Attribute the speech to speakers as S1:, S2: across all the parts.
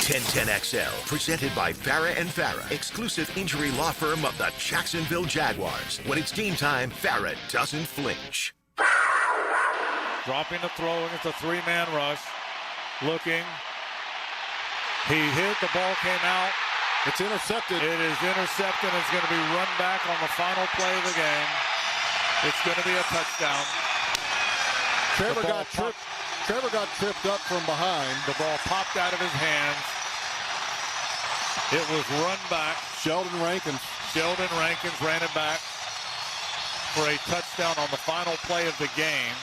S1: 1010XL, presented by Farah and Farah, exclusive injury law firm of the Jacksonville Jaguars. When it's game time, Farah doesn't flinch.
S2: Dropping the throw, and it's a three-man rush. Looking. He hit, the ball came out.
S3: It's intercepted.
S2: It is intercepted. It's going to be run back on the final play of the game. It's going to be a touchdown.
S3: Trevor got tripped up from behind.
S2: The ball popped out of his hands. It was run back.
S3: Sheldon Rankins
S2: ran it back for a touchdown on the final play of the game.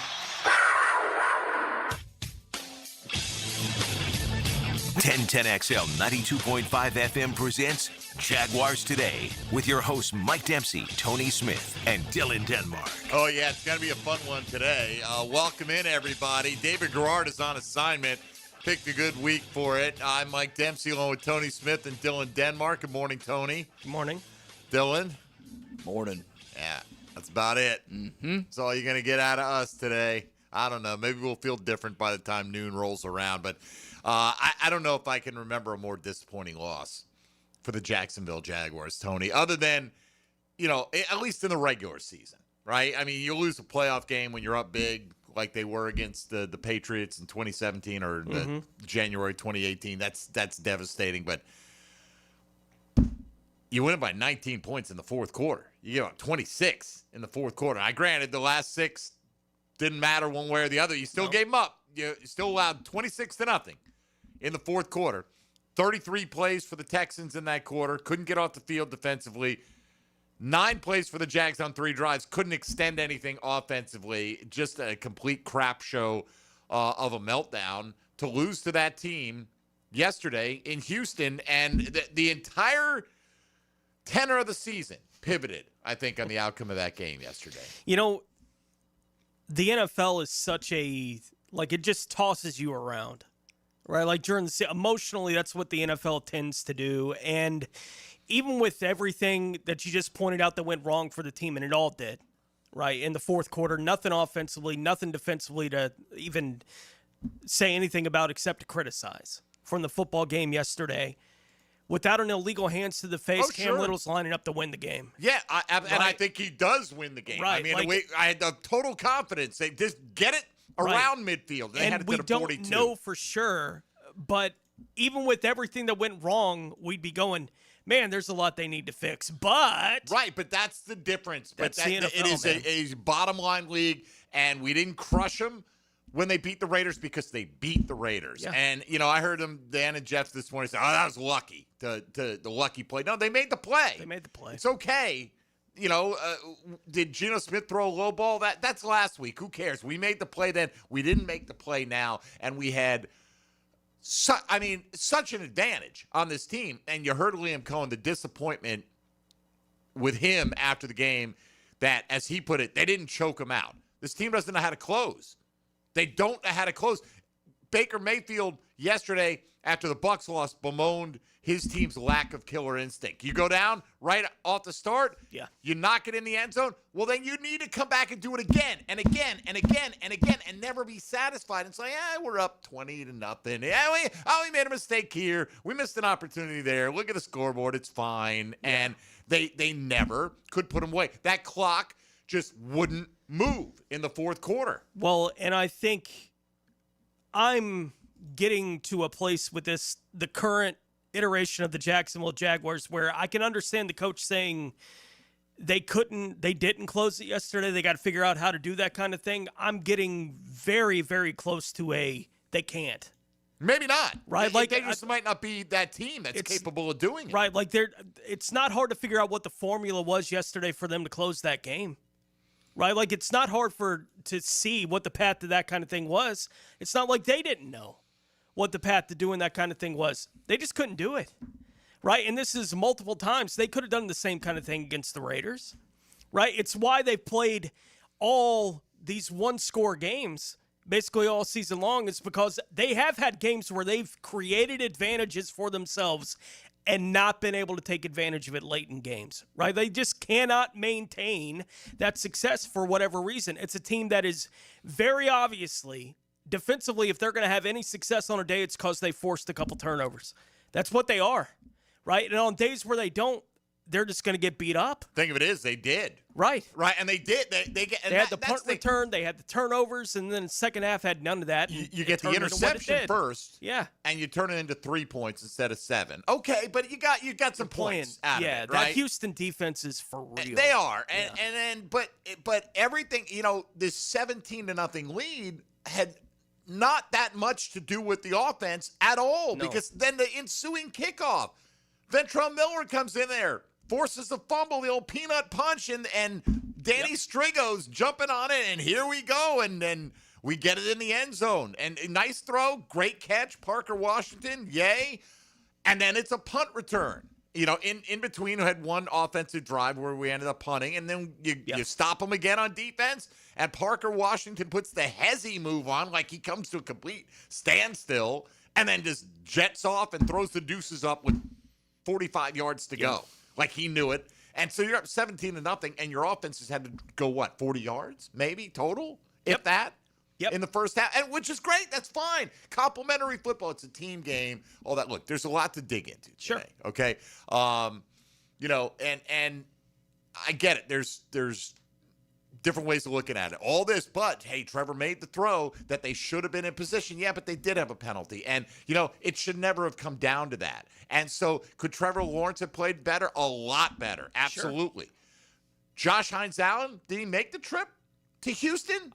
S1: 1010XL 92.5 FM presents Jaguars Today with your hosts Mike Dempsey, Tony Smith, and Dylan Denmark.
S4: Oh, yeah, it's going to be a fun one today. Welcome in, everybody. David Garrard is on assignment. Picked a good week for it. I'm Mike Dempsey along with Tony Smith and Dylan Denmark. Good morning, Tony.
S5: Good morning.
S4: Dylan.
S6: Morning.
S4: Yeah, that's about it. That's all you're going to get out of us today. I don't know. Maybe we'll feel different by the time noon rolls around, but I don't know if I can remember a more disappointing loss for the Jacksonville Jaguars, Tony, other than, at least in the regular season, right? I mean, you lose a playoff game when you're up big like they were against the Patriots in 2017 or the January 2018. That's devastating, but you win it by 19 points in the fourth quarter. You get 26 in the fourth quarter. Granted, the last six didn't matter one way or the other. You still gave them up. You still allowed 26-0 in the fourth quarter. 33 plays for the Texans in that quarter. Couldn't get off the field defensively. 9 plays for the Jags on 3 drives. Couldn't extend anything offensively. Just a complete crap show of a meltdown to lose to that team yesterday in Houston. And the entire tenor of the season pivoted, I think, on the outcome of that game yesterday.
S5: The NFL is such a, it just tosses you around, right? Like during the emotionally, that's what the NFL tends to do. And even with everything that you just pointed out that went wrong for the team, and it all did, right? In the fourth quarter, nothing offensively, nothing defensively to even say anything about except to criticize from the football game yesterday. Without an illegal hands to the face, Cam Little's lining up to win the game.
S4: Yeah, and I think he does win the game.
S5: Right,
S4: I mean, I had the total confidence. They just get it around midfield. They had it to the 42.
S5: And we don't know for sure, but even with everything that went wrong, we'd be going, man, there's a lot they need to fix. But
S4: that's the difference.
S5: That's the NFL,
S4: it is a bottom line league, and we didn't crush them when they beat the Raiders because they beat the Raiders. Yeah. And, I heard Dan and Jeff this morning say, that was lucky, the lucky play. No, they made the play. It's okay. Did Geno Smith throw a low ball? That's last week. Who cares? We made the play then. We didn't make the play now. And we had such an advantage on this team. And you heard Liam Cohen, the disappointment with him after the game that, as he put it, they didn't choke him out. This team doesn't know how to close. They don't know how to close. Baker Mayfield yesterday, after the Bucs lost, bemoaned his team's lack of killer instinct. You go down right off the start, you knock it in the end zone, well, then you need to come back and do it again and again and again and again and never be satisfied and say, we're up 20-0. Yeah, we made a mistake here. We missed an opportunity there. Look at the scoreboard. It's fine. Yeah. And they never could put them away. That clock just wouldn't move in the fourth quarter.
S5: Well, and I think I'm getting to a place with the current iteration of the Jacksonville Jaguars, where I can understand the coach saying they didn't close it yesterday. They got to figure out how to do that kind of thing. I'm getting very, very close to they can't.
S4: Maybe not.
S5: Right.
S4: They just might not be that team that's capable of doing it.
S5: Right. It's not hard to figure out what the formula was yesterday for them to close that game. Right? It's not hard to see what the path to that kind of thing was. It's not like they didn't know what the path to doing that kind of thing was. They just couldn't do it. Right? And this is multiple times. They could have done the same kind of thing against the Raiders. Right? It's why they've played all these one-score games basically all season long. It's because they have had games where they've created advantages for themselves and not been able to take advantage of it late in games, right? They just cannot maintain that success for whatever reason. It's a team that is very obviously defensively, if they're going to have any success on a day, it's because they forced a couple turnovers. That's what they are, right? And on days where they don't, they're just going to get beat up.
S4: Thing of it is, they did.
S5: Right.
S4: Right, and they did. They
S5: had the punt return, they had the turnovers, and then the second half had none of that.
S4: You get the interception first,
S5: yeah,
S4: and you turn it into 3 points instead of 7. Okay, but you got some points out of it, right?
S5: That Houston defense is for real.
S4: They are, and then but everything, this 17-0 lead had not that much to do with the offense at all, because then the ensuing kickoff, Ventrell Miller comes in there, forces a fumble, the old peanut punch, and Danny Strigo's jumping on it, and here we go, and then we get it in the end zone. And a nice throw, great catch, Parker Washington, yay. And then it's a punt return. In between, we had one offensive drive where we ended up punting, and then you stop them again on defense, and Parker Washington puts the hezzy move on, like he comes to a complete standstill, and then just jets off and throws the deuces up with 45 yards to go. Like he knew it. And so you're up 17-0, and your offense has had to go, 40 yards maybe total, if that, in the first half, and which is great. That's fine. Complimentary football. It's a team game. All that. Look, there's a lot to dig into today, okay? And I get it. There's different ways of looking at it. All this, but, hey, Trevor made the throw that they should have been in position. Yeah, but they did have a penalty. And, it should never have come down to that. And so could Trevor Lawrence have played better? A lot better. Absolutely. Sure. Josh Hines-Allen, did he make the trip to Houston?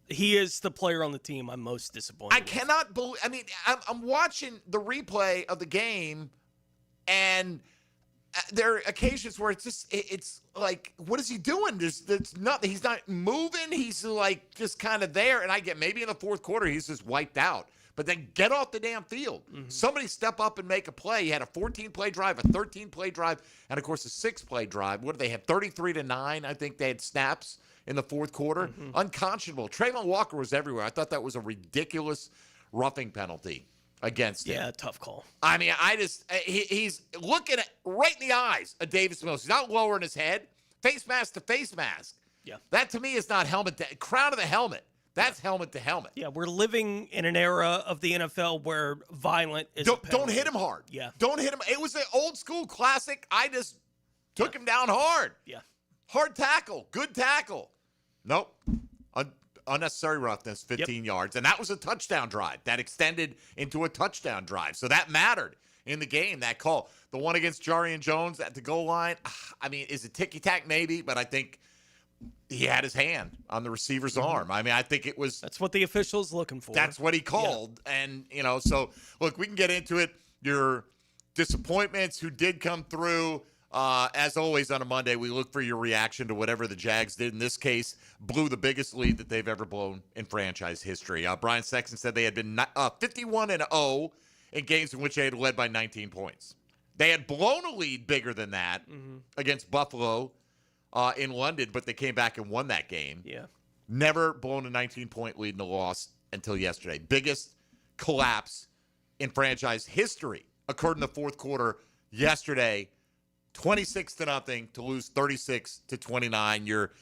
S5: He is the player on the team I'm most disappointed with.
S4: Cannot believe – I'm watching the replay of the game, and – there are occasions where it's like, what is he doing? There's nothing. He's not moving. He's like just kind of there. And I get maybe in the fourth quarter he's just wiped out. But then get off the damn field. Mm-hmm. Somebody step up and make a play. He had a 14-play drive, a 13-play drive, and of course a 6-play drive. What did they have? 33-9. I think they had snaps in the fourth quarter. Mm-hmm. Unconscionable. Trayvon Walker was everywhere. I thought that was a ridiculous roughing penalty against him.
S5: Yeah, tough call.
S4: He's looking right in the eyes of Davis Mills. He's not lowering his head. Face mask to face mask.
S5: Yeah.
S4: That to me is not helmet to crown of the helmet. That's helmet to helmet.
S5: Yeah, we're living in an era of the NFL where violent is
S4: don't hit him hard.
S5: Yeah.
S4: Don't hit him. It was an old school classic. I just took him down hard.
S5: Yeah.
S4: Hard tackle. Good tackle. Nope. Unnecessary roughness, 15 yards. And that was a touchdown drive. That extended into a touchdown drive. So that mattered in the game, that call. The one against Jarian Jones at the goal line, is it ticky-tack? Maybe, but I think he had his hand on the receiver's arm. I think it was...
S5: That's what the official's looking for.
S4: That's what he called. Yeah. And, so, look, we can get into it. Your disappointments who did come through. As always on a Monday, we look for your reaction to whatever the Jags did. In this case, blew the biggest lead that they've ever blown in franchise history. Brian Sexton said they had been 51-0 in games in which they had led by 19 points. They had blown a lead bigger than that against Buffalo in London, but they came back and won that game.
S5: Yeah.
S4: Never blown a 19-point lead in a loss until yesterday. Biggest collapse in franchise history occurred in the fourth quarter yesterday. 26-0 to lose 36-29. Your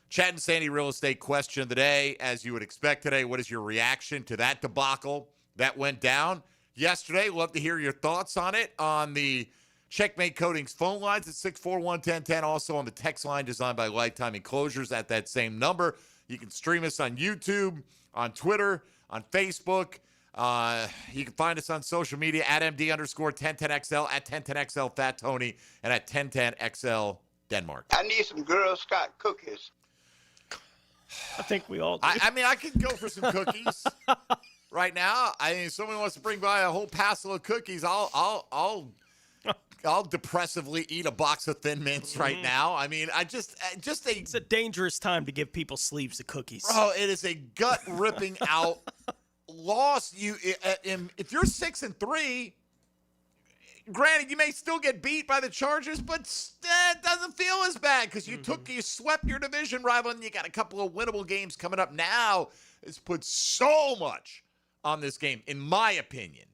S4: Chad and Sandy real estate question of the day, as you would expect today. What is your reaction to that debacle that went down yesterday? Love to hear your thoughts on it on the Checkmate Coatings phone lines at 641-1010. Also on the text line designed by Lifetime Enclosures at that same number. You can stream us on YouTube, on Twitter, on Facebook. You can find us on social media at MD_1010XL, at 1010XL Fat Tony, and at 1010XL Denmark.
S6: I need some Girl Scout cookies.
S5: I think we all do.
S4: I could go for some cookies right now. If someone wants to bring by a whole passel of cookies, I'll depressively eat a box of Thin Mints right now. It's
S5: a dangerous time to give people sleeves of cookies.
S4: Bro, it is a gut ripping out loss. If you're 6-3, granted you may still get beat by the Chargers, but it doesn't feel as bad because you swept your division rival, and you got a couple of winnable games coming up. Now it's put so much on this game, in my opinion,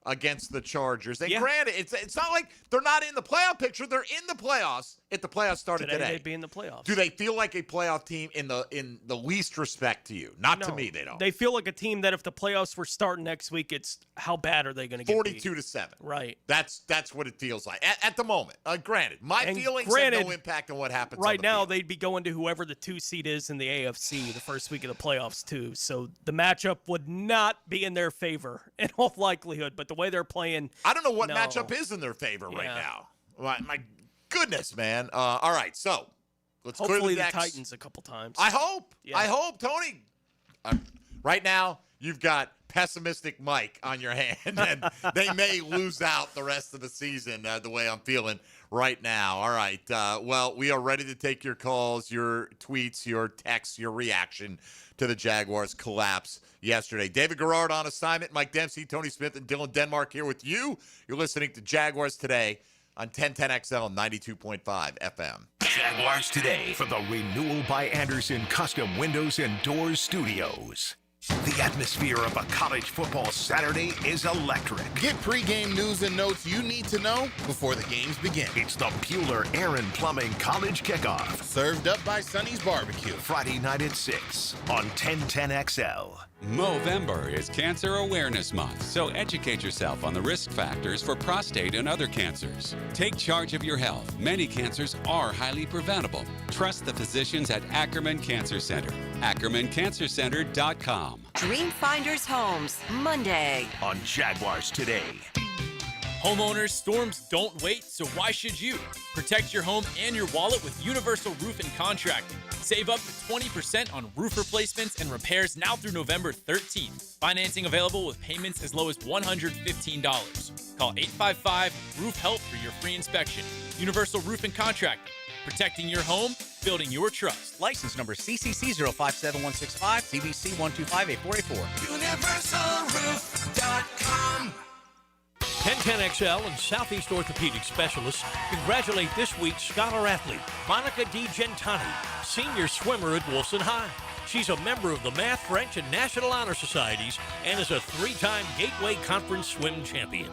S4: against the Chargers. And granted, it's not like they're not in the playoff picture. They're in the playoffs. if the playoffs started today.
S5: They'd be in the playoffs.
S4: Do they feel like a playoff team in the least respect to you? Not to me, they don't.
S5: They feel like a team that if the playoffs were starting next week, it's how bad are they going to get
S4: 42-7.
S5: Right.
S4: That's what it feels like at the moment. Granted, my feelings have no impact on what happens
S5: right
S4: on the
S5: now.
S4: field.
S5: They'd be going to whoever the 2 seed is in the AFC the first week of the playoffs too. So the matchup would not be in their favor in all likelihood. But the way they're playing,
S4: I don't know what matchup is in their favor right now. My goodness, man. All right, so let's
S5: hopefully
S4: clear
S5: the Titans a couple times.
S4: I hope, Tony. Right now, you've got pessimistic Mike on your hand, and they may lose out the rest of the season the way I'm feeling right now. All right. Well, we are ready to take your calls, your tweets, your texts, your reaction to the Jaguars' collapse yesterday. David Garrard on assignment, Mike Dempsey, Tony Smith, and Dylan Denmark here with you. You're listening to Jaguars Today on 1010XL 92.5 FM.
S1: Jaguars Today for the Renewal by Anderson Custom Windows and Doors Studios. The atmosphere of a college football Saturday is electric.
S7: Get pregame news and notes you need to know before the games begin.
S1: It's the Bueller Aaron Plumbing College Kickoff.
S7: Served up by Sonny's Barbecue.
S1: Friday night at 6 on 1010XL.
S8: Movember is Cancer Awareness Month, so educate yourself on the risk factors for prostate and other cancers. Take charge of your health. Many cancers are highly preventable. Trust the physicians at Ackerman Cancer Center. AckermanCancerCenter.com.
S9: Dreamfinders Homes, Monday.
S1: On Jaguars Today.
S10: Homeowners, storms don't wait, so why should you? Protect your home and your wallet with Universal Roof and Contracting. Save up to 20% on roof replacements and repairs now through November 13th. Financing available with payments as low as $115. Call 855-ROOF-HELP for your free inspection. Universal Roof and Contracting. Protecting your home, building your trust.
S11: License number CCC 057165, CBC 1258484.
S1: UniversalRoof.com.
S12: 1010XL and Southeast Orthopedic Specialists congratulate this week's scholar athlete, Monica DiGentani, senior swimmer at Wilson High. She's a member of the Math, French, and National Honor Societies and is a 3-time Gateway Conference swim champion.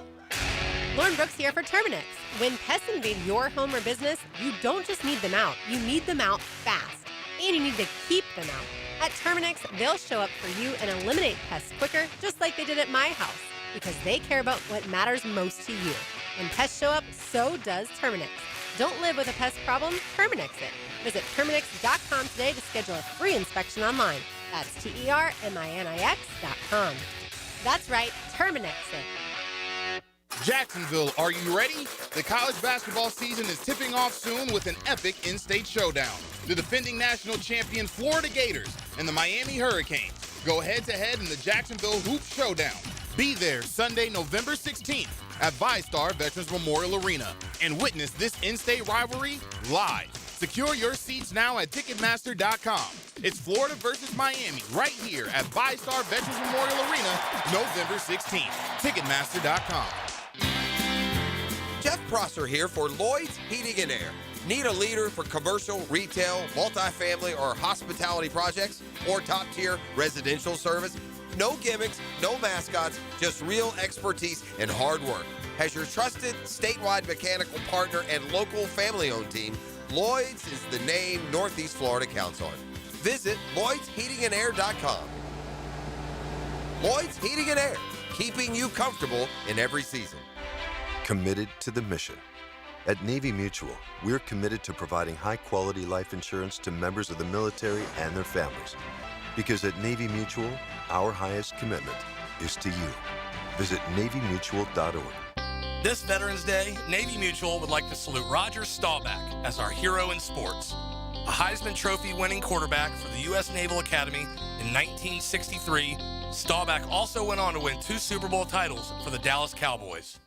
S13: Lauren Brooks here for Terminix. When pests invade your home or business, you don't just need them out, you need them out fast. And you need to keep them out. At Terminix, they'll show up for you and eliminate pests quicker, just like they did at my house, because they care about what matters most to you. When pests show up, so does Terminix. Don't live with a pest problem, Terminix it. Visit Terminix.com today to schedule a free inspection online. That's TerMinix.com. That's right, Terminix it.
S7: Jacksonville, are you ready? The college basketball season is tipping off soon with an epic in-state showdown. The defending national champion Florida Gators and the Miami Hurricanes go head-to-head in the Jacksonville Hoop Showdown. Be there Sunday, November 16th at VyStar Veterans Memorial Arena and witness this in-state rivalry live. Secure your seats now at Ticketmaster.com. It's Florida versus Miami right here at VyStar Veterans Memorial Arena, November 16th. Ticketmaster.com.
S14: Jeff Prosser here for Lloyd's Heating and Air. Need a leader for commercial, retail, multifamily, or hospitality projects, or top-tier residential service? No gimmicks, no mascots, just real expertise and hard work. As your trusted statewide mechanical partner and local family-owned team, Lloyd's is the name Northeast Florida counts on. Visit Lloyd'sHeatingandAir.com. Lloyd's Heating and Air, keeping you comfortable in every season.
S15: Committed to the mission. At Navy Mutual, we're committed to providing high-quality life insurance to members of the military and their families. Because at Navy Mutual, our highest commitment is to you. Visit NavyMutual.org.
S16: This Veterans Day, Navy Mutual would like to salute Roger Staubach as our hero in sports. A Heisman Trophy winning quarterback for the U.S. Naval Academy in 1963, Staubach also went on to win 2 Super Bowl titles for the Dallas Cowboys.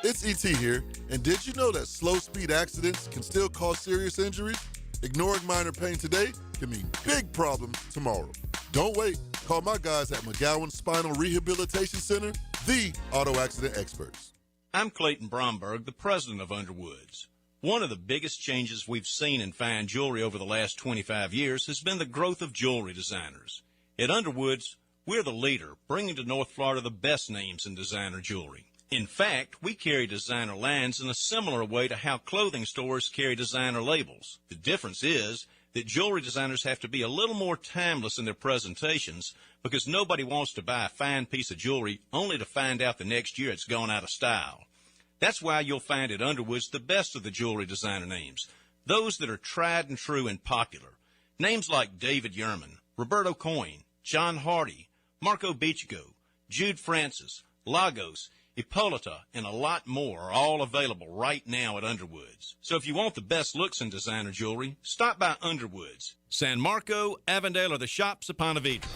S17: It's E.T. here, and did you know that slow speed accidents can still cause serious injuries? Ignoring minor pain today can mean big problems tomorrow. Don't wait. Call my guys at McGowan Spinal Rehabilitation Center, the auto accident experts.
S18: I'm Clayton Bromberg, the president of Underwoods. One of the biggest changes we've seen in fine jewelry over the last 25 years has been the growth of jewelry designers. At Underwoods, we're the leader, bringing to North Florida the best names in designer jewelry. In fact, we carry designer lines in a similar way to how clothing stores carry designer labels. The difference is that jewelry designers have to be a little more timeless in their presentations because nobody wants to buy a fine piece of jewelry only to find out the next year it's gone out of style. That's why you'll find at Underwood's the best of the jewelry designer names, those that are tried and true and popular. Names like David Yerman, Roberto Coin, John Hardy, Marco Bichico, Jude Francis, Lagos, Hippolyta, and a lot more are all available right now at Underwood's. So if you want the best looks in designer jewelry, stop by Underwood's, San Marco, Avondale, or the shops of Ponte Vedra.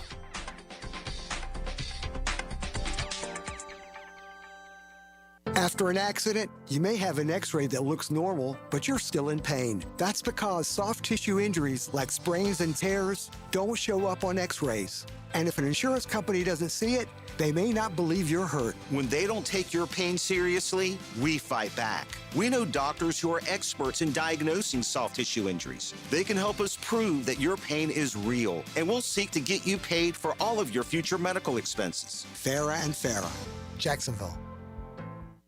S19: After an accident, you may have an x-ray that looks normal, but you're still in pain. That's because soft tissue injuries like sprains and tears don't show up on x-rays. And if an insurance company doesn't see it, they may not believe you're hurt.
S20: When they don't take your pain seriously, we fight back. We know doctors who are experts in diagnosing soft tissue injuries. They can help us prove that your pain is real, and we'll seek to get you paid for all of your future medical expenses.
S19: Farah and Farah, Jacksonville.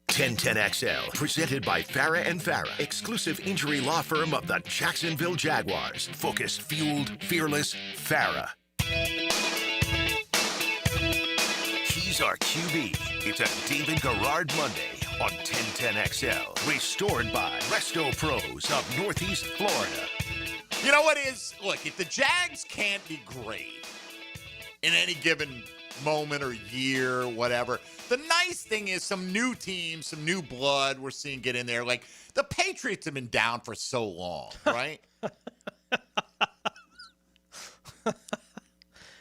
S1: 1010XL, presented by Farah and Farah, exclusive injury law firm of the Jacksonville Jaguars. Focused, fueled, fearless, Farah. He's our QB. It's a David Garrard Monday on 1010XL. Restored by Resto Pros of Northeast Florida.
S4: You know what is? Look, if the Jags can't be great in any given moment or year, whatever, the nice thing is some new teams, some new blood we're seeing get in there. Like, the Patriots have been down for so long, right?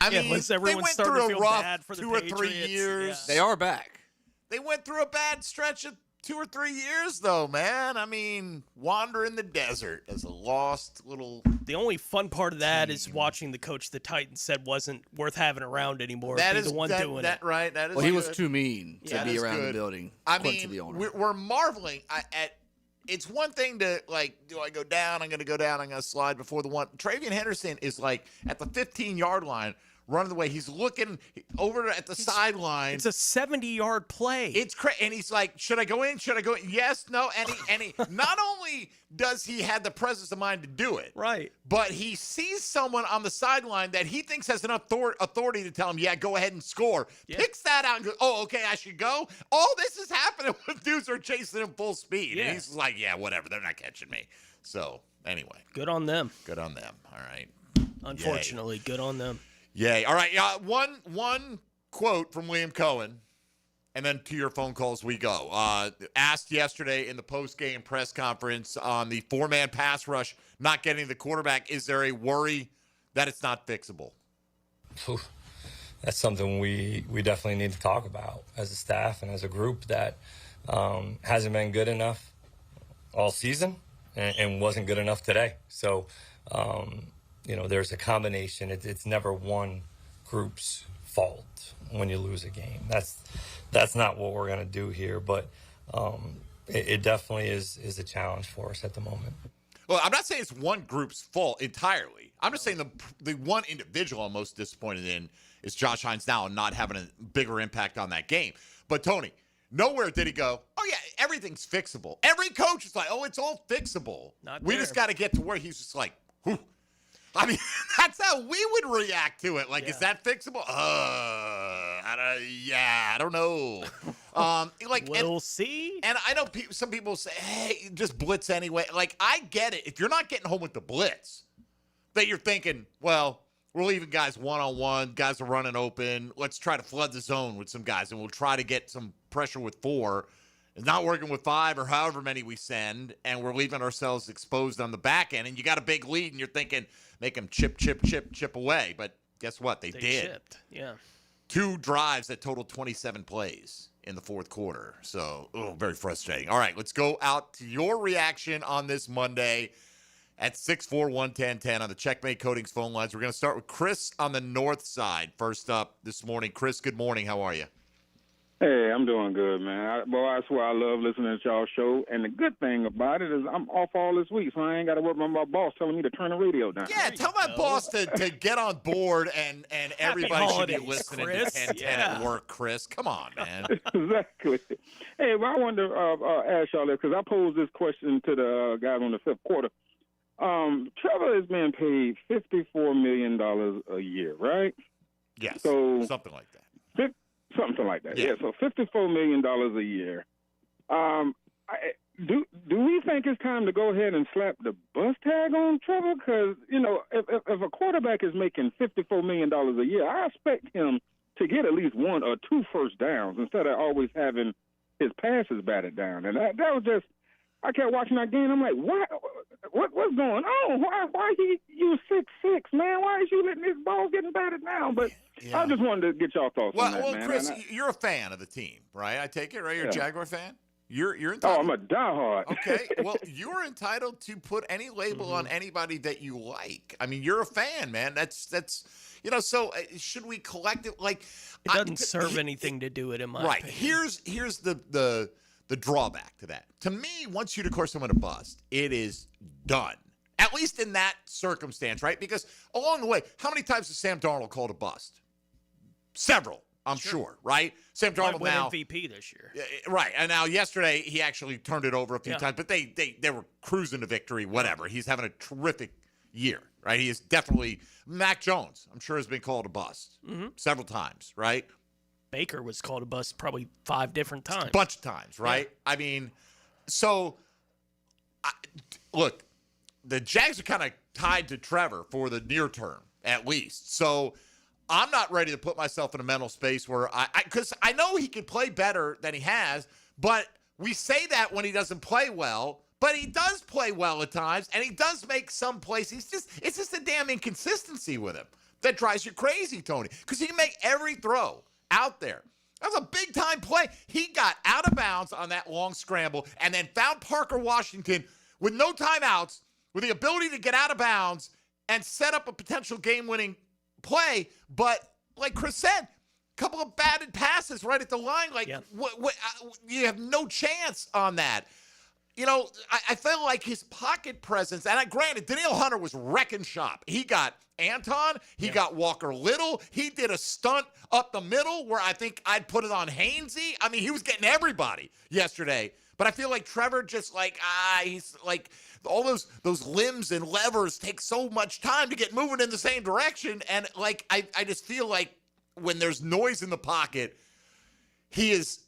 S4: I mean, they went through a rough 2 or 3 years.
S21: Yeah. They are back.
S4: They went through a bad stretch of 2 or 3 years, though, man. I mean, wander in the desert as a lost little.
S5: The only fun part of that is watching the coach the Titans said wasn't worth having around anymore.
S4: That
S5: be
S4: is
S5: the one doing
S4: that
S5: it.
S4: right. That is.
S21: Well,
S4: good.
S21: he was too mean to be around the building.
S4: I
S21: to
S4: mean,
S21: the owner.
S4: we're marveling at. It's one thing to, like, do I go down? I'm going to go down. I'm going to slide before the one. Travian Henderson is, like, at the 15-yard line, running the way. He's looking over at the sideline.
S5: It's a 70-yard play.
S4: It's crazy. And he's like, should I go in? Should I go in? Yes, no. And he not only does he have the presence of mind to do it,
S5: right,
S4: but he sees someone on the sideline that he thinks has enough authority to tell him, yeah, go ahead and score. Yeah. Picks that out and goes, oh, okay, I should go. All this is happening when dudes are chasing him full speed. Yeah. And he's like, yeah, whatever. They're not catching me. So, anyway.
S5: Good on them.
S4: Good on them. All right.
S5: Unfortunately, good on them.
S4: Yay. All right. One quote from Liam Cohen, and then to your phone calls we go. Asked yesterday in the post-game press conference on the four-man pass rush not getting the quarterback, is there a worry that it's not fixable?
S22: That's something we definitely need to talk about as a staff and as a group that hasn't been good enough all season and wasn't good enough today. So, there's a combination. It's never one group's fault when you lose a game. That's not what we're going to do here, but it definitely is a challenge for us at the moment.
S4: Well, I'm not saying it's one group's fault entirely. I'm just saying the one individual I'm most disappointed in is Josh Hines now and not having a bigger impact on that game. But, Tony, nowhere did he go, oh, yeah, everything's fixable. Every coach is like, oh, it's all fixable. We just got to get to where he's just like, whew. I mean, that's how we would react to it. Like, is that fixable? I don't know.
S5: We'll see.
S4: And I know some people say, hey, just blitz anyway. Like, I get it. If you're not getting home with the blitz, that you're thinking, well, we're leaving guys one-on-one. Guys are running open. Let's try to flood the zone with some guys, and we'll try to get some pressure with 4. It's not working with 5 or however many we send, and we're leaving ourselves exposed on the back end. And you got a big lead, and you're thinking, make them chip away. But guess what? They did.
S5: Chipped. Yeah.
S4: 2 drives that totaled 27 plays in the fourth quarter. So, very frustrating. All right, let's go out to your reaction on this Monday at 641-1010 on the Checkmate Coatings phone lines. We're going to start with Chris on the north side. First up this morning. Chris, good morning. How are you?
S2: Hey, I'm doing good, man. I swear I love listening to y'all show. And the good thing about it is I'm off all this week, so I ain't got to worry about my boss telling me to turn the radio down.
S4: Yeah, tell my boss to get on board, and everybody should be listening
S5: Chris.
S4: to 1010 at work, Chris. Come on, man.
S2: Exactly. Hey, well, I wanted to ask y'all this because I posed this question to the guys on the fifth quarter. Trevor is being paid $54 million a year, right?
S4: Yes,
S2: so
S4: something like that.
S2: Something like that. Yeah. So $54 million a year. Do we think it's time to go ahead and slap the bus tag on Trevor? Because if a quarterback is making $54 million a year, I expect him to get at least 1 or 2 first downs instead of always having his passes batted down. And that was just. I kept watching that game. I'm like, what's going on? Why you 6'6", man? Why is you letting this ball getting batted down? But
S4: Yeah.
S2: I just wanted to get y'all thoughts on that,
S4: Well,
S2: man.
S4: Chris, you're a fan of the team, right? I take it, right? You're a
S2: Yeah.
S4: Jaguar fan? You're entitled.
S2: Oh, I'm a diehard.
S4: Okay, well, you're entitled to put any label on anybody that you like. I mean, you're a fan, man. That's so should we collect it? Like,
S5: It doesn't serve anything to do it, in my opinion.
S4: Here's the drawback to that. To me, once you declare someone a bust, it is done. At least in that circumstance, right? Because along the way, how many times has Sam Darnold called a bust? Several, I'm sure, right? Sam
S5: Might
S4: Darnold
S5: win
S4: now
S5: MVP this year.
S4: right. And now yesterday he actually turned it over a few times, but they were cruising to victory, whatever. He's having a terrific year, right? He is definitely Mac Jones, I'm sure, has been called a bust several times, right?
S5: Baker was called a bust probably 5 different times.
S4: A bunch of times, right? Yeah. I mean, so look, the Jags are kind of tied to Trevor for the near term, at least. So I'm not ready to put myself in a mental space where because I know he could play better than he has, but we say that when he doesn't play well, but he does play well at times, and he does make some plays. It's just a damn inconsistency with him that drives you crazy, Tony, because he can make every throw out there. That was a big-time play. He got out of bounds on that long scramble and then found Parker Washington with no timeouts, with the ability to get out of bounds and set up a potential game-winning play. But like Chris said, a couple of batted passes right at the line. Like, you have no chance on that. I feel like his pocket presence, and granted, Danielle Hunter was wrecking shop. He got Anton. He got Walker Little. He did a stunt up the middle where I think I'd put it on Hainsey. I mean, he was getting everybody yesterday. But I feel like Trevor just he's like all those limbs and levers take so much time to get moving in the same direction. And like I just feel like when there's noise in the pocket, he is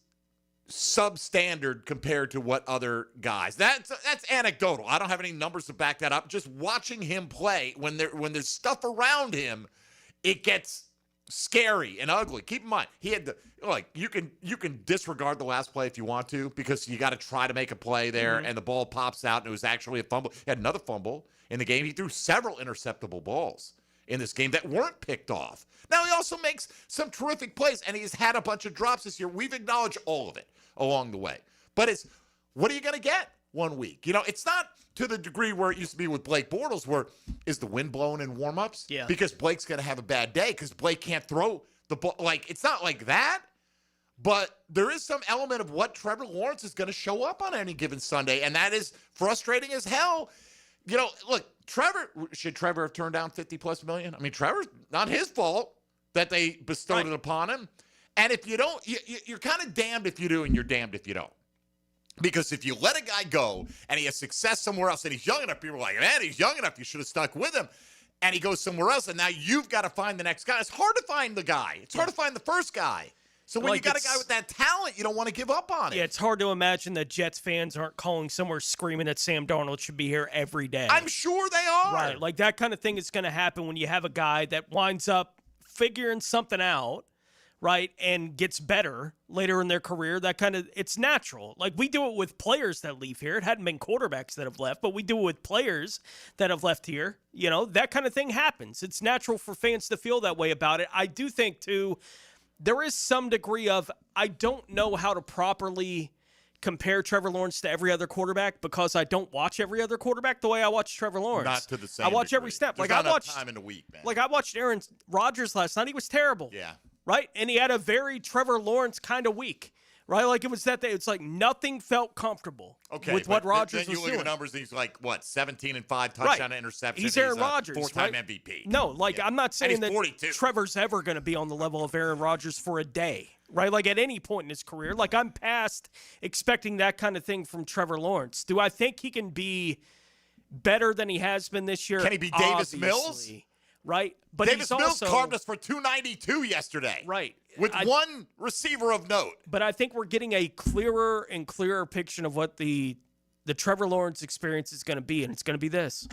S4: substandard compared to what other guys. That's anecdotal. I don't have any numbers to back that up. Just watching him play, when there's stuff around him, it gets scary and ugly. Keep in mind, he had you can disregard the last play if you want to, because you got to try to make a play there, and the ball pops out and it was actually a fumble. He had another fumble in the game. He threw several interceptable balls in this game that weren't picked off. Now, he also makes some terrific plays, and he's had a bunch of drops this year. We've acknowledged all of it along the way. But what are you going to get one week? It's not to the degree where it used to be with Blake Bortles, where is the wind blowing in warmups? Yeah. Because Blake's going to have a bad day because Blake can't throw the ball. Like, it's not like that. But there is some element of what Trevor Lawrence is going to show up on any given Sunday, and that is frustrating as hell. Look, should Trevor have turned down $50+ million? I mean, Trevor's not his fault that they bestowed it upon him. And if you don't, you're kind of damned if you do and you're damned if you don't. Because if you let a guy go and he has success somewhere else and he's young enough, people are like, man, he's young enough, you should have stuck with him. And he goes somewhere else, and now you've got to find the next guy. It's hard to find the guy. It's hard to find the first guy. So when you got a guy with that talent, you don't want to give up on it.
S5: Yeah, it's hard to imagine that Jets fans aren't calling somewhere screaming that Sam Darnold should be here every day.
S4: I'm sure they are.
S5: Right, like that kind of thing is going to happen when you have a guy that winds up figuring something out, right, and gets better later in their career. It's natural. Like, we do it with players that leave here. It hadn't been quarterbacks that have left, but we do it with players that have left here. That kind of thing happens. It's natural for fans to feel that way about it. I do think, too, there is some degree of, I don't know how to properly compare Trevor Lawrence to every other quarterback because I don't watch every other quarterback the way I watch Trevor Lawrence.
S4: Not to the same
S5: I watch
S4: degree.
S5: every step.
S4: There's
S5: Like,
S4: not enough time in the week, man.
S5: Like, I watched Aaron Rodgers last night. He was terrible.
S4: Yeah.
S5: right? And he had a very Trevor Lawrence kind of week, right? Like it was that day. It's like nothing felt comfortable with what Rodgers was doing.
S4: Then you look at the numbers, and he's like, what, 17 and 5 touchdown interception.
S5: He's Aaron Rodgers,
S4: four-time
S5: right?
S4: MVP.
S5: No, like I'm not saying that
S4: 42.
S5: Trevor's ever going to be on the level of Aaron Rodgers for a day, right? Like at any point in his career. Like I'm past expecting that kind of thing from Trevor Lawrence. Do I think he can be better than he has been this year?
S4: Can he be Davis Mills?
S5: Right? But
S4: Davis
S5: he's
S4: Mills
S5: also
S4: carved us for 292 yesterday.
S5: Right.
S4: With one receiver of note.
S5: But I think we're getting a clearer and clearer picture of what the Trevor Lawrence experience is going to be, and it's going to be this.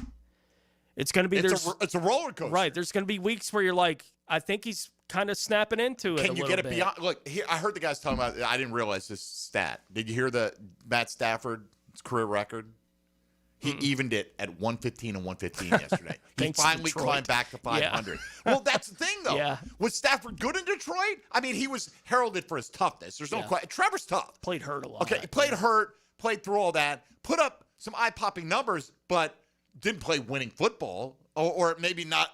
S5: It's going to be
S4: it's a roller coaster.
S5: Right. There's going to be weeks where you're like, I think he's kind of snapping into it.
S4: Can you get it beyond? Look, here, I heard the guys talking about. I didn't realize this stat. Did you hear the Matt Stafford's career record? He evened it at 115 and 115 yesterday. He finally climbed back to 500. Yeah. Well, that's the thing, though.
S5: Yeah.
S4: Was Stafford good in Detroit? I mean, he was heralded for his toughness. There's no question. Trevor's tough.
S5: Played hurt a lot.
S4: Okay, he played hurt, played through all that, put up some eye-popping numbers, but didn't play winning football, or maybe not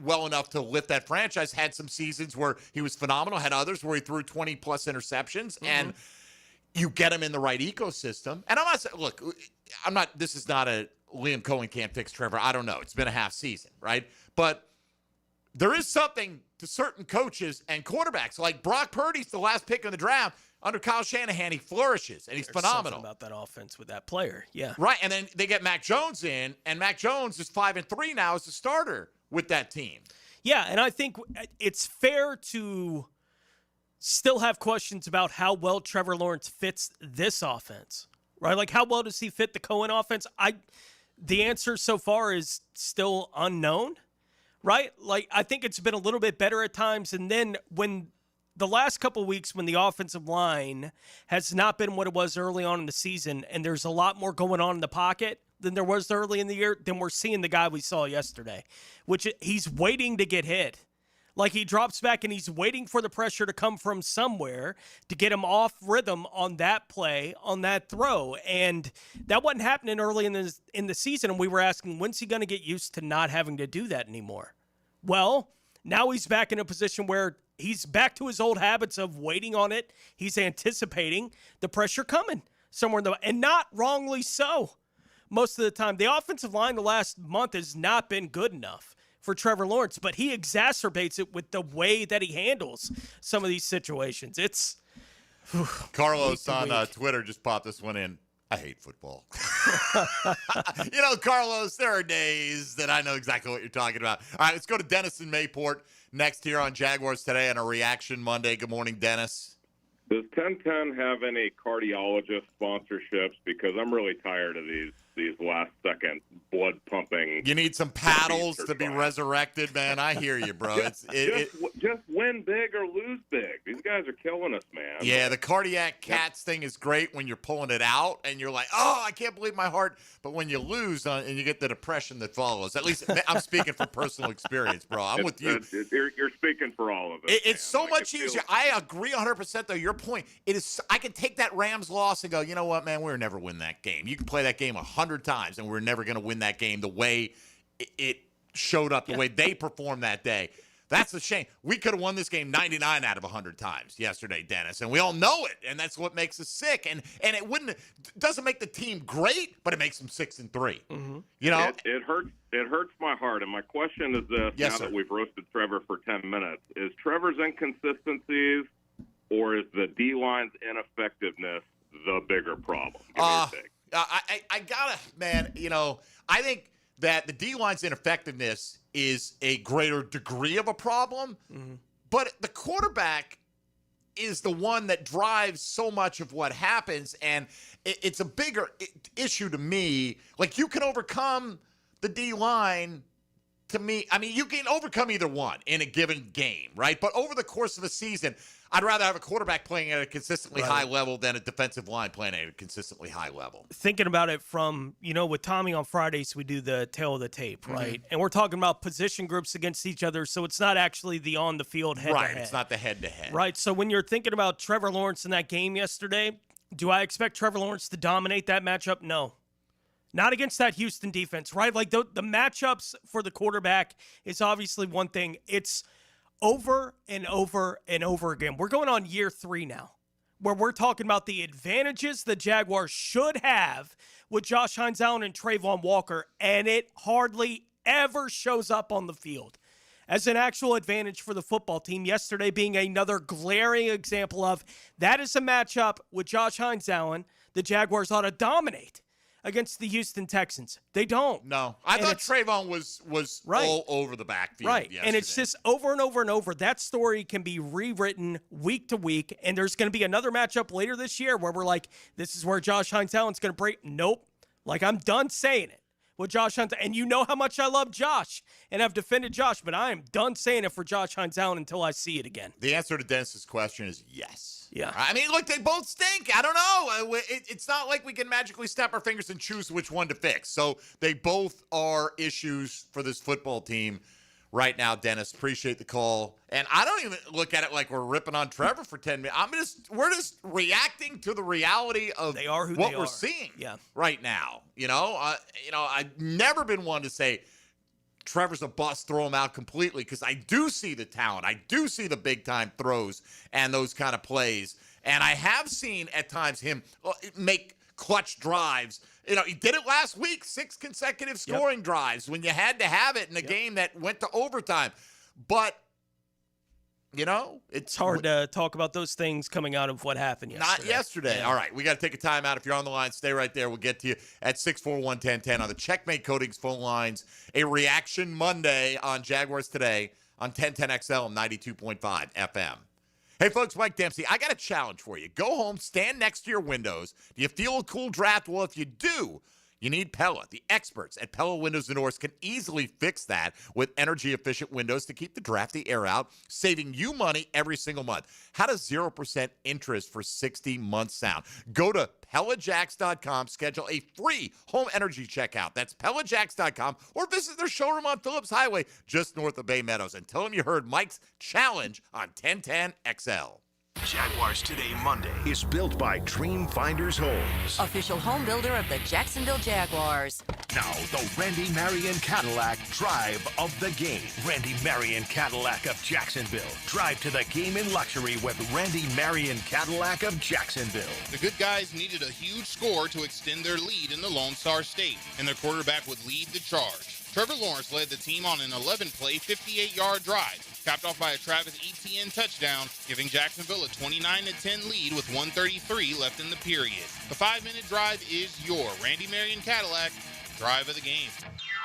S4: well enough to lift that franchise. Had some seasons where he was phenomenal, had others where he threw 20-plus interceptions, and you get him in the right ecosystem. And I'm not saying, look, this is not a Liam Cohen can't fix Trevor. I don't know. It's been a half season, right? But there is something to certain coaches and quarterbacks. Like Brock Purdy's the last pick in the draft. Under Kyle Shanahan, he flourishes, and he's phenomenal.
S5: Something about that offense with that player, yeah.
S4: Right, and then they get Mac Jones in, and Mac Jones is 5-3 now as a starter with that team.
S5: Yeah, and I think it's fair to still have questions about how well Trevor Lawrence fits this offense, right? Like, how well does he fit the Cohen offense? The answer so far is still unknown, right? Like, I think it's been a little bit better at times, and then when the last couple of weeks when the offensive line has not been what it was early on in the season, and there's a lot more going on in the pocket than there was early in the year, then we're seeing the guy we saw yesterday, which he's waiting to get hit. Like he drops back and he's waiting for the pressure to come from somewhere to get him off rhythm on that play, on that throw. And that wasn't happening early in the season, and we were asking, when's he going to get used to not having to do that anymore? Well, now he's back in a position where he's back to his old habits of waiting on it. He's anticipating the pressure coming somewhere and not wrongly so. Most of the time, the offensive line the last month has not been good enough for Trevor Lawrence, but he exacerbates it with the way that he handles some of these situations. It's
S4: Carlos on Twitter just popped this one in. I hate football. Carlos, there are days that I know exactly what you're talking about. All right, let's go to Dennis in Mayport next here on Jaguars Today on a Reaction Monday. Good morning, Dennis.
S3: Does 1010 have any cardiologist sponsorships? Because I'm really tired of these last-second blood-pumping.
S4: You need some paddles to be resurrected, man. I hear you, bro.
S3: Just win big or lose big. These guys are killing us, man.
S4: Yeah, the cardiac cats thing is great when you're pulling it out and you're like, oh, I can't believe my heart. But when you lose and you get the depression that follows, at least I'm speaking from personal experience, bro. I'm with you.
S3: You're speaking for all of us.
S4: It's so much easier. I agree 100%, though. Your point. It is. I can take that Rams loss and go, you know what, man, we'll never win that game. You can play that game 100 times, and we're never going to win that game the way it showed up, the way they performed that day. That's a shame. We could have won this game 99 out of 100 times yesterday, Dennis, and we all know it, and that's what makes us sick. And it doesn't make the team great, but it makes them 6-3. Mm-hmm. You know,
S3: it hurts. It hurts my heart. And my question is this: now that we've roasted Trevor for 10 minutes, is Trevor's inconsistencies or is the D-line's ineffectiveness the bigger problem? Give me your take.
S4: I gotta, man, I think that the D-line's ineffectiveness is a greater degree of a problem, but the quarterback is the one that drives so much of what happens, and it's a bigger issue to me. Like, you can overcome the D-line. To me, I mean, you can overcome either one in a given game, right? But over the course of a season, I'd rather have a quarterback playing at a consistently high level than a defensive line playing at a consistently high level.
S5: Thinking about it from, with Tommy on Fridays, we do the tail of the tape, right? And we're talking about position groups against each other, so it's not actually the on-the-field head-to-head.
S4: Right, it's not the head-to-head.
S5: Right, so when you're thinking about Trevor Lawrence in that game yesterday, do I expect Trevor Lawrence to dominate that matchup? No. Not against that Houston defense, right? Like the matchups for the quarterback is obviously one thing. It's over and over and over again. We're going on year 3 now, where we're talking about the advantages the Jaguars should have with Josh Hines Allen and Trayvon Walker, and it hardly ever shows up on the field as an actual advantage for the football team. Yesterday being another glaring example of that is a matchup with Josh Hines Allen the Jaguars ought to dominate against the Houston Texans. They don't.
S4: No. I thought Trayvon was
S5: right.
S4: all over the backfield yesterday.
S5: And it's just over and over and over. That story can be rewritten week to week, and there's going to be another matchup later this year where we're like, this is where Josh Hines Allen's going to break. Nope. Like, I'm done saying it with Josh Hines. And you know how much I love Josh, and I've defended Josh, but I am done saying it for Josh Hines Allen until I see it again.
S4: The answer to Dennis's question is yes.
S5: Yeah.
S4: I mean, look, they both stink. I don't know. It's not like we can magically snap our fingers and choose which one to fix. So they both are issues for this football team right now, Dennis. Appreciate the call. And I don't even look at it like we're ripping on Trevor for 10 minutes. We're just reacting to the reality of what we're seeing right now. I've never been one to say Trevor's a bust, throw him out completely, because I do see the talent. I do see the big-time throws and those kind of plays. And I have seen at times him make clutch drives. He did it last week, 6 consecutive scoring drives when you had to have it in a game that went to overtime. But,
S5: it's hard to talk about those things coming out of what happened yesterday.
S4: Not yesterday. Yeah. All right, we got to take a time out. If you're on the line, stay right there. We'll get to you at 641-1010 on the Checkmate Coatings phone lines. A reaction Monday on Jaguars Today on 1010XL and 92.5 FM. Hey, folks, Mike Dempsey, I got a challenge for you. Go home, stand next to your windows. Do you feel a cool draft? Well, if you do, you need Pella. The experts at Pella Windows and Doors can easily fix that with energy-efficient windows to keep the drafty air out, saving you money every single month. How does 0% interest for 60 months sound? Go to PellaJacks.com, schedule a free home energy checkout. That's PellaJacks.com, or visit their showroom on Phillips Highway just north of Bay Meadows, and tell them you heard Mike's challenge on 1010XL.
S1: Jaguars Today Monday is built by Dream Finders Homes,
S9: official home builder of the Jacksonville Jaguars.
S1: Now, the Randy Marion Cadillac Drive of the Game. Randy Marion Cadillac of Jacksonville. Drive to the game in luxury with Randy Marion Cadillac of Jacksonville.
S7: The good guys needed a huge score to extend their lead in the Lone Star State, and their quarterback would lead the charge. Trevor Lawrence led the team on an 11-play, 58-yard drive, capped off by a Travis Etienne touchdown, giving Jacksonville a 29-10 lead with 1:33 left in the period. The 5-minute drive is your Randy Marion Cadillac Drive of the Game.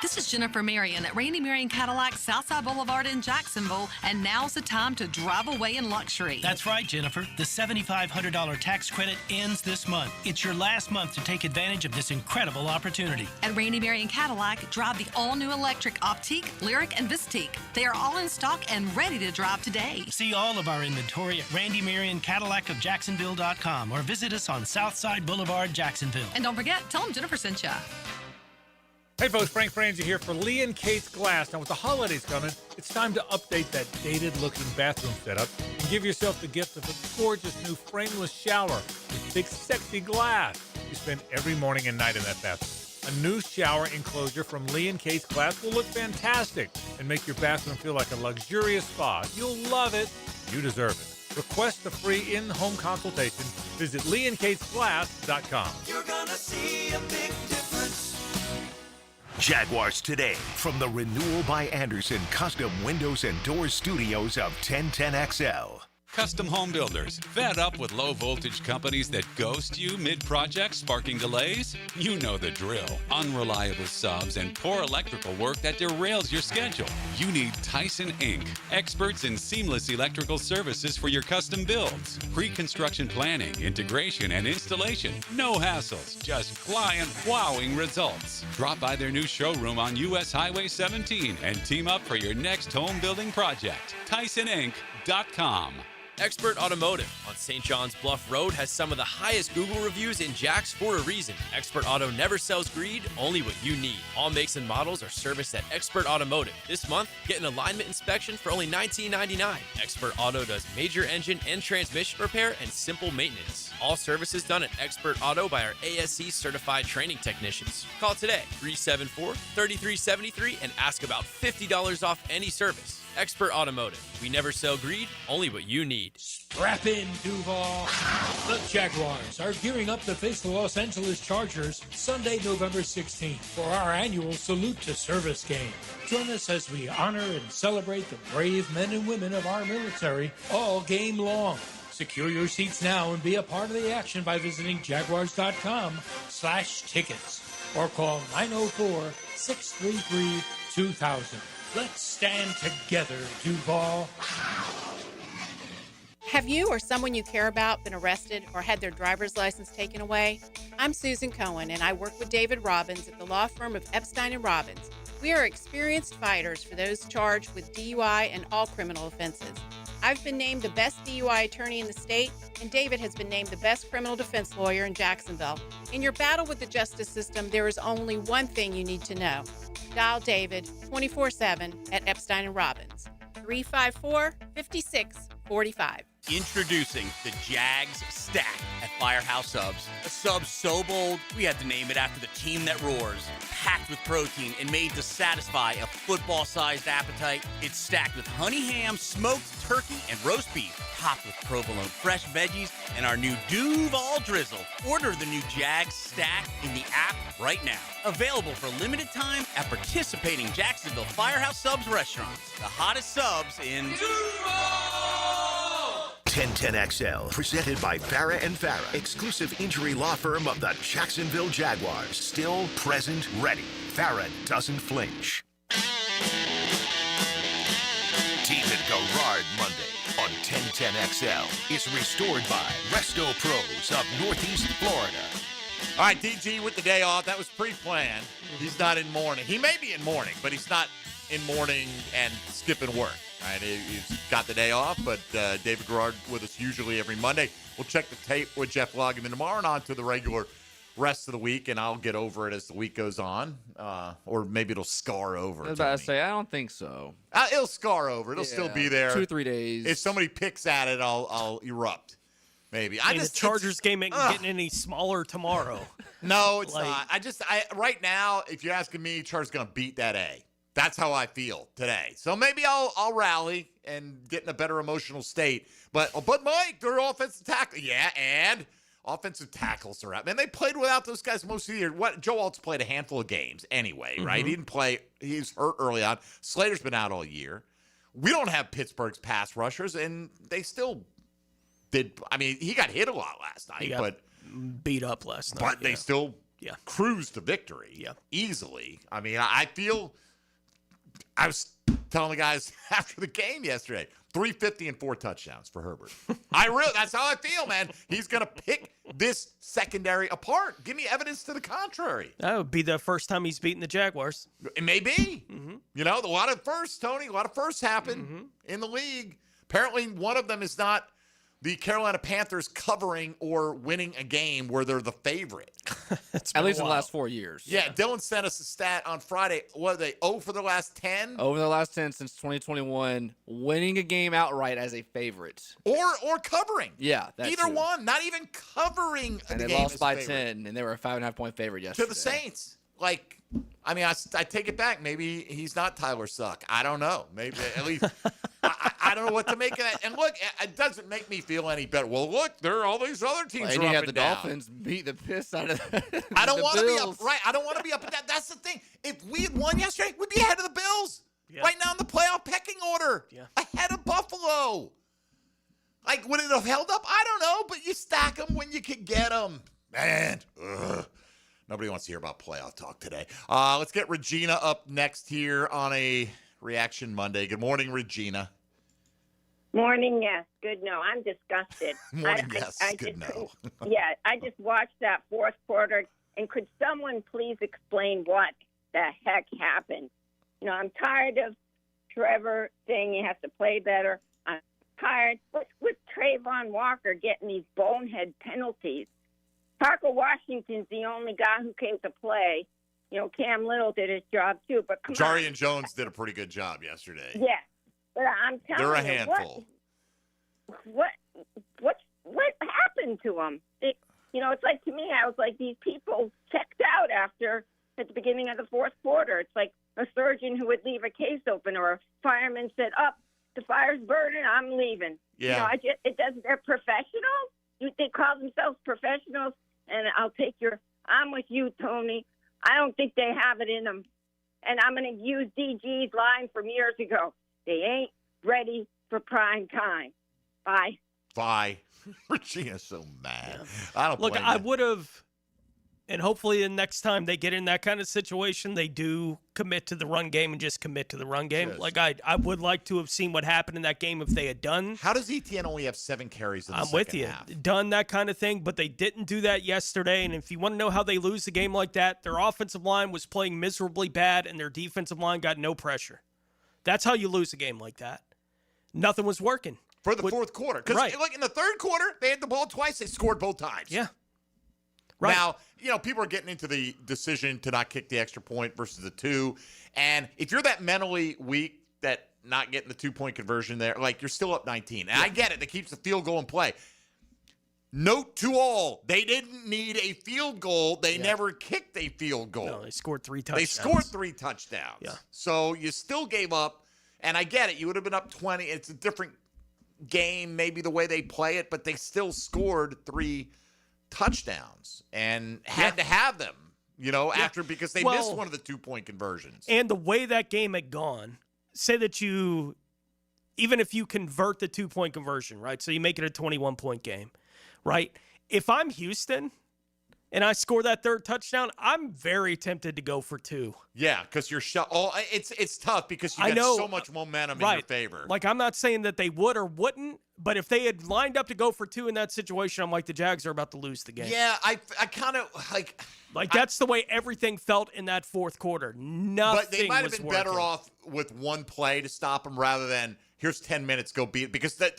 S6: This is Jennifer Marion at Randy Marion Cadillac, Southside Boulevard in Jacksonville, and now's the time to drive away in luxury.
S8: That's right, Jennifer. The $7,500 tax credit ends this month. It's your last month to take advantage of this incredible opportunity.
S6: At Randy Marion Cadillac, drive the all-new electric Optique, Lyric, and Vistique. They are all in stock and ready to drive today.
S8: See all of our inventory at Randy Marion Cadillac of Jacksonville.com or visit us on Southside Boulevard, Jacksonville.
S6: And don't forget, tell them Jennifer sent you.
S23: Hey folks, Frank Franzi here for Lee & Kate's Glass. Now with the holidays coming, it's time to update that dated-looking bathroom setup and give yourself the gift of a gorgeous new frameless shower with big sexy glass you spend every morning and night in that bathroom. A new shower enclosure from Lee & Kate's Glass will look fantastic and make your bathroom feel like a luxurious spa. You'll love it. You deserve it. Request a free in-home consultation. Visit LeeandKatesGlass.com.
S1: You're gonna see a big difference. Jaguars Today from the Renewal by Anderson Custom Windows and Doors Studios of 1010XL.
S24: Custom home builders, fed up with low-voltage companies that ghost you mid-project, sparking delays? You know the drill. Unreliable subs and poor electrical work that derails your schedule. You need Tyson Inc., experts in seamless electrical services for your custom builds. Pre-construction planning, integration, and installation. No hassles, just client-wowing results. Drop by their new showroom on U.S. Highway 17 and team up for your next home building project. TysonInc.com.
S25: Expert Automotive on St. John's Bluff Road has some of the highest Google reviews in Jax for a reason. Expert Auto never sells greed, only what you need. All makes and models are serviced at Expert Automotive. This month, get an alignment inspection for only $19.99. Expert Auto does major engine and transmission repair and simple maintenance. All services done at Expert Auto by our ASC certified training technicians. Call today, 374-3373, and ask about $50 off any service. Expert Automotive. We never sell greed, only what you need.
S10: Strap in, Duval. The Jaguars are gearing up to face the Los Angeles Chargers Sunday, November 16th for our annual Salute to Service game. Join us as we honor and celebrate the brave men and women of our military all game long. Secure your seats now and be a part of the action by visiting jaguars.com/tickets or call 904-633-2000. Let's stand together, Duval.
S11: Have you or someone you care about been arrested or had their driver's license taken away? I'm Susan Cohen, and I work with David Robbins at the law firm of Epstein & Robbins. We are experienced fighters for those charged with DUI and all criminal offenses. I've been named the best DUI attorney in the state, and David has been named the best criminal defense lawyer in Jacksonville. In your battle with the justice system, there is only one thing you need to know. Dial David 24/7 at Epstein & Robbins, 354-5645.
S12: Introducing the Jags Stack at Firehouse Subs. A sub so bold, we had to name it after the team that roars. Packed with protein and made to satisfy a football-sized appetite. It's stacked with honey ham, smoked turkey, and roast beef. Topped with provolone fresh veggies and our new Duval Drizzle. Order the new Jags Stack in the app right now. Available for limited time at participating Jacksonville Firehouse Subs restaurants. The hottest subs in Duval!
S1: 1010XL, presented by Farah & Farah, exclusive injury law firm of the Jacksonville Jaguars. Still, present, ready. Farah doesn't flinch. David Garrard Monday on 1010XL is restored by Resto Pros of Northeast Florida.
S4: All right, DG with the day off. That was pre-planned. He's not in morning. He may be in morning, but he's not in morning and skipping work. Right, he's got the day off, but David Garrard with us usually every Monday. We'll check the tape with Jeff Loggeman tomorrow and on to the regular rest of the week, and I'll get over it as the week goes on, or maybe it'll scar over.
S21: I was about to say, I don't think so.
S4: It'll scar over. It'll still be there.
S21: 2-3 days.
S4: If somebody picks at it, I'll erupt. Maybe.
S5: The Chargers game ain't getting any smaller tomorrow.
S4: No, it's not. Right now, if you're asking me, Chargers going to beat that A. That's how I feel today. So maybe I'll rally and get in a better emotional state. But Mike, they're offensive tackle. Yeah, and offensive tackles are out. Man, they played without those guys most of the year. Joe Alt's played a handful of games anyway, right? He didn't play. He was hurt early on. Slater's been out all year. We don't have Pittsburgh's pass rushers, and they still did. I mean, he got hit a lot last night, but
S5: beat up last night.
S4: But they still cruised to victory easily. I mean, I was telling the guys after the game yesterday, 350 and 4 touchdowns for Herbert. That's how I feel, man. He's going to pick this secondary apart. Give me evidence to the contrary.
S5: That would be the first time he's beaten the Jaguars.
S4: It may be. You know, a lot of firsts, Tony, a lot of firsts happen in the league. Apparently, one of them is not the Carolina Panthers covering or winning a game where they're the favorite.
S21: At least in the last 4 years.
S4: Yeah, Dylan sent us a stat on Friday. What are they, 0 for the last 10?
S21: Over the last 10 since 2021, winning a game outright as a favorite.
S4: Or covering.
S21: Yeah,
S4: either one, not even covering
S21: and
S4: the
S21: they
S4: game
S21: lost by
S4: favorite.
S21: 10, and they were a 5.5-point favorite yesterday.
S4: To the Saints. Like, I mean, I take it back. Maybe he's not Tyler Suck. I don't know. Maybe at least I don't know what to make of that. And look, it doesn't make me feel any better. Well, look, there are all these other teams
S21: and
S4: are
S21: you
S4: up
S21: have
S4: and
S21: the
S4: down.
S21: Dolphins beat the piss out of
S4: I don't
S21: want to
S4: be up. Right. I don't want to be up at that. That's the thing. If we had won yesterday, we'd be ahead of the Bills. Right now in the playoff pecking order. Ahead of Buffalo. Like, would it have held up? I don't know, but you stack them when you can get them. Man. Ugh. Nobody wants to hear about playoff talk today. Let's get Regina up next here on a Reaction Monday. Good morning, Regina.
S13: Morning, yes. Good, no. I'm disgusted.
S4: Morning, yes. Good, no.
S13: Yeah, I just watched that fourth quarter, and could someone please explain what the heck happened? You know, I'm tired of Trevor saying he has to play better. I'm tired. What's with Trayvon Walker getting these bonehead penalties? Parker Washington's the only guy who came to play. You know, Cam Little did his job too, but come on.
S4: Jarian Jones did a pretty good job yesterday.
S13: Yeah, but I'm telling you,
S4: they're a handful.
S13: What happened to them? It's like, to me, I was like, these people checked out after at the beginning of the fourth quarter. It's like a surgeon who would leave a case open, or a fireman said, "Up, the fire's burning, I'm leaving."
S4: Yeah.
S13: It doesn't. They're professionals. They call themselves professionals, and I'm with you, Tony. I don't think they have it in them. And I'm going to use DG's line from years ago. They ain't ready for prime time. Bye.
S4: Bye. Regina's so mad. I don't
S5: Look,
S4: blame
S5: I
S4: you.
S5: would have, and hopefully the next time they get in that kind of situation, they do commit to the run game and just commit to the run game.
S4: Yes.
S5: Like, I would like to have seen what happened in that game if they had done.
S4: How does ETN only have 7 carries in the
S5: I'm
S4: second
S5: with you.
S4: half?
S5: Done that kind of thing, but they didn't do that yesterday. And if you want to know how they lose the game like that, their offensive line was playing miserably bad and their defensive line got no pressure. That's how you lose a game like that. Nothing was working.
S4: For the fourth quarter. Because like in the third quarter, they had the ball twice. They scored both times.
S5: Yeah. Right.
S4: Now, people are getting into the decision to not kick the extra point versus the 2. And if you're that mentally weak that not getting the 2-point conversion there, like you're still up 19. And I get it. That keeps the field goal in play. Note to all, they didn't need a field goal. They never kicked a field goal.
S5: No, they scored 3 touchdowns.
S4: They scored 3 touchdowns.
S5: Yeah.
S4: So you still gave up. And I get it. You would have been up 20. It's a different game, maybe the way they play it, but they still scored 3 touchdowns and had to have them, after because they missed one of the 2-point conversions.
S5: And the way that game had gone, say that even if you convert the 2-point conversion, right? So you make it a 21-point game, right? If I'm Houston and I score that 3rd touchdown, I'm very tempted to go for 2.
S4: Yeah, because you're it's tough because you got so much momentum in your favor.
S5: Like, I'm not saying that they would or wouldn't, but if they had lined up to go for 2 in that situation, I'm like, the Jags are about to lose the game.
S4: Yeah, I kind of
S5: like that's the way everything felt in that fourth quarter. Nothing.
S4: But they might have been better
S5: working.
S4: off with one play to stop them rather than here's 10 minutes, go beat it. Because that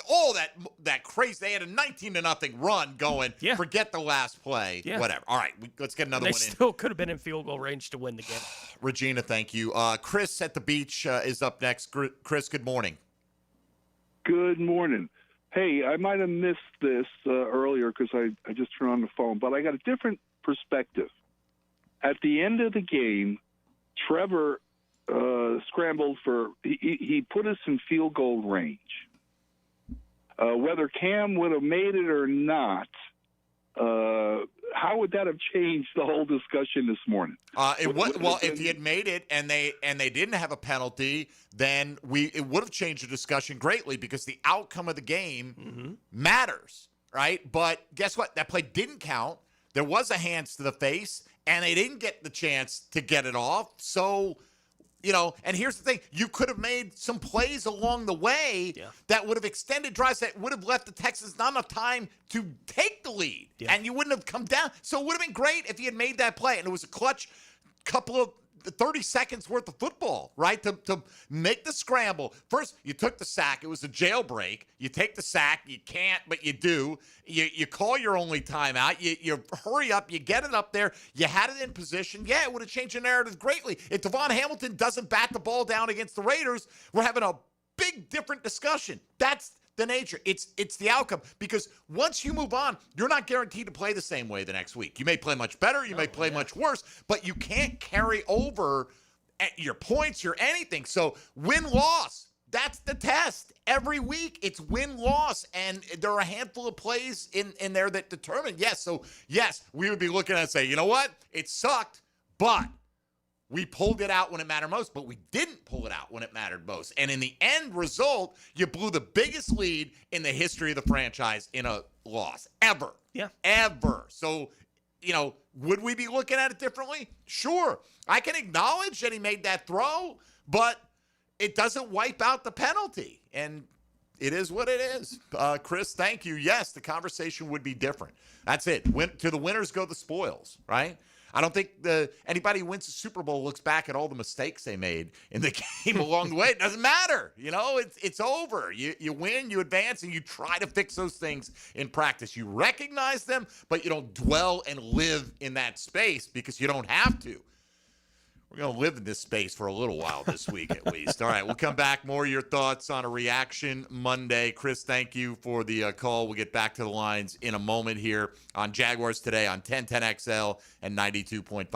S4: crazy, they had a 19-0 run going. Yeah. Forget the last play. Yeah. Whatever. All right, let's get another one in.
S5: They still could have been in field goal range to win the game.
S4: Regina, thank you. Chris at the beach is up next. Chris, good morning.
S14: Good morning. Hey, I might have missed this earlier because I just turned on the phone, but I got a different perspective. At the end of the game, Trevor scrambled he put us in field goal range. Whether Cam would have made it or not, how would that have changed the whole discussion this morning?
S4: If he had made it and they didn't have a penalty, then it would have changed the discussion greatly because the outcome of the game matters, right? But guess what? That play didn't count. There was a hands to the face, and they didn't get the chance to get it off. So, and here's the thing. You could have made some plays along the way that would have extended drives that would have left the Texans not enough time to take the lead. Yeah. And you wouldn't have come down. So it would have been great if he had made that play. And it was a clutch couple of 30 seconds worth of football, right? To make the scramble. First, you took the sack. It was a jailbreak. You take the sack. You can't, but you do. You call your only timeout. You hurry up. You get it up there. You had it in position. Yeah, it would have changed the narrative greatly. If Devon Hamilton doesn't bat the ball down against the Raiders, we're having a big different discussion. That's the nature. It's the outcome. Because once you move on, you're not guaranteed to play the same way the next week. You may play much better. You may play much worse. But you can't carry over your points, your anything. So win-loss, that's the test. Every week, it's win-loss. And there are a handful of plays in there that determine, yes. So, yes, we would be looking at it and say, you know what? It sucked, but we pulled it out when it mattered most, but we didn't pull it out when it mattered most. And in the end result, you blew the biggest lead in the history of the franchise in a loss. Ever.
S5: Yeah.
S4: Ever. So, would we be looking at it differently? Sure. I can acknowledge that he made that throw, but it doesn't wipe out the penalty. And it is what it is. Chris, thank you. Yes, the conversation would be different. That's it. To the winners go the spoils, right? I don't think anybody who wins the Super Bowl looks back at all the mistakes they made in the game along the way. It doesn't matter. It's over. You win, you advance, and you try to fix those things in practice. You recognize them, but you don't dwell and live in that space because you don't have to. We're going to live in this space for a little while this week at least. All right, we'll come back. More of your thoughts on a Reaction Monday. Chris, thank you for the call. We'll get back to the lines in a moment here on Jaguars Today on 1010XL and 92.5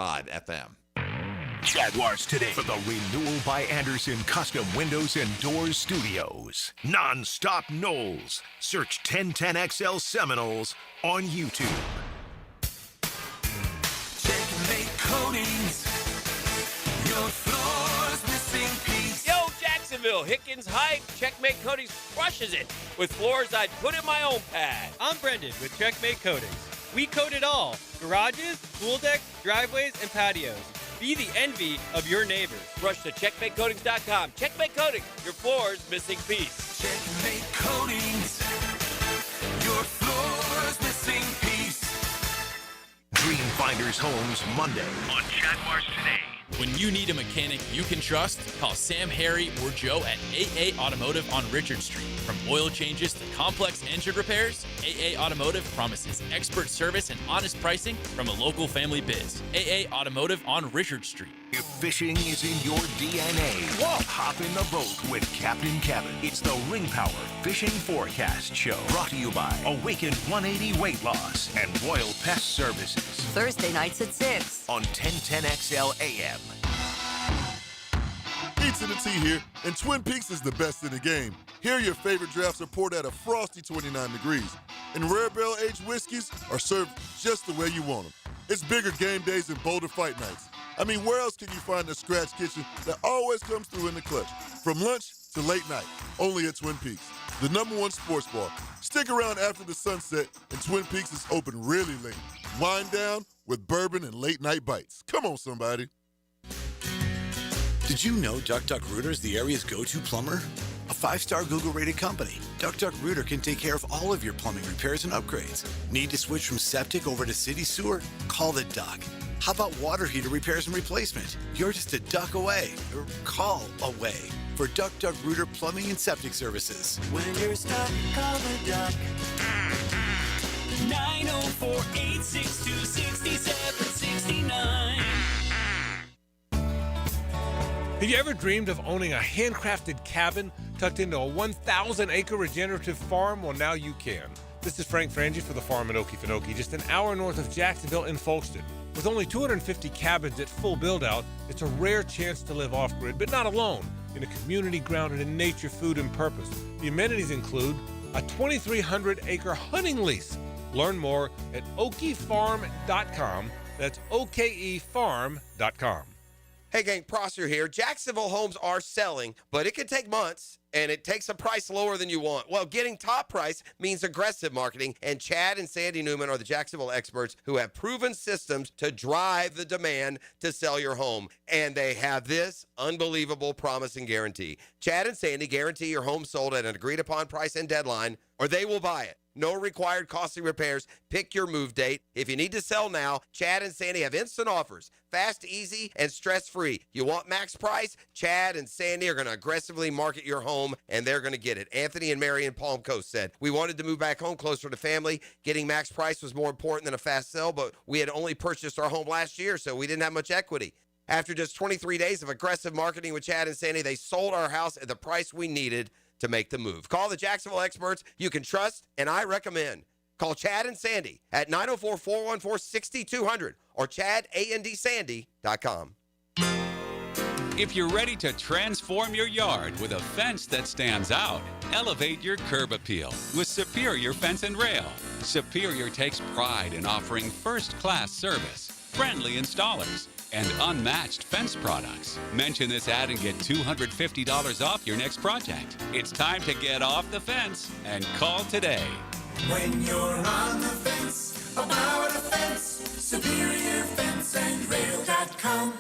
S4: FM.
S1: Jaguars Today for the Renewal by Anderson Custom Windows and Doors Studios. Non-stop Knowles. Search 1010XL Seminoles on YouTube.
S15: Checkmate Coatings. Your floor's missing piece.
S16: Yo, Jacksonville, Hickens Hype. Checkmate Coatings crushes it with floors I'd put in my own pad.
S17: I'm Brendan with Checkmate Coatings. We coat it all. Garages, pool decks, driveways, and patios. Be the envy of your neighbors.
S16: Rush to checkmatecoatings.com. Checkmate Coatings, your floor's missing piece.
S15: Checkmate Coatings. Your floor's missing piece.
S1: Dreamfinders Homes Monday on Jaguars Today.
S25: When you need a mechanic you can trust, call Sam, Harry, or Joe at AA Automotive on Richard Street. From oil changes to complex engine repairs, AA Automotive promises expert service and honest pricing from a local family biz. AA Automotive on Richard Street.
S1: If fishing is in your DNA, hop in the boat with Captain Kevin. It's the Ring Power Fishing Forecast Show. Brought to you by Awaken 180 Weight Loss and Royal Pest Services.
S9: Thursday nights at 6
S1: on 1010XL AM.
S18: Pizza to Tea here, and Twin Peaks is the best in the game. Here, your favorite drafts are poured at a frosty 29 degrees, and rare barrel-aged whiskeys are served just the way you want them. It's bigger game days and bolder fight nights. I mean, where else can you find a scratch kitchen that always comes through in the clutch? From lunch to late night, only at Twin Peaks, the #1 sports bar. Stick around after the sunset, and Twin Peaks is open really late. Wind down with bourbon and late-night bites. Come on, somebody.
S20: Did you know Duck Duck Rooter is the area's go-to plumber? A 5-star Google-rated company, Duck Duck Rooter can take care of all of your plumbing repairs and upgrades. Need to switch from septic over to city sewer? Call the Duck. How about water heater repairs and replacement? You're just a duck away, or call away, for Duck Duck Rooter Plumbing and Septic Services.
S15: When you're stuck, call the Duck. 904-862-6769.
S23: Have you ever dreamed of owning a handcrafted cabin tucked into a 1,000-acre regenerative farm? Well, now you can. This is Frank Frangie for the farm in Okefenokee, just an hour north of Jacksonville in Folkston. With only 250 cabins at full build-out, it's a rare chance to live off-grid, but not alone, in a community grounded in nature, food, and purpose. The amenities include a 2,300-acre hunting lease. Learn more at okefarm.com. That's okefarm.com.
S26: Hey gang, Prosser here. Jacksonville homes are selling, but it can take months, and it takes a price lower than you want. Well, getting top price means aggressive marketing, and Chad and Sandy Newman are the Jacksonville experts who have proven systems to drive the demand to sell your home. And they have this unbelievable promise and guarantee. Chad and Sandy guarantee your home sold at an agreed-upon price and deadline, or they will buy it. No required costly repairs. Pick your move date. If you need to sell now, Chad and Sandy have instant offers. Fast, easy, and stress-free. You want max price? Chad and Sandy are going to aggressively market your home, and they're going to get it. Anthony and Mary in Palm Coast said, we wanted to move back home closer to family. Getting max price was more important than a fast sell, but we had only purchased our home last year, so we didn't have much equity. After just 23 days of aggressive marketing with Chad and Sandy, they sold our house at the price we needed to make the move. Call the Jacksonville experts you can trust, and I recommend. Call Chad and Sandy at 904-414-6200 or chadandsandy.com.
S24: If you're ready to transform your yard with a fence that stands out, elevate your curb appeal with Superior Fence and Rail. Superior takes pride in offering first-class service, friendly installers, and unmatched fence products. Mention this ad and get $250 off your next project. It's time to get off the fence and call today.
S15: When you're on the fence, about a fence, SuperiorFenceandRail.com.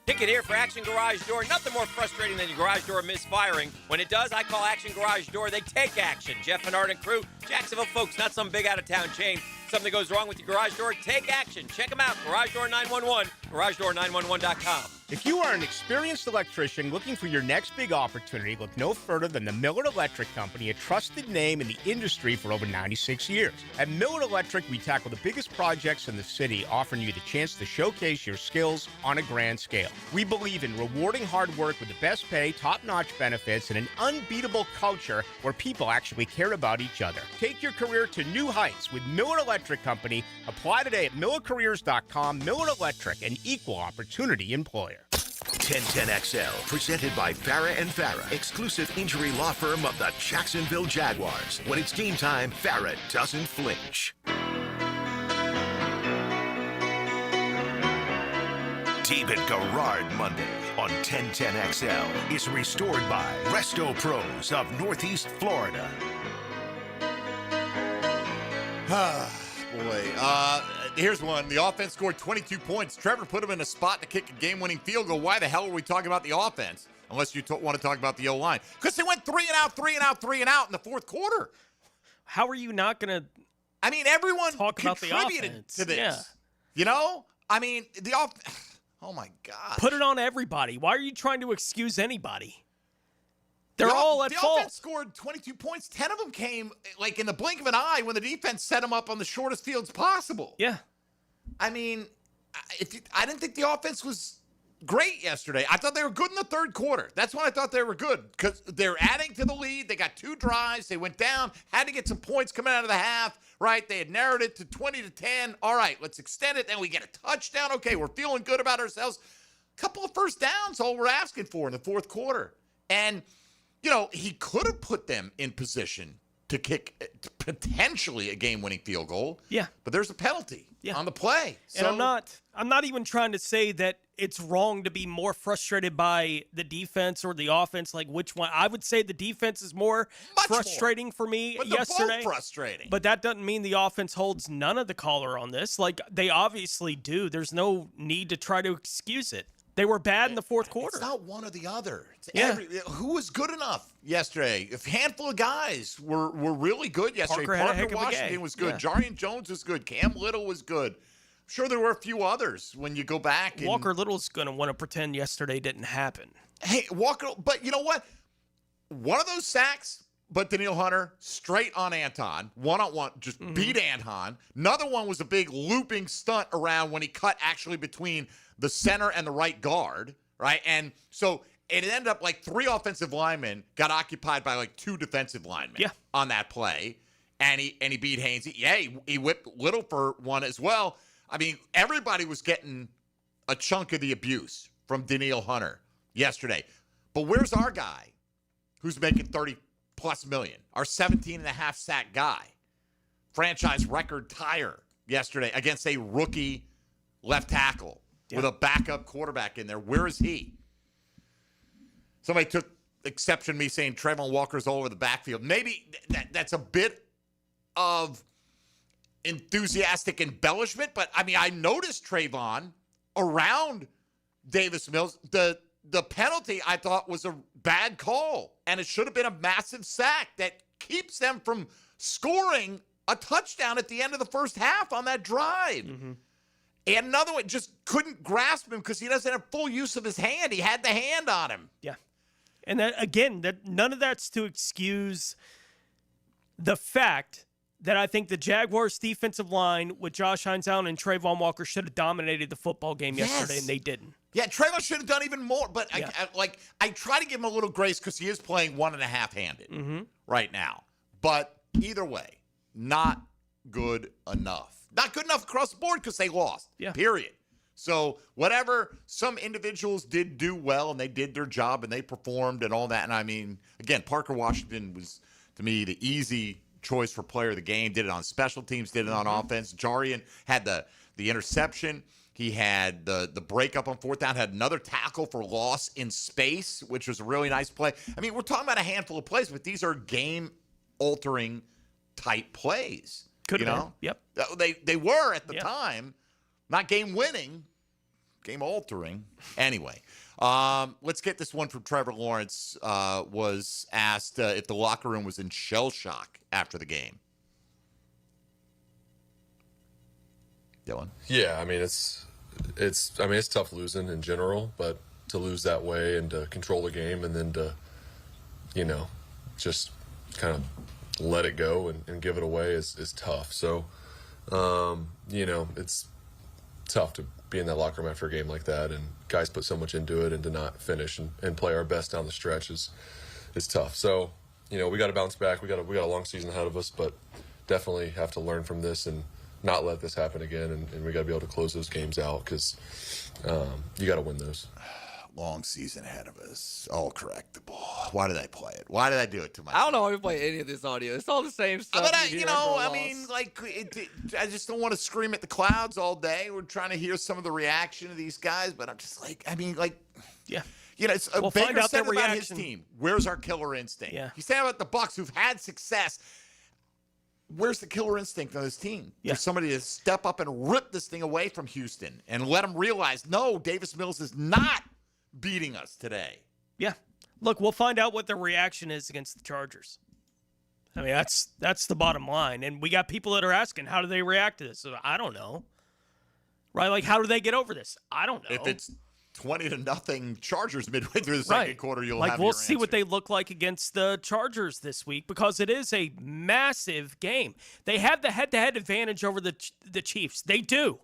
S16: Ticket here for Action Garage Door. Nothing more frustrating than your garage door misfiring. When it does, I call Action Garage Door. They take action. Jeff and Art and crew, Jacksonville folks, not some big out-of-town chain. Something goes wrong with your garage door, take action. Check them out, Garage Door 911, GarageDoor911.com.
S27: If you are an experienced electrician looking for your next big opportunity, look no further than the Miller Electric Company, a trusted name in the industry for over 96 years. At Miller Electric, we tackle the biggest projects in the city, offering you the chance to showcase your skills on a grand scale. We believe in rewarding hard work with the best pay, top-notch benefits, and an unbeatable culture where people actually care about each other. Take your career to new heights with Miller Electric Company. Apply today at millercareers.com. Miller Electric, an equal opportunity employer.
S1: 1010XL, presented by Farah and Farah, exclusive injury law firm of the Jacksonville Jaguars. When it's game time, Farah doesn't flinch. David Garrard Monday on 1010XL is restored by Resto Pros of Northeast Florida.
S4: Boy, here's one. The offense scored 22 points. Trevor put him in a spot to kick a game-winning field goal. Why the hell are we talking about the offense? Unless you want to talk about the O-line. Because they went 3 and out in the fourth quarter.
S5: How are you not going to
S4: I mean, everyone
S5: talk about the
S4: contributed
S5: offense
S4: to this.
S5: Yeah.
S4: You know? I mean, oh, my God.
S5: Put it on everybody. Why are you trying to excuse anybody? They're all at fault.
S4: The offense scored 22 points. 10 of them came like in the blink of an eye when the defense set them up on the shortest fields possible.
S5: Yeah.
S4: I mean, I didn't think the offense was great yesterday. I thought they were good in the third quarter. That's when I thought they were good because they're adding to the lead. They got 2 drives. They went down, had to get some points coming out of the half, right? They had narrowed it to 20-10. All right, let's extend it. Then we get a touchdown. Okay, we're feeling good about ourselves. A couple of first downs, all we're asking for in the fourth quarter. And you know, he could have put them in position to kick potentially a game-winning field goal.
S5: Yeah.
S4: But there's a penalty on the play.
S5: And I'm not even trying to say that it's wrong to be more frustrated by the defense or the offense, like which one. I would say the defense is more frustrating for me yesterday.
S4: They're both frustrating.
S5: But that doesn't mean the offense holds none of the collar on this. Like, they obviously do. There's no need to try to excuse it. They were bad in the fourth quarter.
S4: It's not one or the other. Who was good enough yesterday? A handful of guys were really good yesterday. Parker Washington was good.
S5: Yeah.
S4: Jarian Jones was good. Cam Little was good. I'm sure there were a few others when you go back.
S5: Walker Little's going to want to pretend yesterday didn't happen.
S4: Hey, Walker, but you know what? One of those sacks, but Daniil Hunter straight on Anton, one-on-one, just beat Anton. Another one was a big looping stunt around when he cut actually between the center and the right guard, right? And so it ended up like 3 offensive linemen got occupied by like 2 defensive linemen on that play. And he beat Haynes. Yeah, he whipped Little for one as well. I mean, everybody was getting a chunk of the abuse from Daniil Hunter yesterday. But where's our guy who's making $30+ million? Our 17.5 sack guy. Franchise record tire yesterday against a rookie left tackle. With a backup quarterback in there. Where is he? Somebody took exception to me saying Trayvon Walker's all over the backfield. Maybe that's a bit of enthusiastic embellishment, but I mean, I noticed Trayvon around Davis Mills. The penalty I thought was a bad call, and it should have been a massive sack that keeps them from scoring a touchdown at the end of the first half on that drive. And another one just couldn't grasp him because he doesn't have full use of his hand. He had the hand on him.
S5: Yeah. And that, again, none of that's to excuse the fact that I think the Jaguars' defensive line with Josh Hines Allen and Trayvon Walker should have dominated the football game yesterday, and they didn't.
S4: Yeah, Trayvon should have done even more. But I try to give him a little grace because he is playing 1.5-handed right now. But either way, not good enough. Not good enough across the board because they lost, period. So whatever, some individuals did do well, and they did their job, and they performed and all that. And, I mean, again, Parker Washington was, to me, the easy choice for player of the game. Did it on special teams, did it on offense. Jarian had the interception. He had the breakup on 4th down, had another tackle for loss in space, which was a really nice play. I mean, we're talking about a handful of plays, but these are game-altering type plays.
S5: Could have been.
S4: Yep. They were at the time. Not game-winning, game-altering. Anyway, let's get this one from Trevor Lawrence. Was asked if the locker room was in shell shock after the game. Dylan?
S2: Yeah, I mean, it's tough losing in general, but to lose that way and to control the game and then to, just kind of let it go and give it away is tough. So, it's tough to be in that locker room after a game like that, and guys put so much into it, and to not finish and play our best down the stretch is tough. So, we got to bounce back. We got a long season ahead of us, but definitely have to learn from this and not let this happen again, and we got to be able to close those games out because you got to win those.
S4: long season ahead of us. All correctable. Why did I play it? Why did I do it to myself?
S21: I don't know why we play any of this audio. It's all the same stuff.
S4: But I just don't want to scream at the clouds all day. We're trying to hear some of the reaction of these guys, but I'm just
S5: yeah.
S4: It's
S5: We'll
S4: Baker
S5: find out
S4: said
S5: their
S4: about
S5: reaction.
S4: his team. Where's our killer instinct?
S5: Yeah.
S4: He's saying about the Bucs who've had success. Where's the killer instinct of this team?
S5: Yeah.
S4: For somebody to step up and rip this thing away from Houston and let them realize, no, Davis Mills is not beating us today.
S5: Yeah. Look, we'll find out what their reaction is against the Chargers. I mean, that's the bottom line. And we got people that are asking, how do they react to this? So I don't know. Right? Like, how do they get over this? I don't know.
S4: If it's 20-0 Chargers midway through the second quarter, you'll have
S5: we'll
S4: your
S5: see what
S4: answer.
S5: they look like against the Chargers this week because it is a massive game. They have the head-to-head advantage over the Chiefs. They do.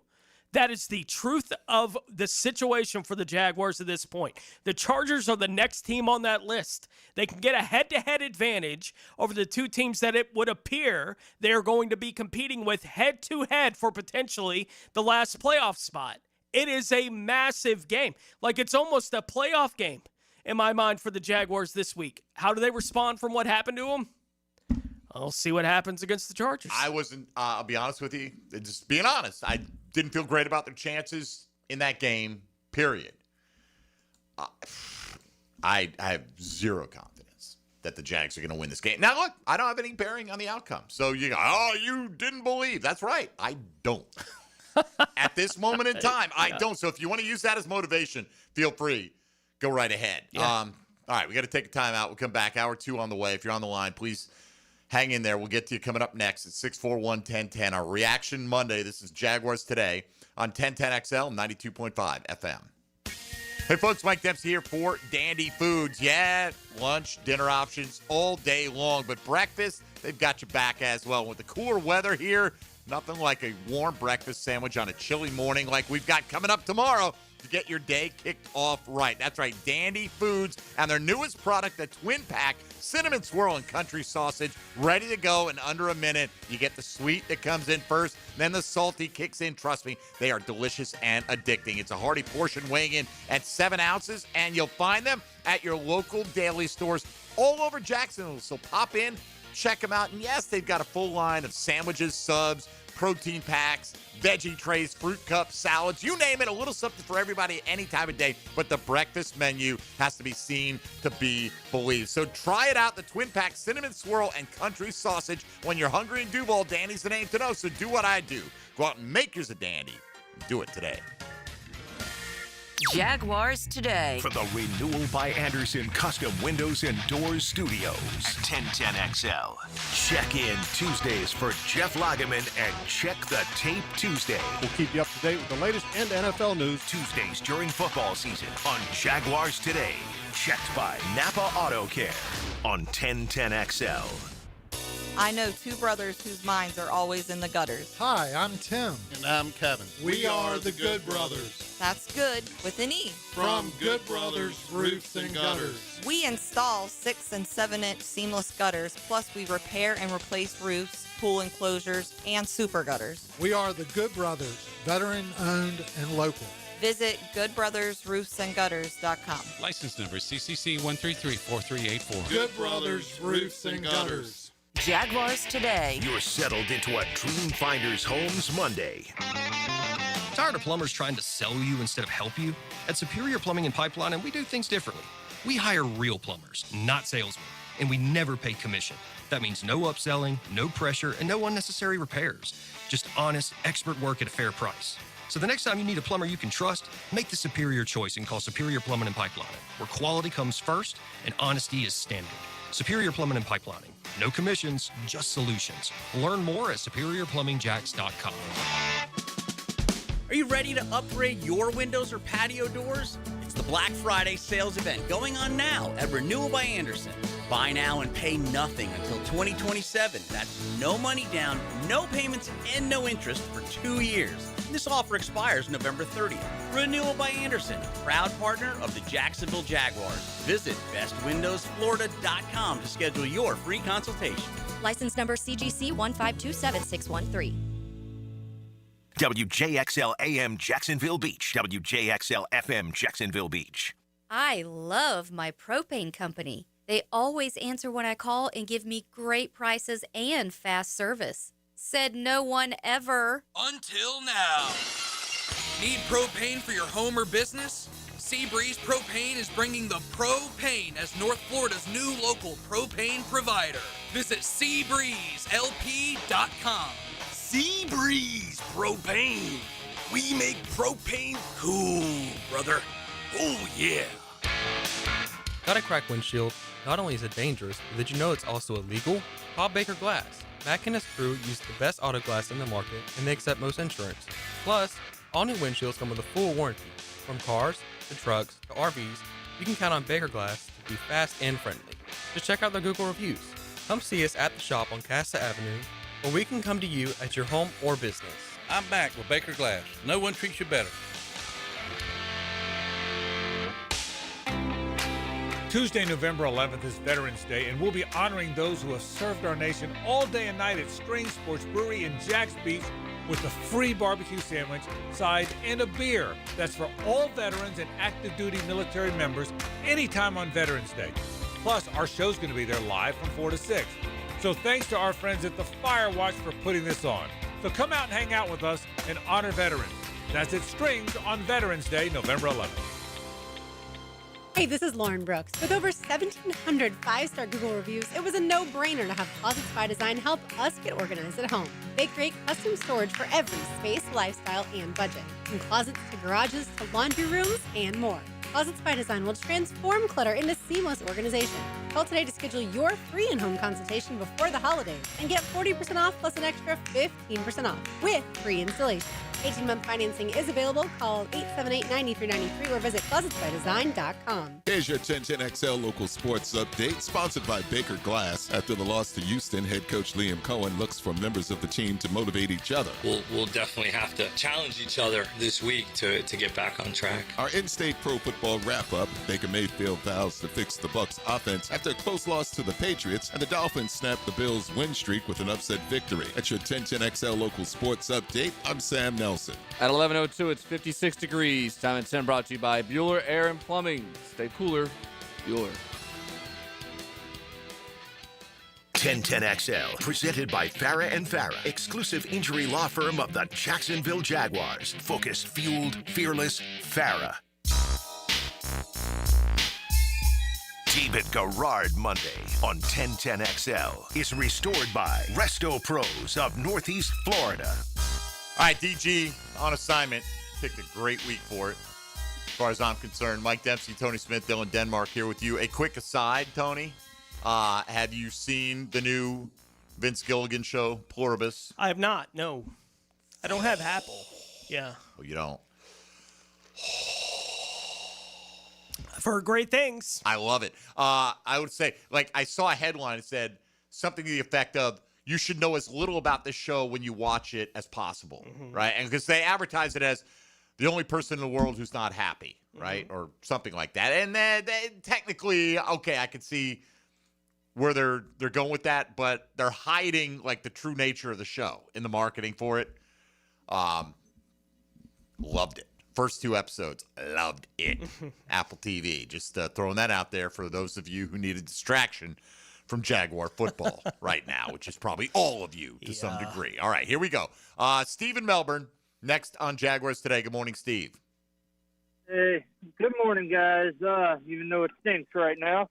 S5: That is the truth of the situation for the Jaguars at this point. The Chargers are the next team on that list. They can get a head-to-head advantage over the two teams that it would appear they're going to be competing with head-to-head for potentially the last playoff spot. It is a massive game. Like, it's almost a playoff game in my mind for the Jaguars this week. How do they respond from what happened to them? I'll see what happens against the Chargers.
S4: I'll be honest with you, just being honest, I didn't feel great about their chances in that game, period. I have zero confidence that the Jags are going to win this game. Now, look, I don't have any bearing on the outcome. So you go, you didn't believe. That's right. I don't. At this moment in time, I don't. So if you want to use that as motivation, feel free. Go right ahead.
S5: Yeah.
S4: All right, we got to take a timeout. We'll come back. Hour 2 on the way. If you're on the line, please hang in there. We'll get to you coming up next at 641-1010. Our Reaction Monday. This is Jaguars Today on 1010XL 92.5 FM. Hey, folks, Mike Dempsey here for Dandy Foods. Yeah, lunch, dinner options all day long, but breakfast, they've got you back as well. With the cooler weather here, nothing like a warm breakfast sandwich on a chilly morning like we've got coming up tomorrow to get your day kicked off right. That's right, Dandy Foods and their newest product, the Twin Pack Cinnamon Swirl and Country Sausage, ready to go in under a minute. You get the sweet that comes in first, then the salty kicks in. Trust me, they are delicious and addicting. It's a hearty portion weighing in at 7 ounces, and you'll find them at your local daily stores all over Jacksonville. So pop in, check them out. And yes, they've got a full line of sandwiches, subs, protein packs, veggie trays, fruit cups, salads, you name it, a little something for everybody any time of day. But the breakfast menu has to be seen to be believed. So try it out, the Twin Pack Cinnamon Swirl and Country Sausage. When you're hungry in Duval, Dandy's the name to know. So do what I do. Go out and make yours a Dandy. Do it today.
S9: Jaguars Today.
S1: For the Renewal by Anderson Custom Windows and Doors Studios at 1010XL. Check in Tuesdays for Jeff Lageman and Check the Tape Tuesday.
S3: We'll keep you up to date with the latest and NFL news.
S1: Tuesdays during football season on Jaguars Today. Checked by Napa Auto Care on 1010XL.
S6: I know two brothers whose minds are always in the gutters.
S7: Hi, I'm Tim.
S8: And I'm Kevin.
S7: We are the Good Brothers.
S6: That's good with an E.
S7: From Good Brothers Roofs and Gutters.
S6: We install 6 and 7-inch seamless gutters, plus we repair and replace roofs, pool enclosures, and super gutters.
S7: We are the Good Brothers, veteran-owned and local.
S6: Visit goodbrothersroofsandgutters.com.
S24: License number CCC 1334384.
S7: Good Brothers Roofs and Gutters.
S9: Jaguars Today.
S1: You're settled into a Dream Finders Homes Monday.
S10: Tired of plumbers trying to sell you instead of help you? At Superior Plumbing and Pipeline, we do things differently. We hire real plumbers, not salesmen, and we never pay commission. That means no upselling, no pressure, and no unnecessary repairs. Just honest, expert work at a fair price. So the next time you need a plumber you can trust, make the superior choice and call Superior Plumbing and Pipelining, where quality comes first and honesty is standard. Superior Plumbing and Pipelining. No commissions, just solutions. Learn more at SuperiorPlumbingJacks.com.
S12: Are you ready to upgrade your windows or patio doors? It's the Black Friday sales event going on now at Renewal by Anderson. Buy now and pay nothing until 2027. That's no money down, no payments, and no interest for 2 years. This offer expires November 30th. Renewal by Anderson, proud partner of the Jacksonville Jaguars. Visit bestwindowsflorida.com to schedule your free consultation.
S19: License number CGC 1527613.
S1: WJXL AM Jacksonville Beach. WJXL FM Jacksonville Beach.
S19: I love my propane company. They always answer when I call and give me great prices and fast service. Said no one ever.
S8: Until now. Need propane for your home or business? Seabreeze Propane is bringing the propane as North Florida's new local propane provider. Visit SeabreezeLP.com. Seabreeze Propane. We make propane cool, brother. Oh, yeah.
S11: Got a cracked windshield? Not only is it dangerous, but did you know it's also illegal? Call Baker Glass. Mack and his crew use the best auto glass in the market, and they accept most insurance. Plus, all new windshields come with a full warranty. From cars, to trucks, to RVs, you can count on Baker Glass to be fast and friendly. Just check out their Google reviews. Come see us at the shop on Casta Avenue, or we can come to you at your home or business.
S13: I'm back with Baker Glass. No one treats you better.
S23: Tuesday, November 11th is Veterans Day, and we'll be honoring those who have served our nation all day and night at String Sports Brewery in Jax Beach with a free barbecue sandwich, side, and a beer. That's for all veterans and active duty military members anytime on Veterans Day. Plus, our show's going to be there live from 4 to 6. So thanks to our friends at the Fire Watch for putting this on. So come out and hang out with us and honor veterans. That's at Strings on Veterans Day, November 11th.
S14: Hey, this is Lauren Brooks. With over 1,700 five-star Google reviews, it was a no-brainer to have Closets by Design help us get organized at home. They create custom storage for every space, lifestyle, and budget. From closets to garages to laundry rooms and more. Closets by Design will transform clutter into seamless organization. Call today to schedule your free in-home consultation before the holidays and get 40% off plus an extra 15% off with free installation. 18-month financing is available. Call 878-9393 or visit closetsbydesign.com.
S17: Here's your 1010XL local sports update, sponsored by Baker Glass. After the loss to Houston, head coach Liam Cohen looks for members of the team to motivate each other.
S22: We'll definitely have to challenge each other this week to get back on track.
S17: Our in-state pro football wrap-up, Baker Mayfield vows to fix the Bucs offense after a close loss to the Patriots, and the Dolphins snapped the Bills' win streak with an upset victory. That's your 1010XL local sports update. I'm Sam Nelson.
S21: At 11:02, it's 56 degrees. Time at 10 brought to you by Bueller Air and Plumbing. Stay cooler, Bueller.
S1: 1010XL, presented by Farah and Farah, exclusive injury law firm of the Jacksonville Jaguars. Focused, fueled, fearless, Farah. David Garrard Monday on 1010XL is restored by Resto Pros of Northeast Florida.
S4: All right, DG on assignment. Picked a great week for it, as far as I'm concerned. Mike Dempsey, Tony Smith, Dylan Denmark here with you. A quick aside, Tony. Have you seen the new Vince Gilligan show, Pluribus?
S5: I have not, no. I don't have Apple. Yeah.
S4: Oh, you don't?
S5: I've heard great things.
S4: I love it. I would say, like, I saw a headline that said something to the effect of, you should know as little about this show when you watch it as possible, right? And because they advertise it as the only person in the world who's not happy, right? Or something like that. And then technically, okay, I could see where they're going with that, but they're hiding like the true nature of the show in the marketing for it. Loved it. First 2 episodes, loved it. Apple TV. Just throwing that out there for those of you who need a distraction from Jaguar football right now, which is probably all of you to some degree. All right, here we go. Steve in Melbourne, next on Jaguars Today. Good morning, Steve.
S25: Hey, good morning, guys. Even though it stinks right now.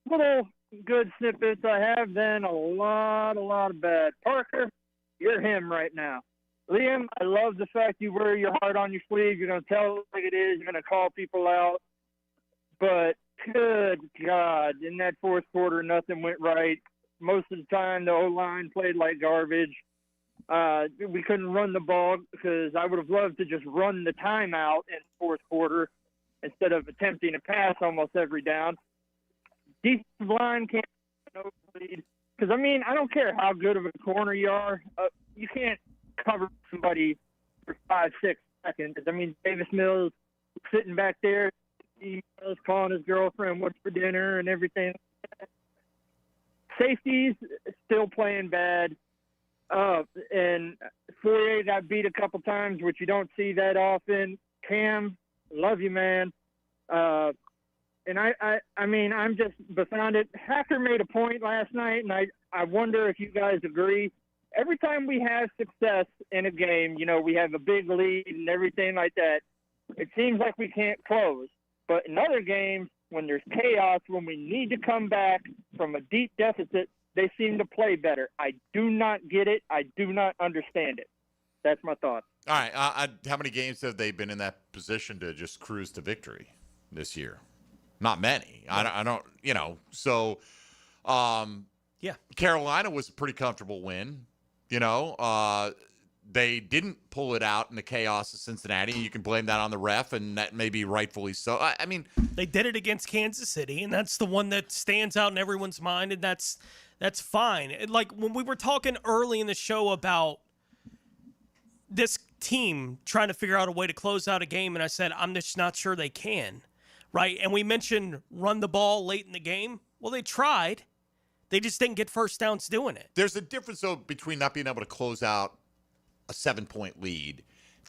S25: Little good snippets I have, then a lot of bad. Parker, you're him right now. Liam, I love the fact you wear your heart on your sleeve. You're going to tell it like it is. You're going to call people out. But good God, in that fourth quarter, nothing went right. Most of the time, the O-line played like garbage. We couldn't run the ball because I would have loved to just run the timeout in the fourth quarter instead of attempting a pass almost every down. Defensive line can't lead. Because, I mean, I don't care how good of a corner you are. You can't cover somebody for 5-6 seconds. I mean, Davis Mills sitting back there, emails, calling his girlfriend what's for dinner and everything. Safeties still playing bad. And Fourier got beat a couple times, which you don't see that often. Cam, love you, man. And I mean, I'm just befounded. Hacker made a point last night, and I wonder if you guys agree. Every time we have success in a game, we have a big lead and everything like that, it seems like we can't close. But in other games, when there's chaos, when we need to come back from a deep deficit, they seem to play better. I do not get it. I do not understand it. That's my thought.
S4: All right. How many games have they been in that position to just cruise to victory this year? Not many. I don't, So,
S5: yeah.
S4: Carolina was a pretty comfortable win. They didn't pull it out in the chaos of Cincinnati. You can blame that on the ref, and that may be rightfully so. I mean,
S5: they did it against Kansas City, and that's the one that stands out in everyone's mind, and that's fine. And like when we were talking early in the show about this team trying to figure out a way to close out a game, and I said, I'm just not sure they can, right? And we mentioned run the ball late in the game. Well, they tried. They just didn't get first downs doing it.
S4: There's a difference, though, between not being able to close out a 7-point lead.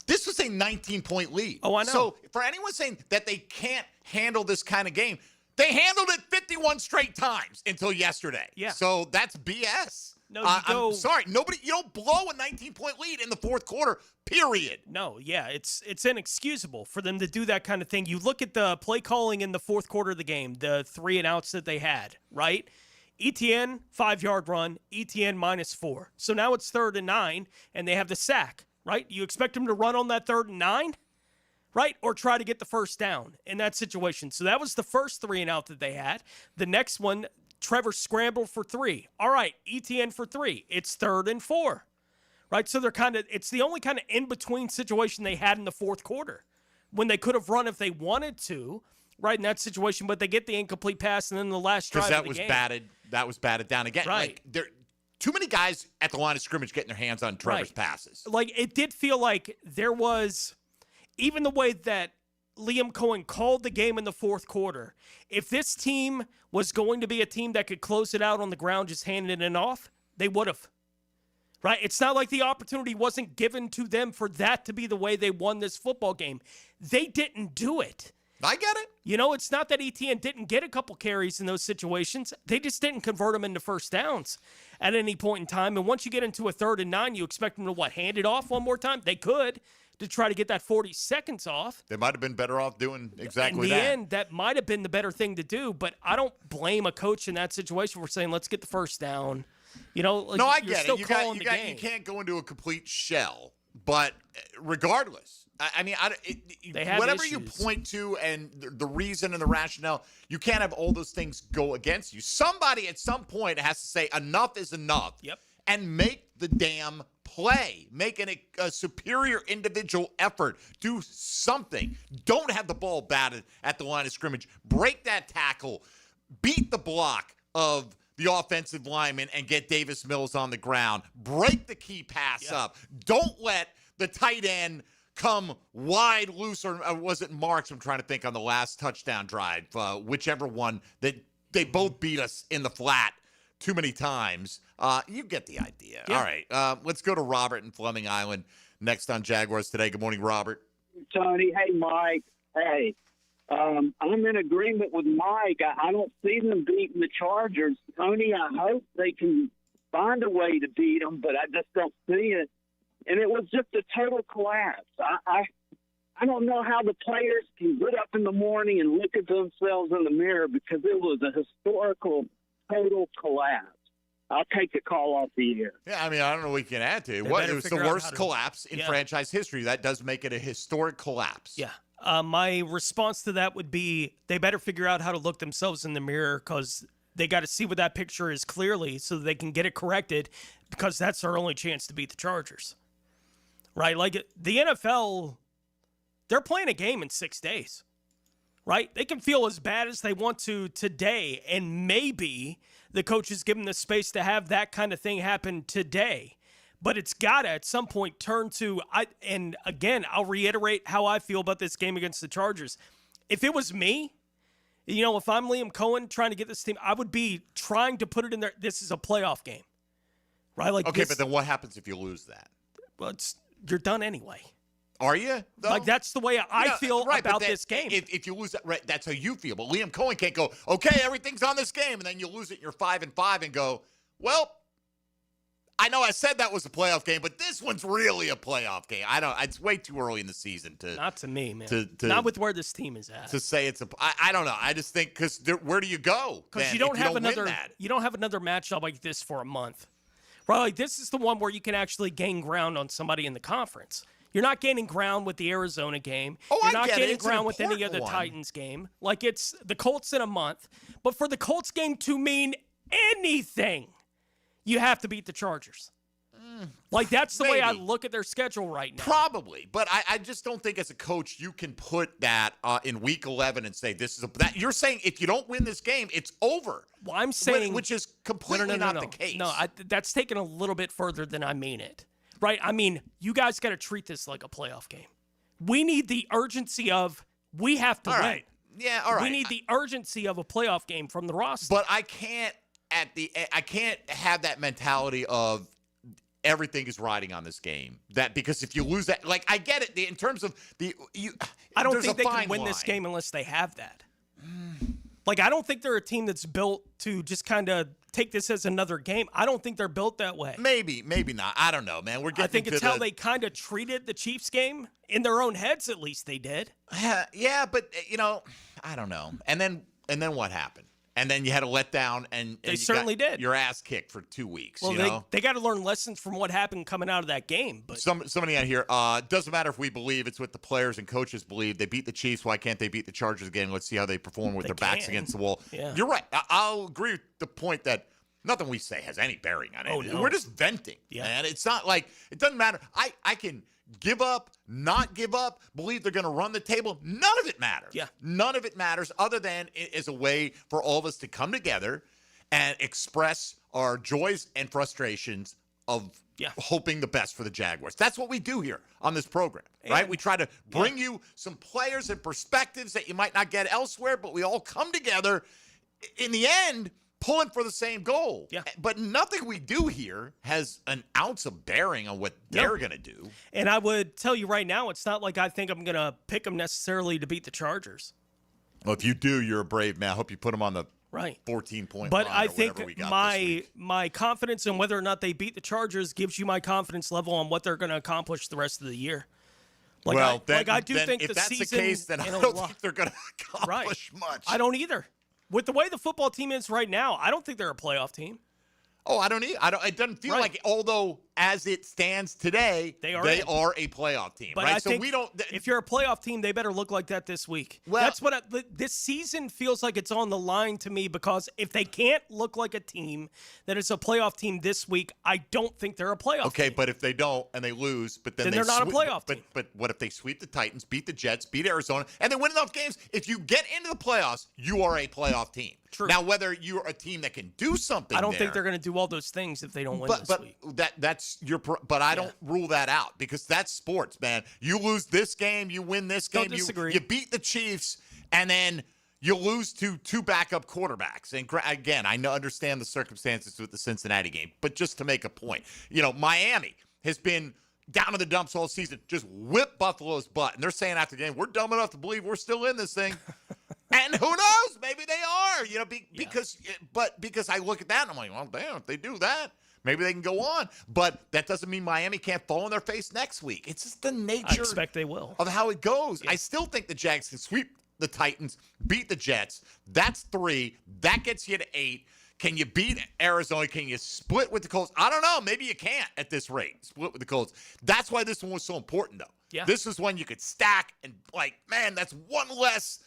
S4: This was a 19-point lead.
S5: Oh, I know.
S4: So for anyone saying that they can't handle this kind of game, they handled it 51 straight times until yesterday.
S5: Yeah.
S4: So that's BS.
S5: No,
S4: I'm sorry. You don't blow a 19-point lead in the fourth quarter, period.
S5: No, yeah, it's inexcusable for them to do that kind of thing. You look at the play calling in the fourth quarter of the game, the 3 and outs that they had, right? ETN, 5-yard run, ETN -4. So now it's 3rd and 9, and they have the sack, right? You expect them to run on that 3rd and 9, right? Or try to get the first down in that situation. So that was the first 3 and out that they had. The next one, Trevor scrambled for 3. All right, ETN for 3. It's 3rd and 4, right? So it's the only kind of in-between situation they had in the fourth quarter when they could have run if they wanted to, right, in that situation, but they get the incomplete pass and then the last drive of the game.
S4: That was batted down again.
S5: Right.
S4: Like, there too many guys at the line of scrimmage getting their hands on Trevor's passes.
S5: Like, it did feel like there was, even the way that Liam Cohen called the game in the fourth quarter, if this team was going to be a team that could close it out on the ground, just handing it off, they would have. Right? It's not like the opportunity wasn't given to them for that to be the way they won this football game. They didn't do it.
S4: I get it.
S5: It's not that ETN didn't get a couple carries in those situations. They just didn't convert them into first downs at any point in time. And once you get into a 3rd and 9, you expect them to, hand it off one more time? They could, to try to get that 40 seconds off.
S4: They might have been better off doing exactly
S5: that. In the
S4: that.
S5: end, that might have been the better thing to do, but I don't blame a coach in that situation for saying, let's get the first down.
S4: No, I get
S5: still
S4: it.
S5: You
S4: can't go into a complete shell. But regardless, I mean, whatever
S5: issues.
S4: you point to and the reason and the rationale, you can't have all those things go against you. Somebody at some point has to say enough is enough.
S5: Yep.
S4: And make the damn play. Make a superior individual effort. Do something. Don't have the ball batted at the line of scrimmage. Break that tackle. Beat the block of the offensive lineman and get Davis Mills on the ground. Break the key pass up. Don't let the tight end come wide loose, or was it Marks? I'm trying to think on the last touchdown drive, whichever one, that they both beat us in the flat too many times. You get the idea.
S5: Yeah.
S4: All right, let's go to Robert in Fleming Island next on Jaguars Today. Good morning, Robert.
S2: Tony. Hey, Mike. Hey. I'm in agreement with Mike. I don't see them beating the Chargers. Tony, I hope they can find a way to beat them, but I just don't see it. And it was just a total collapse. I don't know how the players can get up in the morning and look at themselves in the mirror, because it was a historical total collapse. I'll take the call off the air.
S4: Yeah, I mean, I don't know what you can add to it. It was the worst collapse in franchise history. That does make it a historic collapse.
S5: Yeah. My response to that would be they better figure out how to look themselves in the mirror, because they got to see what that picture is clearly so they can get it corrected, because that's their only chance to beat the Chargers. Right? Like, the NFL, they're playing a game in 6 days. Right? They can feel as bad as they want to today, and maybe the coaches give them the space to have that kind of thing happen today. But it's got to, at some point, turn to, and again, I'll reiterate how I feel about this game against the Chargers. If it was me, if I'm Liam Cohen trying to get this team, I would be trying to put it in there. This is a playoff game, right? Like,
S4: okay, but then what happens if you lose that?
S5: Well, you're done anyway.
S4: Are you? Though?
S5: Like, that's the way I feel about this game.
S4: If you lose that, right, that's how you feel. But Liam Cohen can't go, okay, everything's on this game, and then you lose it and you're 5-5 and go, well, I know I said that was a playoff game, but this one's really a playoff game. It's way too early in the season to.
S5: Not to me, man. Not with where this team is at.
S4: To say it's I don't know. I just think because where do you go?
S5: Because you don't have another matchup like this for a month. Right, like this is the one where you can actually gain ground on somebody in the conference. You're not gaining ground with the Arizona game. You're not gaining ground with any other Titans game. Like, it's the Colts in a month. But for the Colts game to mean anything, you have to beat the Chargers. Like, that's the way I look at their schedule right now.
S4: Probably. But I just don't think as a coach you can put that in week 11 and say this is that. You're saying if you don't win this game, it's over.
S5: Well, I'm saying.
S4: Which is completely not the case.
S5: No, that's taken a little bit further than I mean it. Right? I mean, you guys got to treat this like a playoff game. We need the urgency of we have to win.
S4: Right. Yeah, all right.
S5: We need the urgency of a playoff game from the roster.
S4: But I can't have that mentality of everything is riding on this game. Because if you lose that, like, I get it in terms of
S5: I don't think they can win this game unless they have that. Like, I don't think they're a team that's built to just kind of take this as another game. I don't think they're built that way.
S4: Maybe not. I don't know, man.
S5: I think it's how they kind of treated the Chiefs game. In their own heads, at least they did.
S4: Yeah, but I don't know. And then what happened? And then you had a letdown, and
S5: they certainly did.
S4: Your ass kicked for 2 weeks.
S5: Well, they got to learn lessons from what happened coming out of that game. But
S4: somebody out here, doesn't matter if we believe, it's what the players and coaches believe. They beat the Chiefs. Why can't they beat the Chargers again? Let's see how they perform with their backs against the wall.
S5: Yeah.
S4: You're right. I'll agree with the point that nothing we say has any bearing on it.
S5: Oh, no.
S4: We're just venting, man. It's not like it doesn't matter. I can give up, not give up, believe they're going to run the table. None of it matters.
S5: Yeah.
S4: None of it matters other than it is a way for all of us to come together and express our joys and frustrations of hoping the best for the Jaguars. That's what we do here on this program, right? We try to bring you some players and perspectives that you might not get elsewhere, but we all come together in the end pulling for the same goal.
S5: Yeah.
S4: But nothing we do here has an ounce of bearing on what they're going to do.
S5: And I would tell you right now, it's not like I think I'm going to pick them necessarily to beat the Chargers.
S4: Well, if you do, you're a brave man. I hope you put them on the 14-point line.
S5: But I think my confidence in whether or not they beat the Chargers gives you my confidence level on what they're going to accomplish the rest of the year. I do think
S4: if
S5: the
S4: that's
S5: season,
S4: the case, then I don't think they're going to accomplish much.
S5: I don't either. With the way the football team is right now, I don't think they're a playoff team.
S4: Oh, I don't either. It doesn't feel like it, although as it stands today, they are a playoff team,
S5: but
S4: right?
S5: I think if you're a playoff team, they better look like that this week. Well, that's what this season feels like. It's on the line to me because if they can't look like a team that is a playoff team this week, I don't think they're a playoff team.
S4: Okay, but if they don't and they lose, but then
S5: they're not a playoff team.
S4: But what if they sweep the Titans, beat the Jets, beat Arizona, and they win enough games? If you get into the playoffs, you are a playoff team.
S5: True.
S4: Now, whether you're a team that can do something,
S5: I don't think they're going to do all those things if they don't win this week.
S4: But I don't rule that out because that's sports, man. You lose this game, you win this game, you beat the Chiefs, and then you lose to two backup quarterbacks. And again, I understand the circumstances with the Cincinnati game, but just to make a point, Miami has been down in the dumps all season, just whip Buffalo's butt, and they're saying after the game, we're dumb enough to believe we're still in this thing. And who knows? Maybe they are, because I look at that and I'm like, well, damn, if they do that, maybe they can go on. But that doesn't mean Miami can't fall on their face next week. It's just the nature
S5: I expect they will.
S4: of how it goes. Yeah. I still think the Jags can sweep the Titans, beat the Jets. That's 3. That gets you to 8. Can you beat Arizona? Can you split with the Colts? I don't know. Maybe you can't at this rate, split with the Colts. That's why this one was so important, though.
S5: Yeah.
S4: This is one you could stack and, man, that's one less.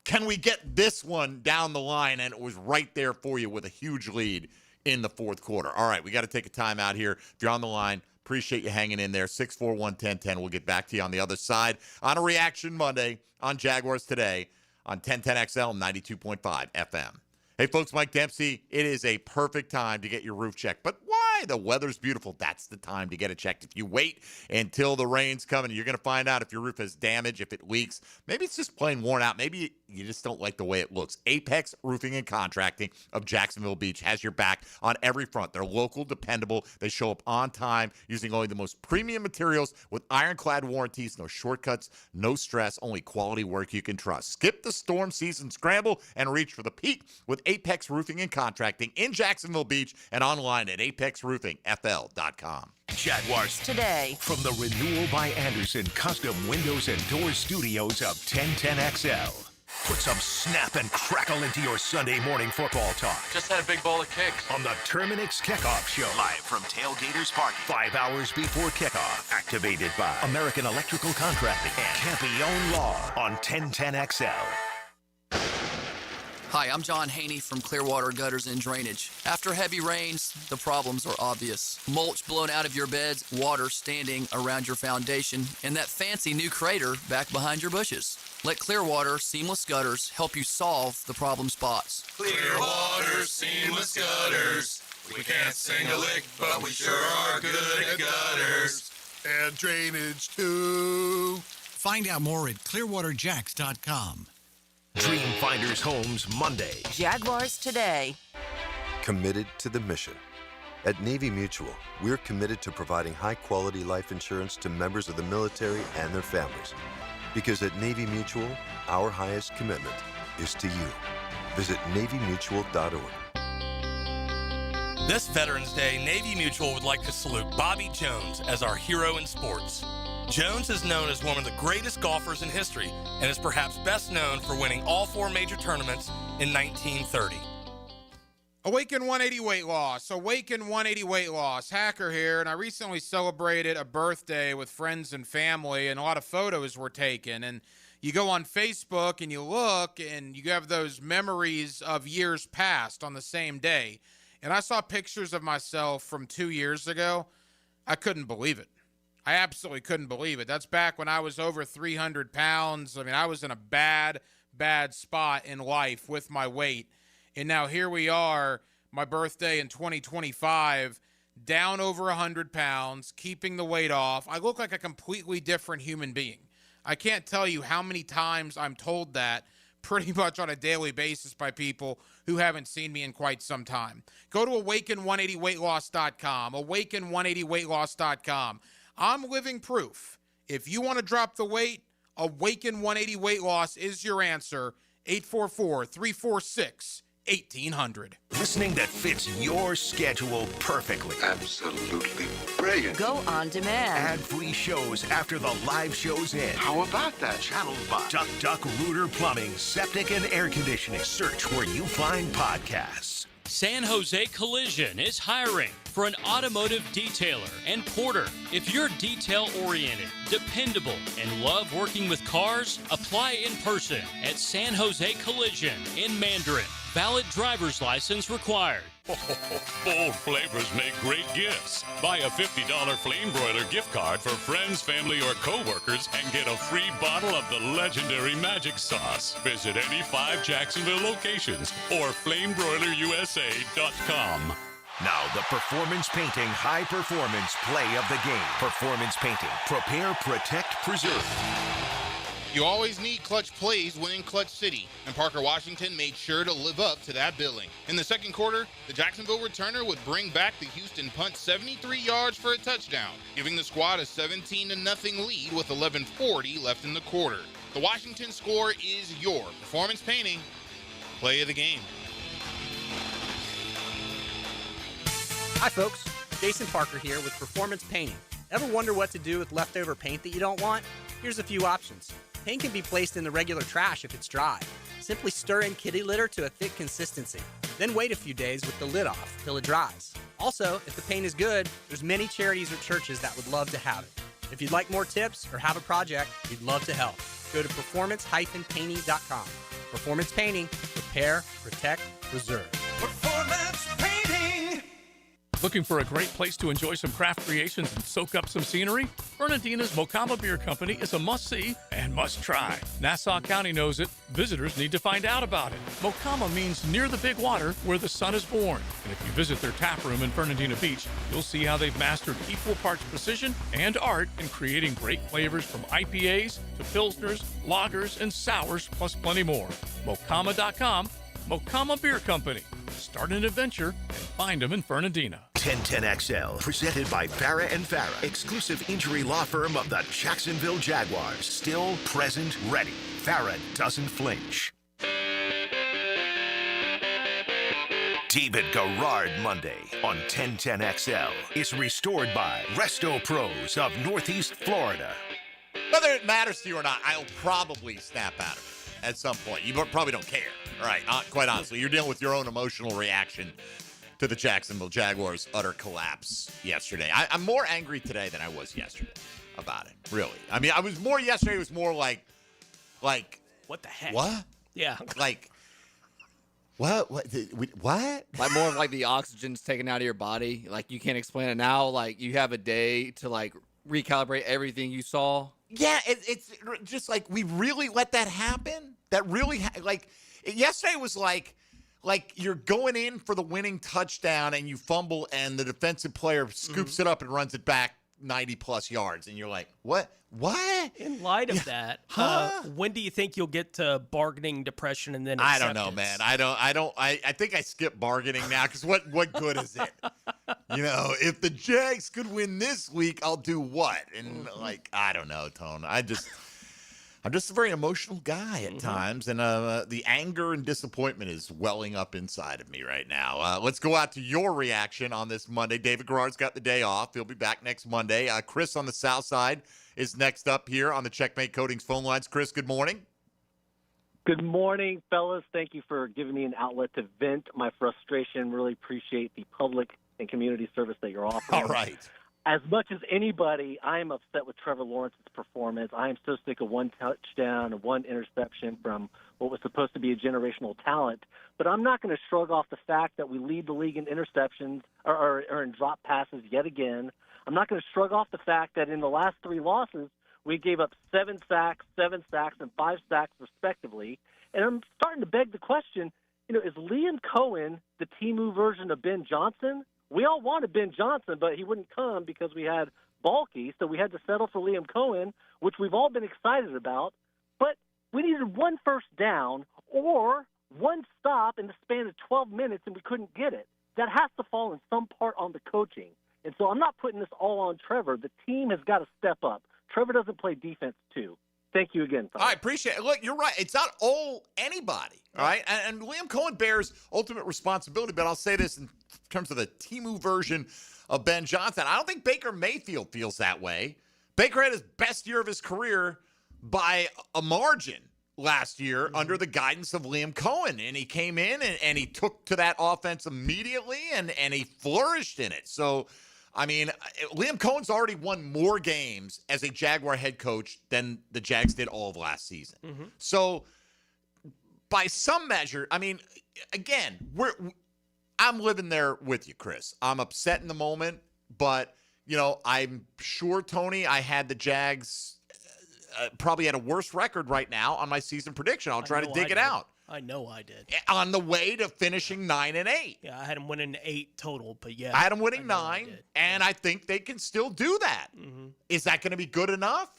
S4: Can we get this one down the line? And it was right there for you with a huge lead in the fourth quarter. All right, we got to take a time out here. If you're on the line, appreciate you hanging in there. 641-1010. We'll get back to you on the other side on a Reaction Monday on Jaguars Today on 1010XL 92.5 FM. Hey, folks, Mike Dempsey, it is a perfect time to get your roof checked. But why? The weather's beautiful. That's the time to get it checked. If you wait until the rain's coming, you're going to find out if your roof has damage, if it leaks. Maybe it's just plain worn out. Maybe you just don't like the way it looks. Apex Roofing and Contracting of Jacksonville Beach has your back on every front. They're local, dependable. They show up on time using only the most premium materials with ironclad warranties. No shortcuts, no stress, only quality work you can trust. Skip the storm season scramble and reach for the peak with Apex Roofing and Contracting in Jacksonville Beach and online at apexroofingfl.com.
S1: Jaguars
S9: Today.
S1: From the Renewal by Anderson Custom Windows and Doors Studios of 1010XL. Put some snap and crackle into your Sunday morning football talk.
S21: Just had a big bowl of kicks.
S1: On the Terminix Kickoff Show. Live from Tailgaters Park. 5 hours before kickoff. Activated by American Electrical Contracting and Campione Law on 1010XL.
S3: Hi, I'm John Haney from Clearwater Gutters and Drainage. After heavy rains, the problems are obvious. Mulch blown out of your beds, water standing around your foundation, and that fancy new crater back behind your bushes. Let Clearwater Seamless Gutters help you solve the problem spots.
S15: Clearwater Seamless Gutters. We can't sing a lick, but we sure are good at gutters. And drainage, too.
S16: Find out more at clearwaterjacks.com.
S1: Dream Finders Homes Monday.
S9: Jaguars Today.
S18: Committed to the mission. At Navy Mutual, we're committed to providing high-quality life insurance to members of the military and their families. Because at Navy Mutual, our highest commitment is to you. Visit NavyMutual.org.
S20: This Veterans Day, Navy Mutual would like to salute Bobby Jones as our hero in sports. Jones is known as one of the greatest golfers in history and is perhaps best known for winning all 4 major tournaments in 1930.
S26: Awaken 180 weight loss. Awaken 180 weight loss. Hacker here, and I recently celebrated a birthday with friends and family, and a lot of photos were taken. And you go on Facebook and you look, and you have those memories of years past on the same day. And I saw pictures of myself from 2 years ago. I couldn't believe it. I absolutely couldn't believe it. That's back when I was over 300 pounds. I mean, I was in a bad spot in life with my weight. And now here we are, my birthday in 2025, down over 100 pounds, keeping the weight off. I look like a completely different human being. I can't tell you how many times I'm told that pretty much on a daily basis by people who haven't seen me in quite some time. Go to awaken180weightloss.com, awaken180weightloss.com. I'm living proof. If you want to drop the weight, Awaken 180 Weight Loss is your answer. 844-346-1800.
S1: Listening that fits your schedule perfectly.
S15: Absolutely brilliant.
S9: Go on demand.
S1: Ad-free shows after the live shows end.
S15: How about that?
S1: Channeled by Duck Rooter Plumbing, Septic and Air Conditioning. Search where you find podcasts.
S27: San Jose Collision is hiring for an automotive detailer and porter. If you're detail-oriented, dependable, and love working with cars, apply in person at San Jose Collision in Mandarin. Valid driver's license required.
S24: Bold flavors make great gifts. Buy a $50 Flame Broiler gift card for friends, family, or co-workers and get a free bottle of the legendary magic sauce. Visit any 5 Jacksonville locations or flamebroilerusa.com.
S1: Now, the Performance Painting High Performance Play of the Game. Performance Painting. Prepare, protect, preserve.
S28: You always need clutch plays when in Clutch City, and Parker Washington made sure to live up to that billing. In the second quarter, the Jacksonville returner would bring back the Houston punt 73 yards for a touchdown, giving the squad a 17-0 lead with 11:40 left in the quarter. The Washington score is your Performance Painting Play of the Game.
S29: Hi folks, Jason Parker here with Performance Painting. Ever wonder what to do with leftover paint that you don't want? Here's a few options. Paint can be placed in the regular trash if it's dry. Simply stir in kitty litter to a thick consistency. Then wait a few days with the lid off till it dries. Also, if the paint is good, there's many charities or churches that would love to have it. If you'd like more tips or have a project, we'd love to help. Go to performance-painting.com. Performance Painting. Repair, protect, preserve.
S15: Performance Painting.
S30: Looking for a great place to enjoy some craft creations and soak up some scenery?
S6: Fernandina's Mocama Beer Company is a must-see and must-try. Nassau County knows it. Visitors need to find out about it. Mocama means near the big water where the sun is born. And if you visit their tap room in Fernandina Beach, you'll see how they've mastered equal parts precision and art in creating great flavors from IPAs to Pilsners, lagers, and sours, plus plenty more. Mocama.com, Mocama Beer Company. Start an adventure and find them in Fernandina.
S1: 1010XL, presented by Farah and Farah, exclusive injury law firm of the Jacksonville Jaguars. Still, present, ready. Farah doesn't flinch. David Garrard Monday on 1010XL is restored by Resto Pros of Northeast Florida.
S4: Whether it matters to you or not, I'll probably snap out of it at some point. You probably don't care, right? Quite honestly, you're dealing with your own emotional reaction to the Jacksonville Jaguars' utter collapse yesterday. I'm more angry today than I was yesterday about it, really. I mean, I was more yesterday. It was more like,
S5: what the heck?
S4: What?
S5: Yeah.
S4: Like, what? What?
S21: Like more of like the oxygen's taken out of your body. Like you can't explain it now. Like you have a day to like recalibrate everything you saw.
S4: Yeah, it's just like we really let that happen. That really yesterday was like you're going in for the winning touchdown and you fumble and the defensive player scoops it up and runs it back 90-plus yards. And you're like, what?
S5: In light of that, when do you think you'll get to bargaining depression and then
S4: I
S5: acceptance?
S4: don't know, man. I think I skip bargaining now because what good is it? You know, if the Jags could win this week, I'll do what? And I don't know, Tone. I'm just a very emotional guy at times, and the anger and disappointment is welling up inside of me right now. Let's go out to your reaction on this Monday. David Garrard's got the day off. He'll be back next Monday. Chris on the south side is next up here on the Checkmate Coatings phone lines. Chris, good morning.
S7: Good morning, fellas. Thank you for giving me an outlet to vent my frustration. Really appreciate the public and community service that you're offering.
S4: All right.
S7: As much as anybody, I am upset with Trevor Lawrence's performance. I am so sick of one touchdown and one interception from what was supposed to be a generational talent. But I'm not going to shrug off the fact that we lead the league in interceptions or in drop passes yet again. I'm not going to shrug off the fact that in the last 3 losses, we gave up 7 sacks, and 5 sacks respectively. And I'm starting to beg the question, is Liam Cohen the Temu version of Ben Johnson? We all wanted Ben Johnson, but he wouldn't come because we had Balky, so we had to settle for Liam Cohen, which we've all been excited about. But we needed 1 first down or 1 stop in the span of 12 minutes, and we couldn't get it. That has to fall in some part on the coaching. And so I'm not putting this all on Trevor. The team has got to step up. Trevor doesn't play defense, too. Thank you again, fellas.
S4: I appreciate it. Look, you're right. It's not all anybody, all right? And Liam Cohen bears ultimate responsibility, but I'll say this in terms of the Temu version of Ben Johnson. I don't think Baker Mayfield feels that way. Baker had his best year of his career by a margin last year under the guidance of Liam Cohen, and he came in and he took to that offense immediately, and he flourished in it. So, I mean, Liam Cohen's already won more games as a Jaguar head coach than the Jags did all of last season. So, by some measure, I mean, again, I'm living there with you, Chris. I'm upset in the moment, but, I'm sure, Tony, I had the Jags probably at a worse record right now on my season prediction. I'll try to dig it out.
S5: I know I did.
S4: On the way to finishing 9-8.
S5: Yeah, I had them winning 8 total, but yeah.
S4: I had them winning 9, and I think they can still do that. Is that going to be good enough?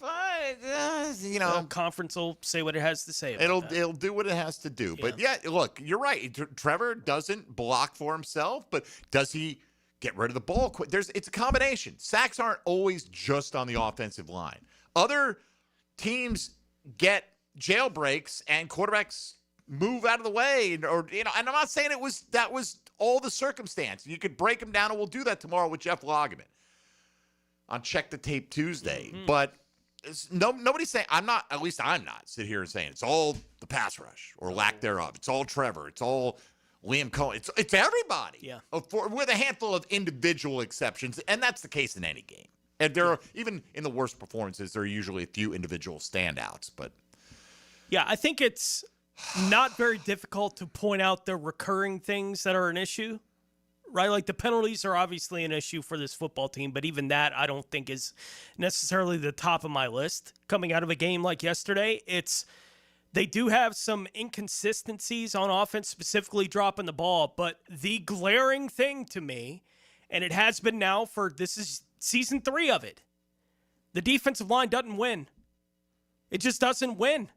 S5: Conference will say what it has to say.
S4: It'll do what it has to do. But yeah, look, you're right. Trevor doesn't block for himself, but does he get rid of the ball quick? It's a combination. Sacks aren't always just on the offensive line. Other teams get jailbreaks and quarterbacks move out of the way, and I'm not saying that was all the circumstance. You could break them down, and we'll do that tomorrow with Jeff Lageman on Check the Tape Tuesday. But nobody's saying, I'm not sitting here and saying it's all the pass rush or lack thereof. It's all Trevor. It's all Liam Cohen. It's everybody.
S5: Yeah.
S4: With a handful of individual exceptions, and that's the case in any game. And there are, even in the worst performances, there are usually a few individual standouts. But
S5: yeah, I think it's not very difficult to point out the recurring things that are an issue, right? Like the penalties are obviously an issue for this football team, but even that I don't think is necessarily the top of my list. Coming out of a game like yesterday, they do have some inconsistencies on offense, specifically dropping the ball, but the glaring thing to me, and it has been now this is season 3 of it, the defensive line doesn't win. It just doesn't win.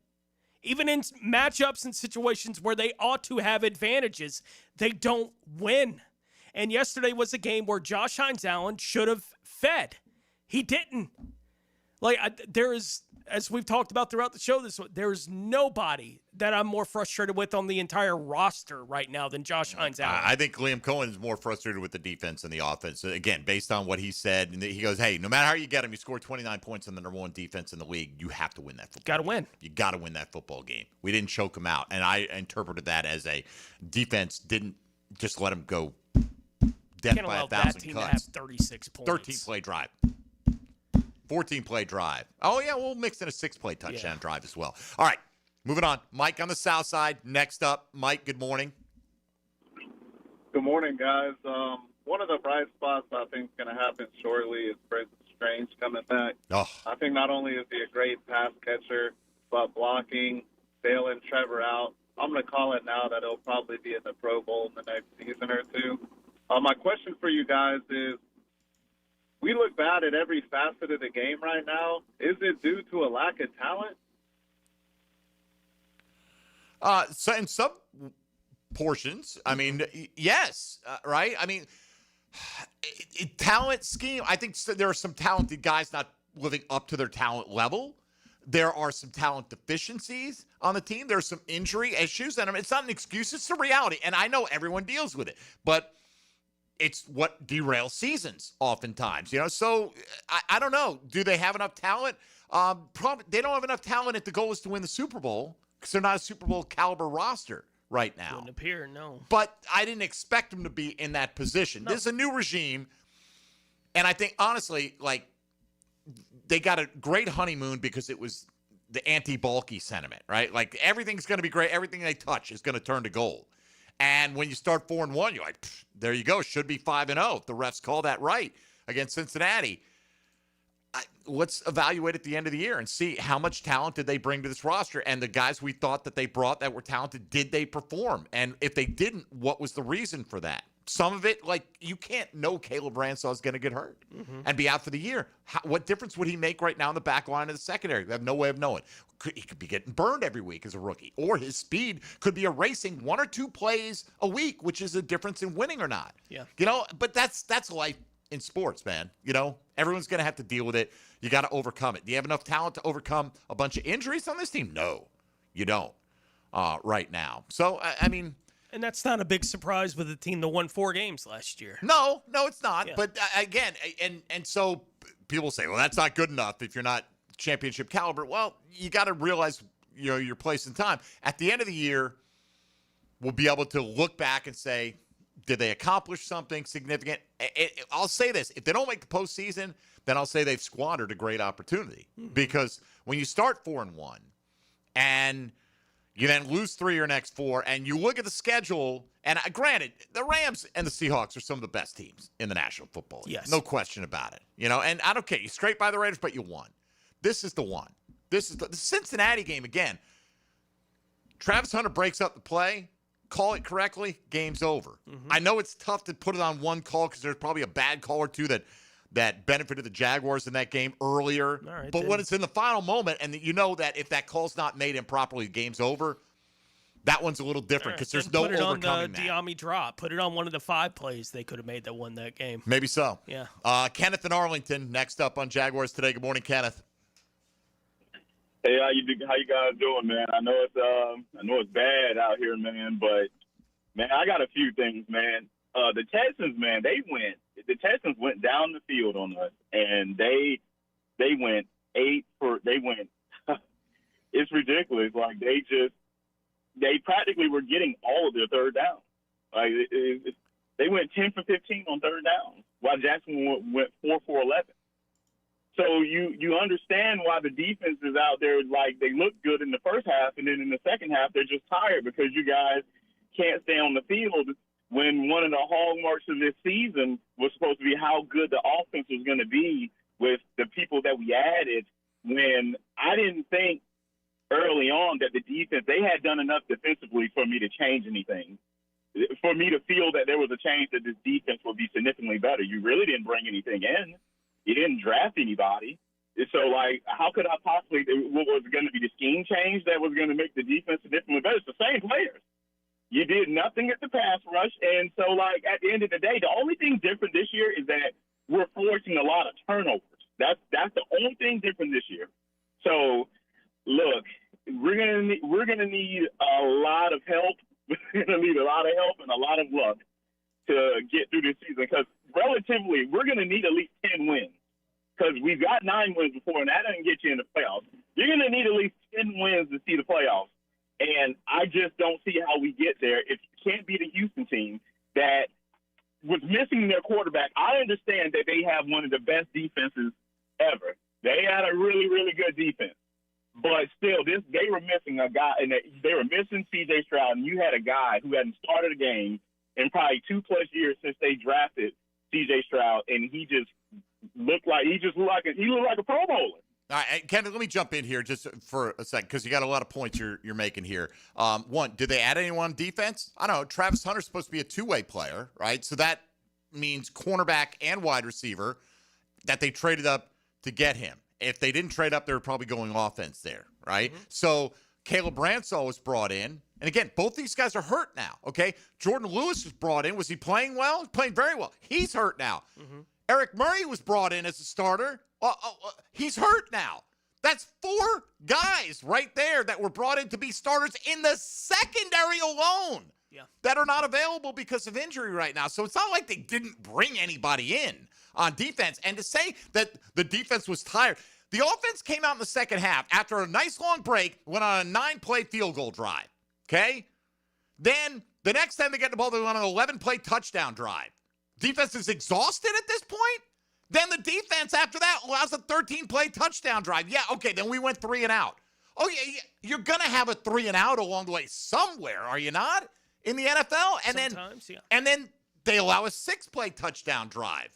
S5: Even in matchups and situations where they ought to have advantages, they don't win. And yesterday was a game where Josh Hines-Allen should have fed. He didn't. There is, as we've talked about throughout the show, there's nobody that I'm more frustrated with on the entire roster right now than Josh Hines-Allen.
S4: I think Liam Cohen is more frustrated with the defense and the offense. Again, based on what he said, and he goes, hey, no matter how you get him, you score 29 points on the number 1 defense in the league, you have to win that football game.
S5: Got to win.
S4: You got to win that football game. We didn't choke him out, and I interpreted that as a defense didn't just let him go death
S5: Can't
S4: by
S5: allow
S4: 1,000
S5: that team
S4: cuts.
S5: to have 36 points.
S4: 13-play drive. 14-play drive. Oh, yeah, we'll mix in a 6-play touchdown drive as well. All right, moving on. Mike on the south side. Next up, Mike, good morning.
S8: Good morning, guys. One of the bright spots I think is going to happen shortly is Brenton Strange coming back.
S4: Oh.
S8: I think not only is he a great pass catcher, but blocking, bailing Trevor out. I'm going to call it now that he'll probably be in the Pro Bowl in the next season or two. My question for you guys is, we look bad at every facet of the game right now. Is it due to a lack of talent?
S4: So in some portions, I mean, yes, right? I mean, talent scheme, I think there are some talented guys not living up to their talent level. There are some talent deficiencies on the team. There's some injury issues, and it's not an excuse. It's a reality, and I know everyone deals with it, but it's what derails seasons oftentimes, So I don't know. Do they have enough talent? Probably they don't have enough talent if the goal is to win the Super Bowl because they're not a Super Bowl caliber roster right now.
S5: Wouldn't appear, no.
S4: But I didn't expect them to be in that position. No. This is a new regime, and I think honestly, they got a great honeymoon because it was the anti-bulky sentiment, right? Like everything's going to be great. Everything they touch is going to turn to gold. And when you start 4-1, you're like, there you go. Should be 5-0 if the refs call that right against Cincinnati. Let's evaluate at the end of the year and see how much talent did they bring to this roster. And the guys we thought that they brought that were talented, did they perform? And if they didn't, what was the reason for that? Some of it, you can't know Caleb Ransaw is going to get hurt and be out for the year. What difference would he make right now in the back line of the secondary? We have no way of knowing. He could be getting burned every week as a rookie, or his speed could be erasing 1 or 2 plays a week, which is a difference in winning or not.
S5: Yeah.
S4: But that's life in sports, man. Everyone's going to have to deal with it. You got to overcome it. Do you have enough talent to overcome a bunch of injuries on this team? No, you don't right now. So, I mean...
S5: And that's not a big surprise with a team that won 4 games last year.
S4: No, it's not. Yeah. But again, and so people say, well, that's not good enough if you're not championship caliber. Well, you got to realize your place in time. At the end of the year, we'll be able to look back and say, did they accomplish something significant? I'll say this. If they don't make the postseason, then I'll say they've squandered a great opportunity. Mm-hmm. Because when you start 4-1 and you then lose 3 of your next 4, and you look at the schedule, and granted, the Rams and the Seahawks are some of the best teams in the National Football League.
S5: Yes.
S4: No question about it. And I don't care. You scraped by the Raiders, but you won. This is the one. This is the Cincinnati game again. Travis Hunter breaks up the play, call it correctly, game's over. Mm-hmm. I know it's tough to put it on one call because there's probably a bad call or two that benefited the Jaguars in that game earlier.
S5: Right,
S4: but when it's in the final moment, and you know that if that call's not made improperly, the game's over, that one's a little different because there's no overcoming that.
S5: Put it on the Diami drop. Put it on one of the 5 plays they could have made that won that game.
S4: Maybe so.
S5: Yeah.
S4: Kenneth in Arlington, next up on Jaguars Today. Good morning, Kenneth.
S10: Hey, how you guys doing, man? I know it's bad out here, man, but man, I got a few things, man. The Texans, man, the Texans went down the field on us, and they went it's ridiculous. Like they practically were getting all of their third down. Like they went 10 for 15 on third down, while Jacksonville went 4 for 11. So you understand why the defense is out there. Like, they look good in the first half, and then in the second half they're just tired because you guys can't stay on the field when one of the hallmarks of this season was supposed to be how good the offense was going to be with the people that we added, when I didn't think early on that the defense, they had done enough defensively for me to change anything, for me to feel that there was a change that this defense would be significantly better. You really didn't bring anything in. You didn't draft anybody. So, like, how could I possibly, what was going to be the scheme change that was going to make the defense significantly better? It's the same players. You did nothing at the pass rush. And so, like, at the end of the day, the only thing different this year is that we're forcing a lot of turnovers. That's the only thing different this year. So, look, we're gonna need a lot of help. We're gonna need a lot of help and a lot of luck to get through this season, because relatively, we're gonna need at least 10 wins. Because we've got 9 wins before, and that doesn't get you in the playoffs. You're going to need at least 10 wins to see the playoffs. And I just don't see how we get there if you can't beat a Houston team that was missing their quarterback. I understand that they have one of the best defenses ever. They had a really, really good defense. But still, they were missing a guy, and they were missing C.J. Stroud, and you had a guy who hadn't started a game in probably 2+ years since they drafted C.J. Stroud, and he looked like a Pro Bowler.
S4: All right, Kevin, let me jump in here just for a second, because you got a lot of points you're making here. One, did they add anyone on defense? I don't know. Travis Hunter's supposed to be a two-way player, right? So that means cornerback and wide receiver that they traded up to get him. If they didn't trade up, they were probably going offense there, right? Mm-hmm. So Caleb Bransall was brought in. And again, both these guys are hurt now, okay? Jordan Lewis was brought in. Was he playing well? He's playing very well. He's hurt now. Mm-hmm. Eric Murray was brought in as a starter. He's hurt now. That's 4 guys right there that were brought in to be starters in the secondary alone that are not available because of injury right now. So it's not like they didn't bring anybody in on defense. And to say that the defense was tired, the offense came out in the second half after a nice long break, went on a 9-play field goal drive, okay? Then the next time they get the ball, they went on an 11-play touchdown drive. Defense is exhausted at this point? Then the defense after that allows a 13-play touchdown drive. Yeah, okay, then we went 3 and out. Oh, yeah, you're going to have a 3 and out along the way somewhere, are you not? In the NFL? And
S5: sometimes,
S4: and then they allow a 6-play touchdown drive.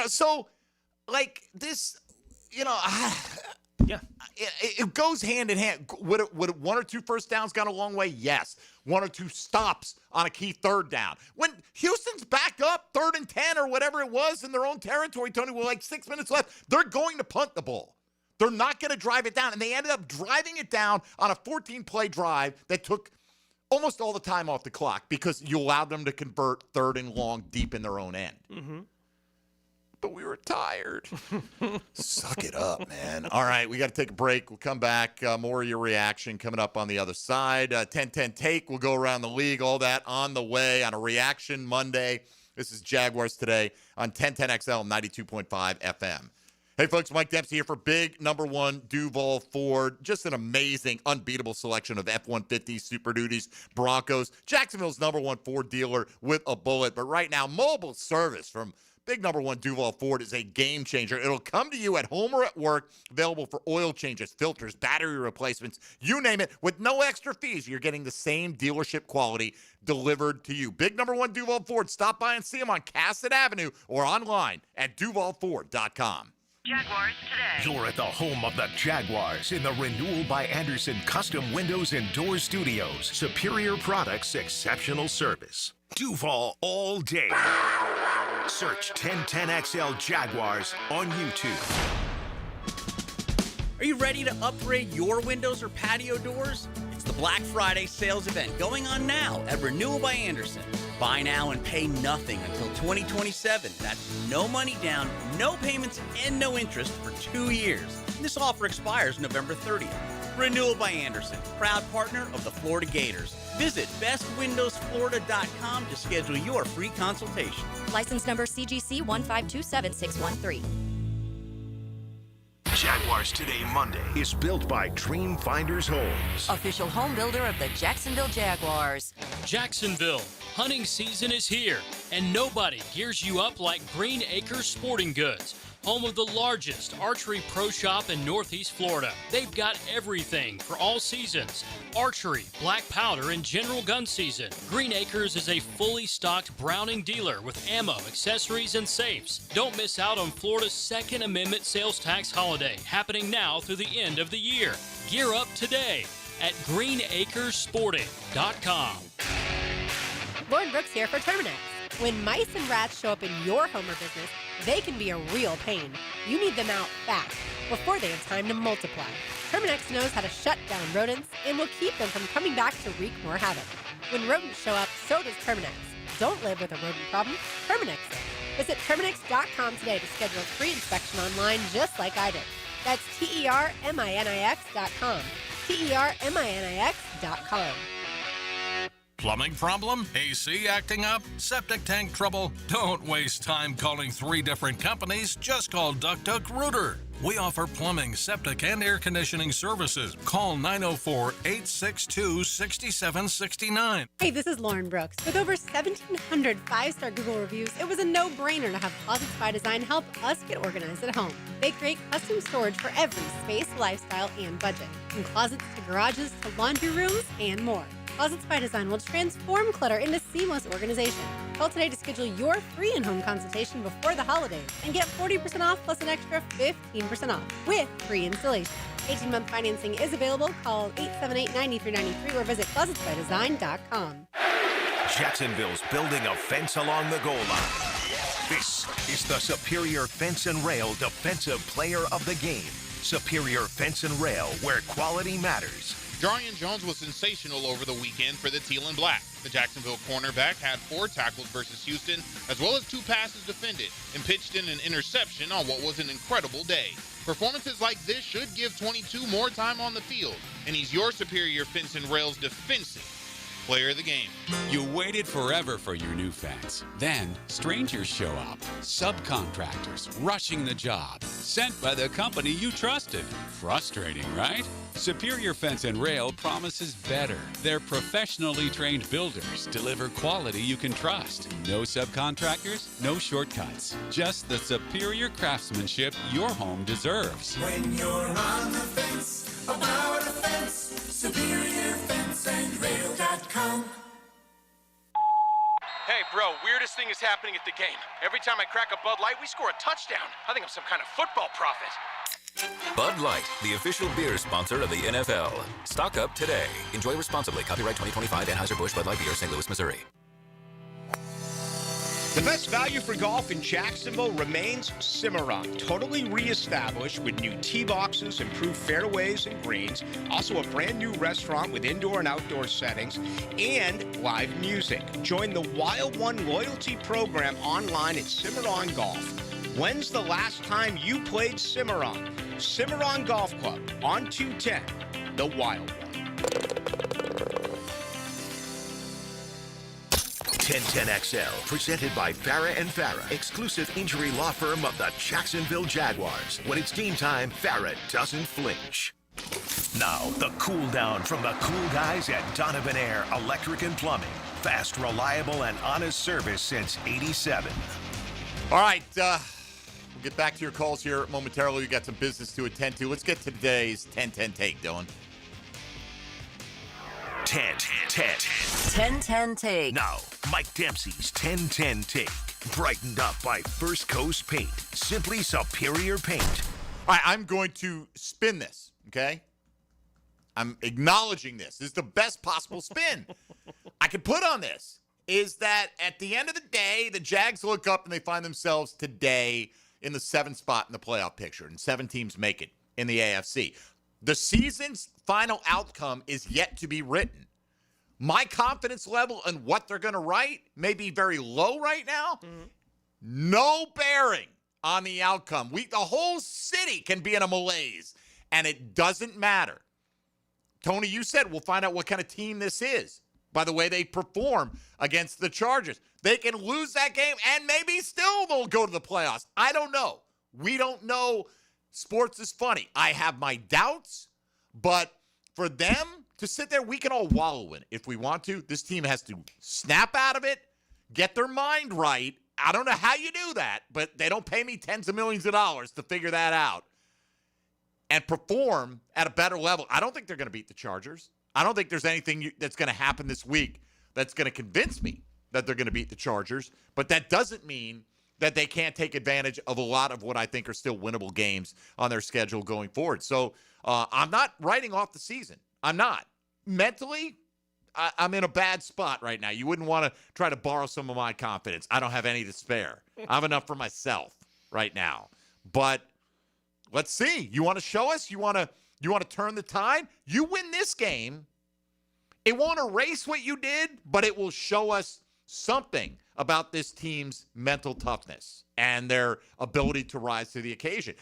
S4: So, like, this, it goes hand in hand. Would 1 or 2 first downs gone a long way? Yes. 1 or 2 stops on a key third down. When Houston's back up 3rd and 10 or whatever it was in their own territory, Tony, with like 6 minutes left, they're going to punt the ball. They're not going to drive it down. And they ended up driving it down on a 14-play drive that took almost all the time off the clock because you allowed them to convert 3rd and long deep in their own end. Mm-hmm. But we were tired. Suck it up, man. All right, we got to take a break. We'll come back. More of your reaction coming up on the other side. 10-10 take. We'll go around the league. All that on the way on a Reaction Monday. This is Jaguars Today on 1010XL 92.5 FM. Hey, folks, Mike Dempsey here for big number 1 Duval Ford. Just an amazing, unbeatable selection of F-150s, Super Duties, Broncos. Jacksonville's number 1 Ford dealer with a bullet. But right now, mobile service from big number 1 Duval Ford is a game changer. It'll come to you at home or at work, available for oil changes, filters, battery replacements, you name it, with no extra fees. You're getting the same dealership quality delivered to you. Big number 1 Duval Ford. Stop by and see them on Cassett Avenue or online at DuvalFord.com.
S1: Jaguars Today.
S11: You're at the home of the Jaguars in the Renewal by Anderson Custom Windows and Doors Studios. Superior products, exceptional service. Duval all day. Search 1010XL Jaguars on YouTube.
S12: Are you ready to upgrade your windows or patio doors? It's the Black Friday sales event going on now at Renewal by Anderson. Buy now and pay nothing until 2027. That's no money down, no payments, and no interest for 2 years. And this offer expires November 30th. Renewal by Anderson, proud partner of the Florida Gators. Visit bestwindowsflorida.com to schedule your free consultation.
S13: License number CGC 1527613.
S11: Jaguars Today Monday is built by Dream Finders Homes.
S9: Official home builder of the Jacksonville Jaguars.
S27: Jacksonville, hunting season is here, and nobody gears you up like Green Acres Sporting Goods. home of the largest archery pro shop in Northeast Florida. They've got everything for all seasons: archery, black powder, and general gun season. Green Acres is a fully stocked Browning dealer with ammo, accessories, and safes. Don't miss out on Florida's Second Amendment sales tax holiday, happening now through the end of the year. Gear up today at greenacresporting.com.
S2: Lauren Brooks here for Terminex. When mice and rats show up in your home or business, they can be a real pain. You need them out fast, before they have time to multiply. Terminex knows how to shut down rodents and will keep them from coming back to wreak more havoc. When rodents show up, so does Terminex. Don't live with a rodent problem, Terminex it. Visit Terminex.com today to schedule a free inspection online just like I did. That's TERMINIX.com. TERMINIX.com.
S3: Plumbing problem? AC acting up? Septic tank trouble? Don't waste time calling 3 different companies. Just call Duck Duck Rooter. We offer plumbing, septic, and air conditioning services. Call 904-862-6769.
S2: Hey, this is Lauren Brooks. With over 1,700 5-star Google reviews, it was a no-brainer to have Closets by Design help us get organized at home. They create custom storage for every space, lifestyle, and budget. From closets to garages to laundry rooms and more. Closets by Design will transform clutter into seamless organization. Call today to schedule your free in-home consultation before the holidays and get 40% off plus an extra 15% off with free installation. 18-month financing is available. Call 878-9393 or visit closetsbydesign.com.
S11: Jacksonville's building a fence along the goal line. This is the Superior Fence and Rail Defensive Player of the Game. Superior Fence and Rail, where quality matters.
S28: Jarian Jones was sensational over the weekend for the Teal and Black. The Jacksonville cornerback had 4 tackles versus Houston, as well as 2 passes defended, and pitched in an interception on what was an incredible day. Performances like this should give 22 more time on the field, and he's your Superior Fence and Rails defensive player of the game.
S24: You waited forever for your new fence. Then strangers show up. Subcontractors rushing the job. Sent by the company you trusted. Frustrating, right? Superior Fence and Rail promises better. Their professionally trained builders deliver quality you can trust. No subcontractors, no shortcuts. Just the superior craftsmanship your home deserves.
S15: When you're on the fence, about a fence, SuperiorFenceandRail.com.
S14: Hey, bro, weirdest thing is happening at the game. Every time I crack a Bud Light, we score a touchdown. I think I'm some kind of football prophet.
S16: Bud Light, the official beer sponsor of the NFL. Stock up today. Enjoy responsibly. Copyright 2025 Anheuser-Busch Bud Light Beer, St. Louis, Missouri.
S17: The best value for golf in Jacksonville remains Cimarron. Totally reestablished with new tee boxes, improved fairways and greens, also a brand new restaurant with indoor and outdoor settings, and live music. Join the Wild One loyalty program online at Cimarron Golf. When's the last time you played Cimarron? Cimarron Golf Club on 210, the Wild One.
S11: 1010XL, presented by Farah and Farah, exclusive injury law firm of the Jacksonville Jaguars. When it's game time, Farah doesn't flinch. Now, the cool down from the cool guys at Donovan Air Electric and Plumbing. Fast, reliable, and honest service since '87.
S4: All right, we'll get back to your calls here momentarily. We got some business to attend to. Let's get to today's 10-10 take, Dylan.
S9: 10-10 take.
S11: Now, Mike Dempsey's 10-10 take. Brightened up by First Coast Paint. Simply superior paint.
S4: All right, I'm going to spin this, okay? I'm acknowledging this. This is the best possible spin I could put on this. Is that at the end of the day, the Jags look up and they find themselves today in the 7th spot in the playoff picture, and 7 teams make it in the AFC. The season's final outcome is yet to be written. My confidence level in what they're going to write may be very low right now. No bearing on the outcome. The whole city can be in a malaise, and it doesn't matter. Tony, you said we'll find out what kind of team this is by the way they perform against the Chargers. They can lose that game, and maybe still they'll go to the playoffs. I don't know. We don't know. Sports is funny. I have my doubts, but for them to sit there, we can all wallow in it if we want to. This team has to snap out of it, get their mind right. I don't know how you do that, but they don't pay me tens of millions of dollars to figure that out and perform at a better level. I don't think they're going to beat the Chargers. I don't think there's anything that's going to happen this week that's going to convince me that they're going to beat the Chargers. But that doesn't mean that they can't take advantage of a lot of what I think are still winnable games on their schedule going forward. So I'm not writing off the season. I'm not. Mentally, I'm in a bad spot right now. You wouldn't want to try to borrow some of my confidence. I don't have any to spare. I have enough for myself right now. But let's see. You want to show us? You want to turn the tide? You win this game. It won't erase what you did, but it will show us something about this team's mental toughness and their ability to rise to the occasion.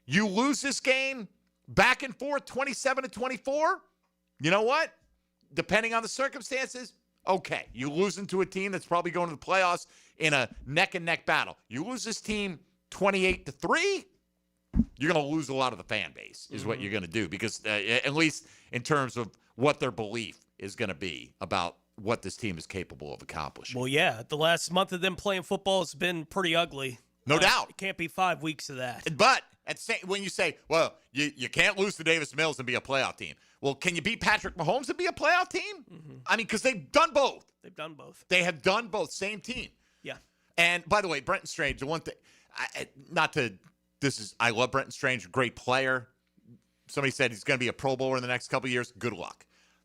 S4: You lose this game back and forth, 27-24. You know what? Depending on the circumstances, okay. You lose into a team that's probably going to the playoffs in a neck-and-neck battle. You lose this team 28-3, you're going to lose a lot of the fan base is what you're going to do because at least in terms of what their belief is going to be about what this team is capable of accomplishing.
S5: Well, yeah, the last month of them playing football has been pretty ugly.
S4: No doubt.
S5: It can't be 5 weeks of that.
S4: But when you say, well, you can't lose to Davis Mills and be a playoff team. Well, can you beat Patrick Mahomes and be a playoff tean? I mean, because they've done both.
S5: They've done both.
S4: They have done both. Same team.
S5: Yeah.
S4: And by the way, Brenton Strange, the one thing, I love Brenton Strange, great player. Somebody said he's going to be a Pro Bowler in the next couple of years. Good luck.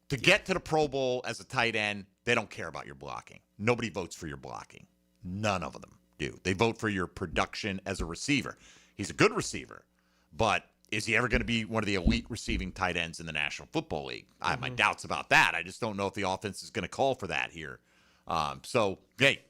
S4: To get to the Pro Bowl as a tight end, they don't care about your blocking. Nobody votes for your blocking. None of them do. They vote for your production as a receiver. He's a good receiver, but is he ever going to be one of the elite receiving tight ends in the National Football League? I have my doubts about that. I just don't know if the offense is going to call for that here. So, hey,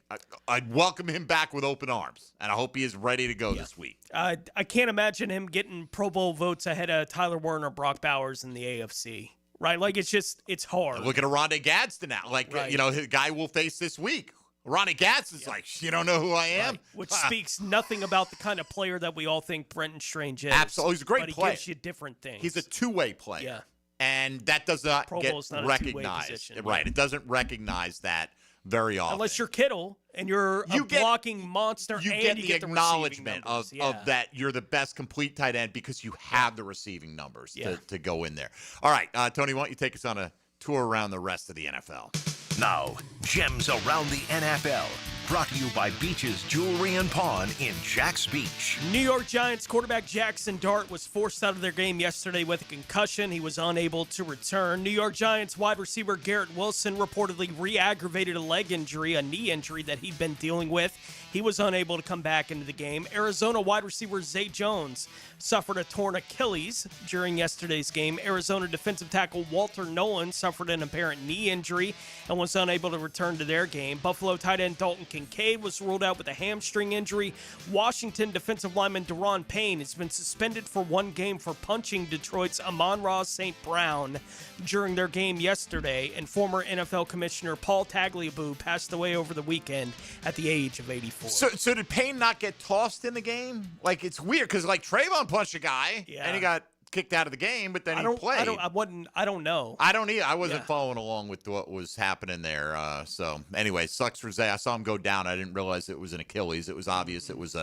S4: I'd welcome him back with open arms, and I hope he is ready to go this week.
S5: I can't imagine him getting Pro Bowl votes ahead of Tyler Warren or Brock Bowers in the AFC. Right? Like, it's hard.
S4: Look at Oronde Gadsden now. Like, the guy we'll face this week. Oronde Gadsden's like, you don't know who I am?
S5: Right. Which speaks nothing about the kind of player that we all think Brenton Strange is.
S4: Absolutely. He's a great player.
S5: He gives you different things.
S4: He's a two-way player.
S5: Yeah.
S4: And that does not
S5: Pro
S4: get
S5: Bowl's not
S4: recognized.
S5: a two-way position.
S4: Right. It doesn't recognize that very often.
S5: Unless you're Kittle and you're a blocking monster
S4: you
S5: and
S4: get
S5: you
S4: the
S5: get the
S4: acknowledgement
S5: of
S4: that you're the best complete tight end because you have the receiving numbers to go in there. All right, Tony, why don't you take us on a tour around the rest of the NFL?
S11: Now, Gems Around the NFL. Brought to you by Beach's Jewelry and Pawn in Jax Beach.
S5: New York Giants quarterback Jackson Dart was forced out of their game yesterday with a concussion. He was unable to return. New York Giants wide receiver Garrett Wilson reportedly re-aggravated a leg injury, a knee injury that he'd been dealing with. He was unable to come back into the game. Arizona wide receiver Zay Jones suffered a torn Achilles during yesterday's game. Arizona defensive tackle Walter Nolan suffered an apparent knee injury and was unable to return to their game. Buffalo tight end Dalton Kincaid was ruled out with a hamstring injury. Washington defensive lineman Daron Payne has been suspended for 1 game for punching Detroit's Amon-Ra St. Brown during their game yesterday. And former NFL Commissioner Paul Tagliabue passed away over the weekend at the age of 84.
S4: So did Payne not get tossed in the game? Like, it's weird because, like, Trayvon punched a guy and he got kicked out of the game, but then he played.
S5: I don't know.
S4: I don't either. I wasn't following along with what was happening there. So anyway, sucks for Zay. I saw him go down. I didn't realize it was an Achilles. It was obvious it was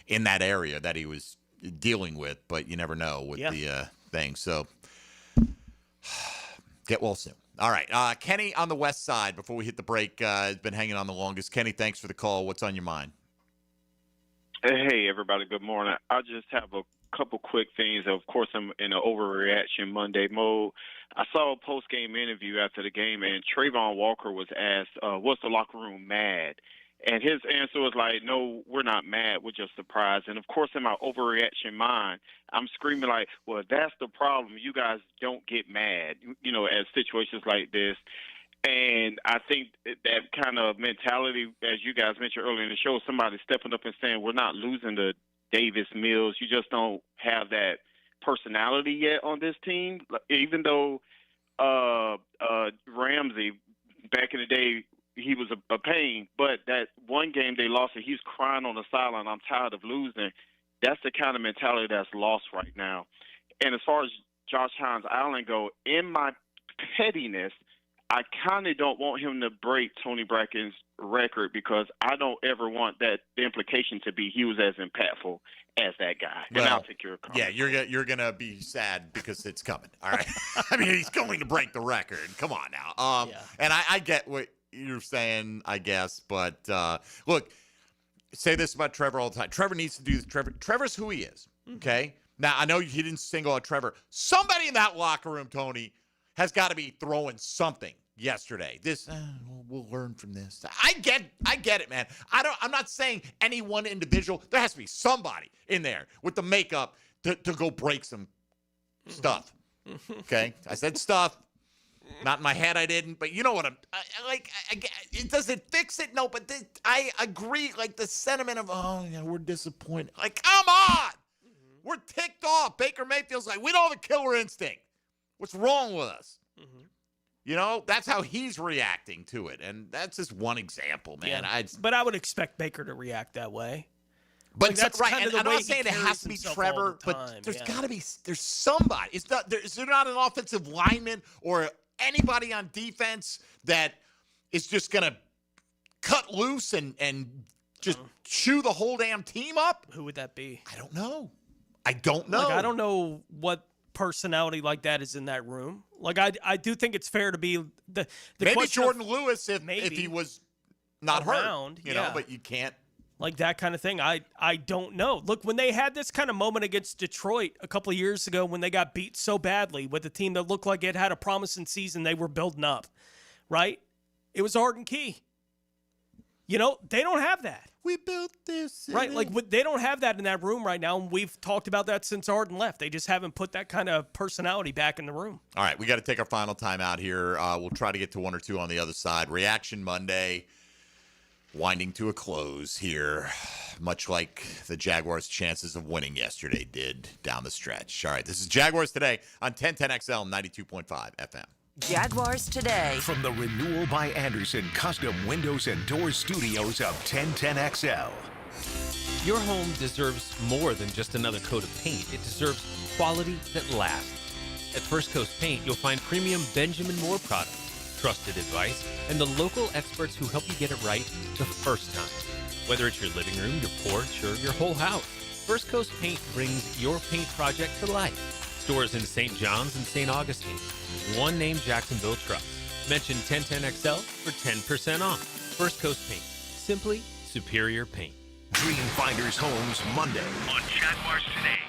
S4: in that area that he was dealing with, but you never know with the thing. So get well soon. All right. Kenny on the west side, before we hit the break, has been hanging on the longest. Kenny, thanks for the call. What's on your mind?
S6: Hey, everybody. Good morning. I just have a couple quick things. Of course, I'm in an overreaction Monday mode. I saw a post-game interview after the game, and Trayvon Walker was asked, what's the locker room mad? And his answer was like, no, we're not mad. We're just surprised. And, of course, in my overreaction mind, I'm screaming like, well, that's the problem. You guys don't get mad, at situations like this. And I think that kind of mentality, as you guys mentioned earlier in the show, somebody stepping up and saying, we're not losing to Davis Mills. You just don't have that personality yet on this team. Even though Ramsey, back in the day, he was a pain, but that one game they lost and he's crying on the sideline, I'm tired of losing. That's the kind of mentality that's lost right now. And as far as Josh Hines Allen go, in my pettiness, I kind of don't want him to break Tony Bracken's record because I don't ever want the implication to be he was as impactful as that guy. And
S4: Well,
S6: I'll take your comment.
S4: Yeah, you're gonna be sad because it's coming. All right. I mean, he's going to break the record. Come on now. And I get what you're saying, I guess, but look, say this about Trevor all the time. Trevor needs to do this. Trevor's who he is. Okay. Now I know he didn't single out Trevor. Somebody in that locker room, Tony, has got to be throwing something yesterday. This we'll learn from this. I get it, man. I'm not saying any one individual. There has to be somebody in there with the makeup to go break some stuff. Okay, I said stuff. Not in my head, I didn't, but you know what it doesn't fix it. No, but I agree. Like the sentiment of we're disappointed. Like, come on, we're ticked off. Baker Mayfield's like, we don't have a killer instinct. What's wrong with us? You know, that's how he's reacting to it. And that's just one example, man.
S5: Yeah. But I would expect Baker to react that way.
S4: But
S5: like, that's
S4: right,
S5: kind of
S4: and
S5: the
S4: I'm
S5: way
S4: not saying it has to be Trevor, but there's got to be, there's somebody. Is there not an offensive lineman or anybody on defense that is just going to cut loose and just chew the whole damn team up?
S5: Who would that be?
S4: I don't know. I don't know.
S5: Like, I don't know what personality like that is in that room. Like I do think it's fair to be the
S4: maybe Jordan Lewis if he was not
S5: around,
S4: hurt, you know, but you can't
S5: like that kind of thing. I don't know. Look, when they had this kind of moment against Detroit a couple of years ago when they got beat so badly with a team that looked like it had a promising season, they were building up, right? It was Arden Key. You know, they don't have that.
S4: We built this.
S5: Right, like they don't have that in that room right now, and we've talked about that since Arden left. They just haven't put that kind of personality back in the room.
S4: All right, we got to take our final time out here. We'll try to get to one or two on the other side. Reaction Monday winding to a close here, much like the Jaguars' chances of winning yesterday did down the stretch. All right, this is Jaguars Today on 1010XL 92.5 FM.
S9: Jaguars Today.
S11: From the Renewal by Anderson Custom Windows and Doors Studios of 1010XL.
S18: Your home deserves more than just another coat of paint. It deserves quality that lasts. At First Coast Paint, you'll find premium Benjamin Moore products, trusted advice, and the local experts who help you get it right the first time. Whether it's your living room, your porch, or your whole house, First Coast Paint brings your paint project to life. Stores in St. John's and St. Augustine. One name Jacksonville Trust. Mention 1010XL for 10% off. First Coast Paint. Simply superior paint.
S11: Dream Finders Homes Monday on Jaguars Today.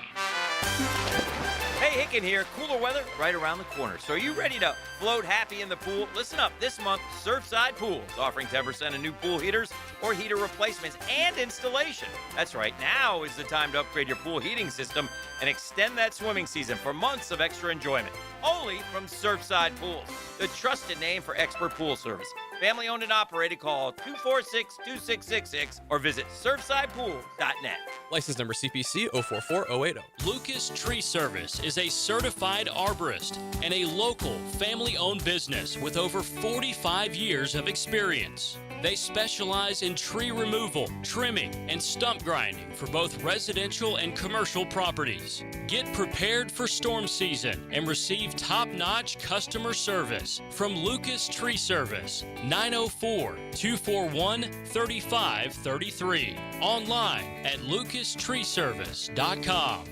S19: Hey, Hicken here. Cooler weather right around the corner. So are you ready to float happy in the pool? Listen up. This month, Surfside Pools offering 10% on new pool heaters or heater replacements and installation. That's right. Now is the time to upgrade your pool heating system and extend that swimming season for months of extra enjoyment. Only from Surfside Pools, the trusted name for expert pool service. Family owned and operated. Call 246-2666 or visit surfsidepools.net.
S18: License number CPC 044080.
S27: Lucas Tree Service is a certified arborist and a local family-owned business with over 45 years of experience. They specialize in tree removal, trimming, and stump grinding for both residential and commercial properties. Get prepared for storm season and receive top-notch customer service from Lucas Tree Service, 904-241-3533. Online at lucastreeservice.com.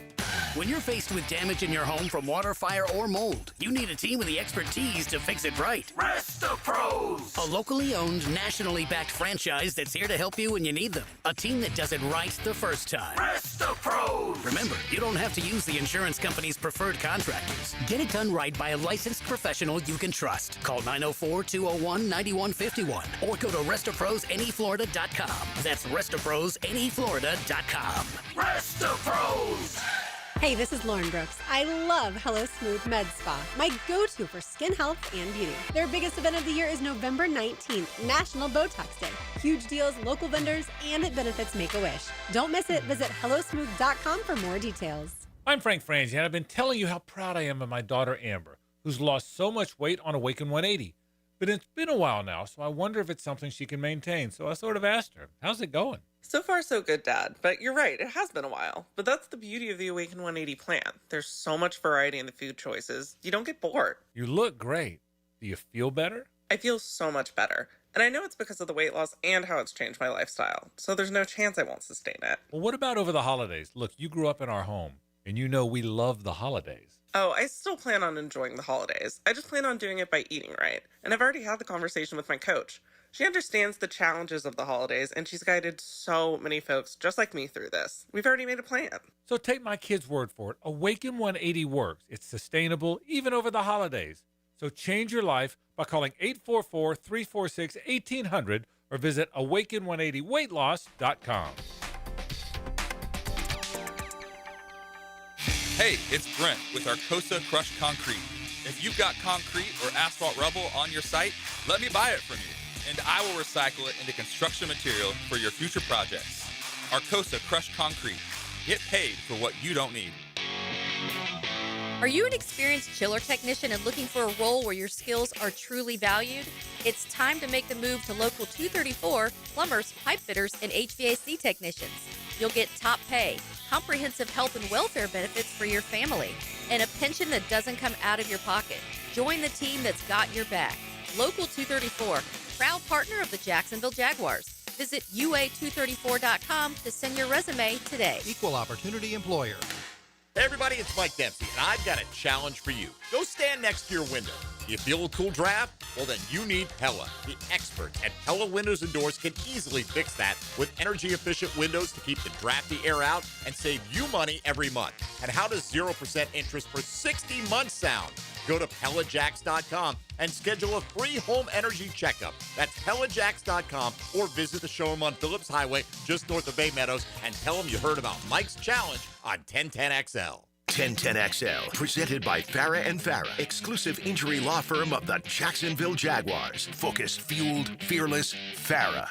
S20: When you're faced with damage in your home from water, fire, or mold, you need a team with the expertise to fix it right.
S15: Resto Pros!
S20: A locally owned, nationally backed franchise that's here to help you when you need them. A team that does it right the first time.
S15: Resto Pros!
S20: Remember, you don't have to use the insurance company's preferred contractors. Get it done right by a licensed professional you can trust. Call 904-201-9151 or go to RestoProsNEFlorida.com. That's RestoProsNEFlorida.com.
S15: Resto Pros!
S2: Hey, this is Lauren Brooks. I love Hello Smooth Med Spa, my go-to for skin health and beauty. Their biggest event of the year is November 19th, National Botox Day. Huge deals, local vendors, and it benefits Make-A-Wish. Don't miss it. Visit HelloSmooth.com for more details.
S21: I'm Frank Franzi, and I've been telling you how proud I am of my daughter Amber, who's lost so much weight on Awaken 180. But it's been a while now, so I wonder if it's something she can maintain. So I sort of asked her, how's it going?
S22: So far, so good, Dad. But you're right, it has been a while. But that's the beauty of the Awaken 180 plan. There's so much variety in the food choices. You don't get bored.
S21: You look great. Do you feel better?
S22: I feel so much better. And I know it's because of the weight loss and how it's changed my lifestyle. So there's no chance I won't sustain it.
S21: Well, what about over the holidays? Look, you grew up in our home, and you know we love the holidays.
S22: Oh, I still plan on enjoying the holidays. I just plan on doing it by eating right. And I've already had the conversation with my coach. She understands the challenges of the holidays, and she's guided so many folks just like me through this. We've already made a plan.
S21: So take my kid's word for it. Awaken 180 works. It's sustainable, even over the holidays. So change your life by calling 844-346-1800 or visit awaken180weightloss.com.
S1: Hey, it's Brent with Arcosa Crushed Concrete. If you've got concrete or asphalt rubble on your site, let me buy it from you, and I will recycle it into construction material for your future projects. Arcosa Crushed Concrete. Get paid for what you don't need.
S13: Are you an experienced chiller technician and looking for a role where your skills are truly valued? It's time to make the move to Local 234, plumbers, pipe fitters, and HVAC technicians. You'll get top pay, comprehensive health and welfare benefits for your family, and a pension that doesn't come out of your pocket. Join the team that's got your back. Local 234, proud partner of the Jacksonville Jaguars. Visit UA234.com to send your resume today.
S7: Equal opportunity employer.
S4: Hey everybody, it's Mike Dempsey, and I've got a challenge for you. Go stand next to your window. You feel a cool draft? Well, then you need Pella. The experts at Pella Windows and Doors can easily fix that with energy-efficient windows to keep the drafty air out and save you money every month. And how does 0% interest for 60 months sound? Go to PellaJacks.com and schedule a free home energy checkup. That's PellaJacks.com or visit the showroom on Phillips Highway just north of Bay Meadows and tell them you heard about Mike's challenge on 1010XL.
S11: 1010XL, presented by Farah and Farah, exclusive injury law firm of the Jacksonville Jaguars. Focused, fueled, fearless, Farah.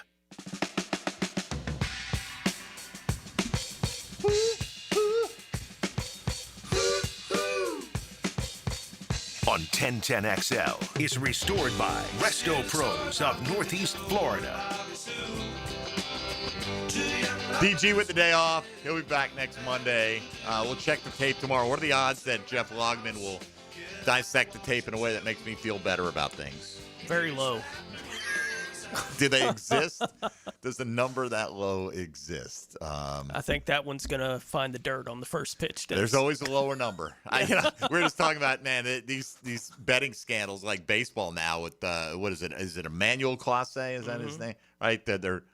S11: On 1010XL is restored by Resto Pros of Northeast Florida.
S4: DG with the day off. He'll be back next Monday. We'll check the tape tomorrow. What are the odds that Jeff Logman will dissect the tape in a way that makes me feel better about things?
S5: Very low.
S4: Do they exist? Does the number that low exist?
S5: I think that one's going to find the dirt on the first pitch.
S4: There's always a lower number. We're just talking about, man, these betting scandals like baseball now with, what is it? Is it Emmanuel Clase? Is that his name? Right?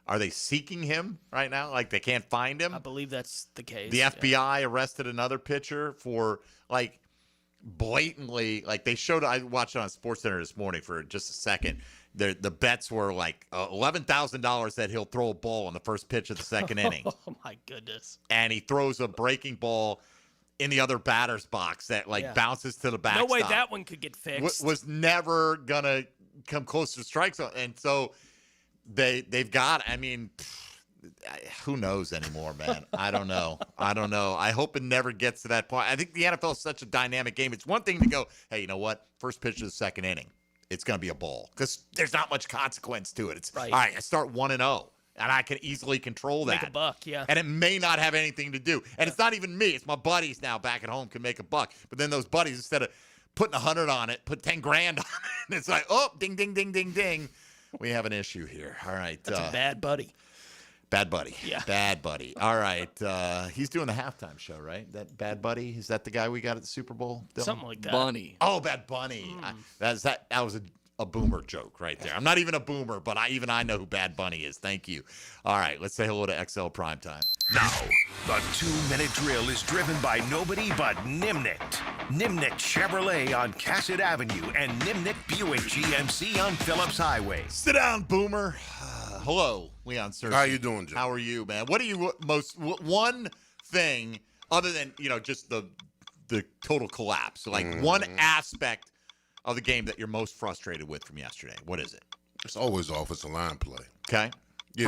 S4: Are they seeking him right now? Like they can't find him?
S5: I believe that's the case.
S4: The FBI arrested another pitcher for like blatantly, like they showed, I watched it on SportsCenter this morning for just a second. The bets were like $11,000 that he'll throw a ball on the first pitch of the second inning.
S5: Oh, my goodness.
S4: And he throws a breaking ball in the other batter's box that bounces to the backstop.
S5: No way that one could get fixed.
S4: Was never going to come close to strike zone. And so they've got, I mean, who knows anymore, man? I don't know. I hope it never gets to that point. I think the NFL is such a dynamic game. It's one thing to go, hey, you know what? First pitch of the second inning. It's going to be a ball because there's not much consequence to it. It's right. All right, I start 1-0, and I can easily control that.
S5: Make a buck, yeah.
S4: And it may not have anything to do. And it's not even me. It's my buddies now back at home can make a buck. But then those buddies, instead of putting 100 on it, put 10 grand on it. And it's like, oh, ding, ding, ding, ding, ding. We have an issue here. All right.
S5: That's a bad buddy.
S4: Bad buddy.
S5: Yeah. Bad
S4: buddy. All right. He's doing the halftime show, right? That Bad Buddy? Is that the guy we got at the Super Bowl? Dylan?
S5: Something like that.
S8: Bunny.
S4: Oh, Bad Bunny. That was a boomer joke right there. I'm not even a boomer, but I know who Bad Bunny is. Thank you. All right. Let's say hello to XL Primetime.
S11: Now, the 2-minute drill is driven by nobody but Nimnik. Nimnik Chevrolet on Cassett Avenue and Nimnik Buick GMC on Phillips Highway.
S4: Sit down, boomer. Hello, Leon Searcy.
S15: How you doing, Joe?
S4: How are you, man? What do you one thing other than, just the total collapse, like one aspect of the game that you're most frustrated with from yesterday? What is it?
S15: It's always offensive line play.
S4: Okay.
S15: Me,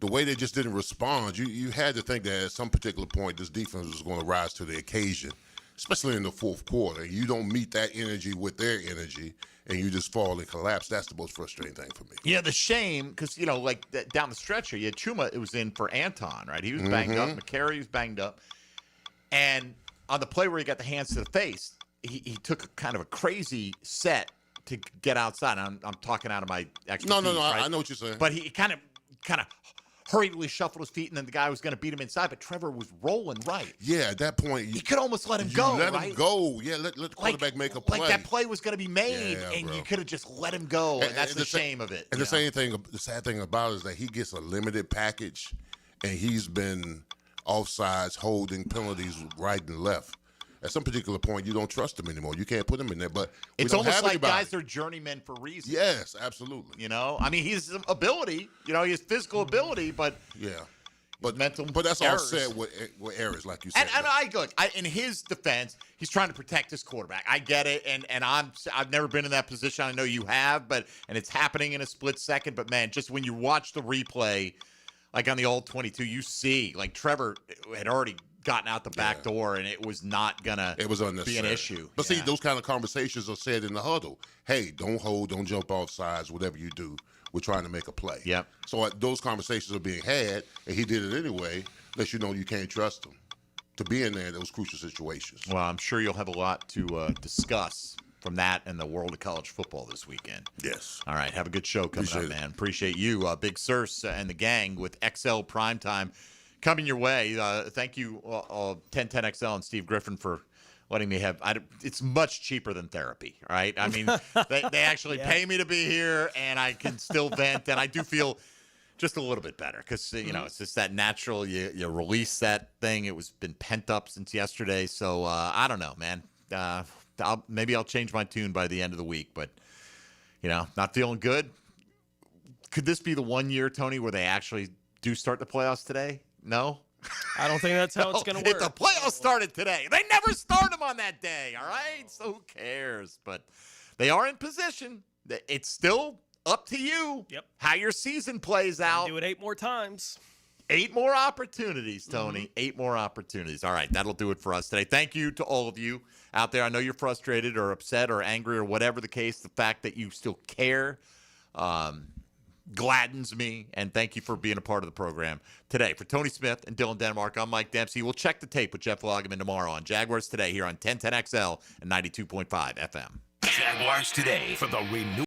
S15: the way they just didn't respond, you had to think that at some particular point this defense was going to rise to the occasion, especially in the fourth quarter. You don't meet that energy with their energy, and you just fall and collapse. That's the most frustrating thing for me.
S4: Yeah, the shame, because, down the stretch here, you had Chuma, it was in for Anton, right? He was banged up. McCary was banged up. And on the play where he got the hands to the face, he took kind of a crazy set to get outside. I'm talking out of my expertise.
S15: No.
S4: Right?
S15: I know what you're saying.
S4: But he kind of hurriedly shuffled his feet, and then the guy was going to beat him inside. But Trevor was rolling right.
S15: Yeah, at that point,
S4: you could almost let him go.
S15: Let
S4: right?
S15: him go. Yeah, let the quarterback make a play.
S4: Like that play was going to be made,
S15: Yeah,
S4: and
S15: bro.
S4: you could have just let him go. And that's the shame of it.
S15: And the sad thing about it is that he gets a limited package, and he's been offsides, holding penalties right and left. At some particular point, you don't trust him anymore. You can't put him in there. But
S4: it's almost like guys are journeymen for reasons.
S15: Yes, absolutely.
S4: You know, I mean, he's ability. You know, he has physical ability, but
S15: but
S4: mental.
S15: But that's
S4: errors.
S15: all said with errors, like you said.
S4: And in his defense, he's trying to protect his quarterback. I get it, and I've never been in that position. I know you have, and it's happening in a split second. But man, just when you watch the replay, like on the old 22, you see like Trevor had already gotten out the back door, and it was not gonna be an issue.
S15: But see, those kind of conversations are said in the huddle. Hey, don't hold, don't jump off sides, whatever you do. We're trying to make a play.
S4: Yep.
S15: So those conversations are being had, and he did it anyway. Lets you know you can't trust him to be in there in those crucial situations.
S4: Well, I'm sure you'll have a lot to discuss from that and the world of college football this weekend.
S15: Yes.
S4: All right. Have a good show coming up, man. Appreciate you, Big Sirs and the gang with XL Primetime coming your way. Thank you, 1010XL and Steve Griffin, for letting me have. It's much cheaper than therapy, right? I mean, they actually pay me to be here, and I can still vent, and I do feel just a little bit better because it's just that natural. You release that thing. It was been pent up since yesterday, so I don't know, man. Maybe I'll change my tune by the end of the week, but not feeling good. Could this be the 1 year, Tony, where they actually do start the playoffs today? No?
S5: I don't think that's how it's going to work.
S4: If the playoffs started today, they never start them on that day, all right? So who cares? But they are in position. It's still up to you how your season plays out.
S5: Do it 8 more times.
S4: 8 more opportunities, Tony. 8 more opportunities. All right, that'll do it for us today. Thank you to all of you out there. I know you're frustrated or upset or angry or whatever the case. The fact that you still care gladdens me, and thank you for being a part of the program today. For Tony Smith and Dylan Denmark, I'm Mike Dempsey. We'll check the tape with Jeff Loggeman tomorrow on Jaguars Today here on 1010XL and 92.5 FM.
S11: Jaguars Today for the renewal.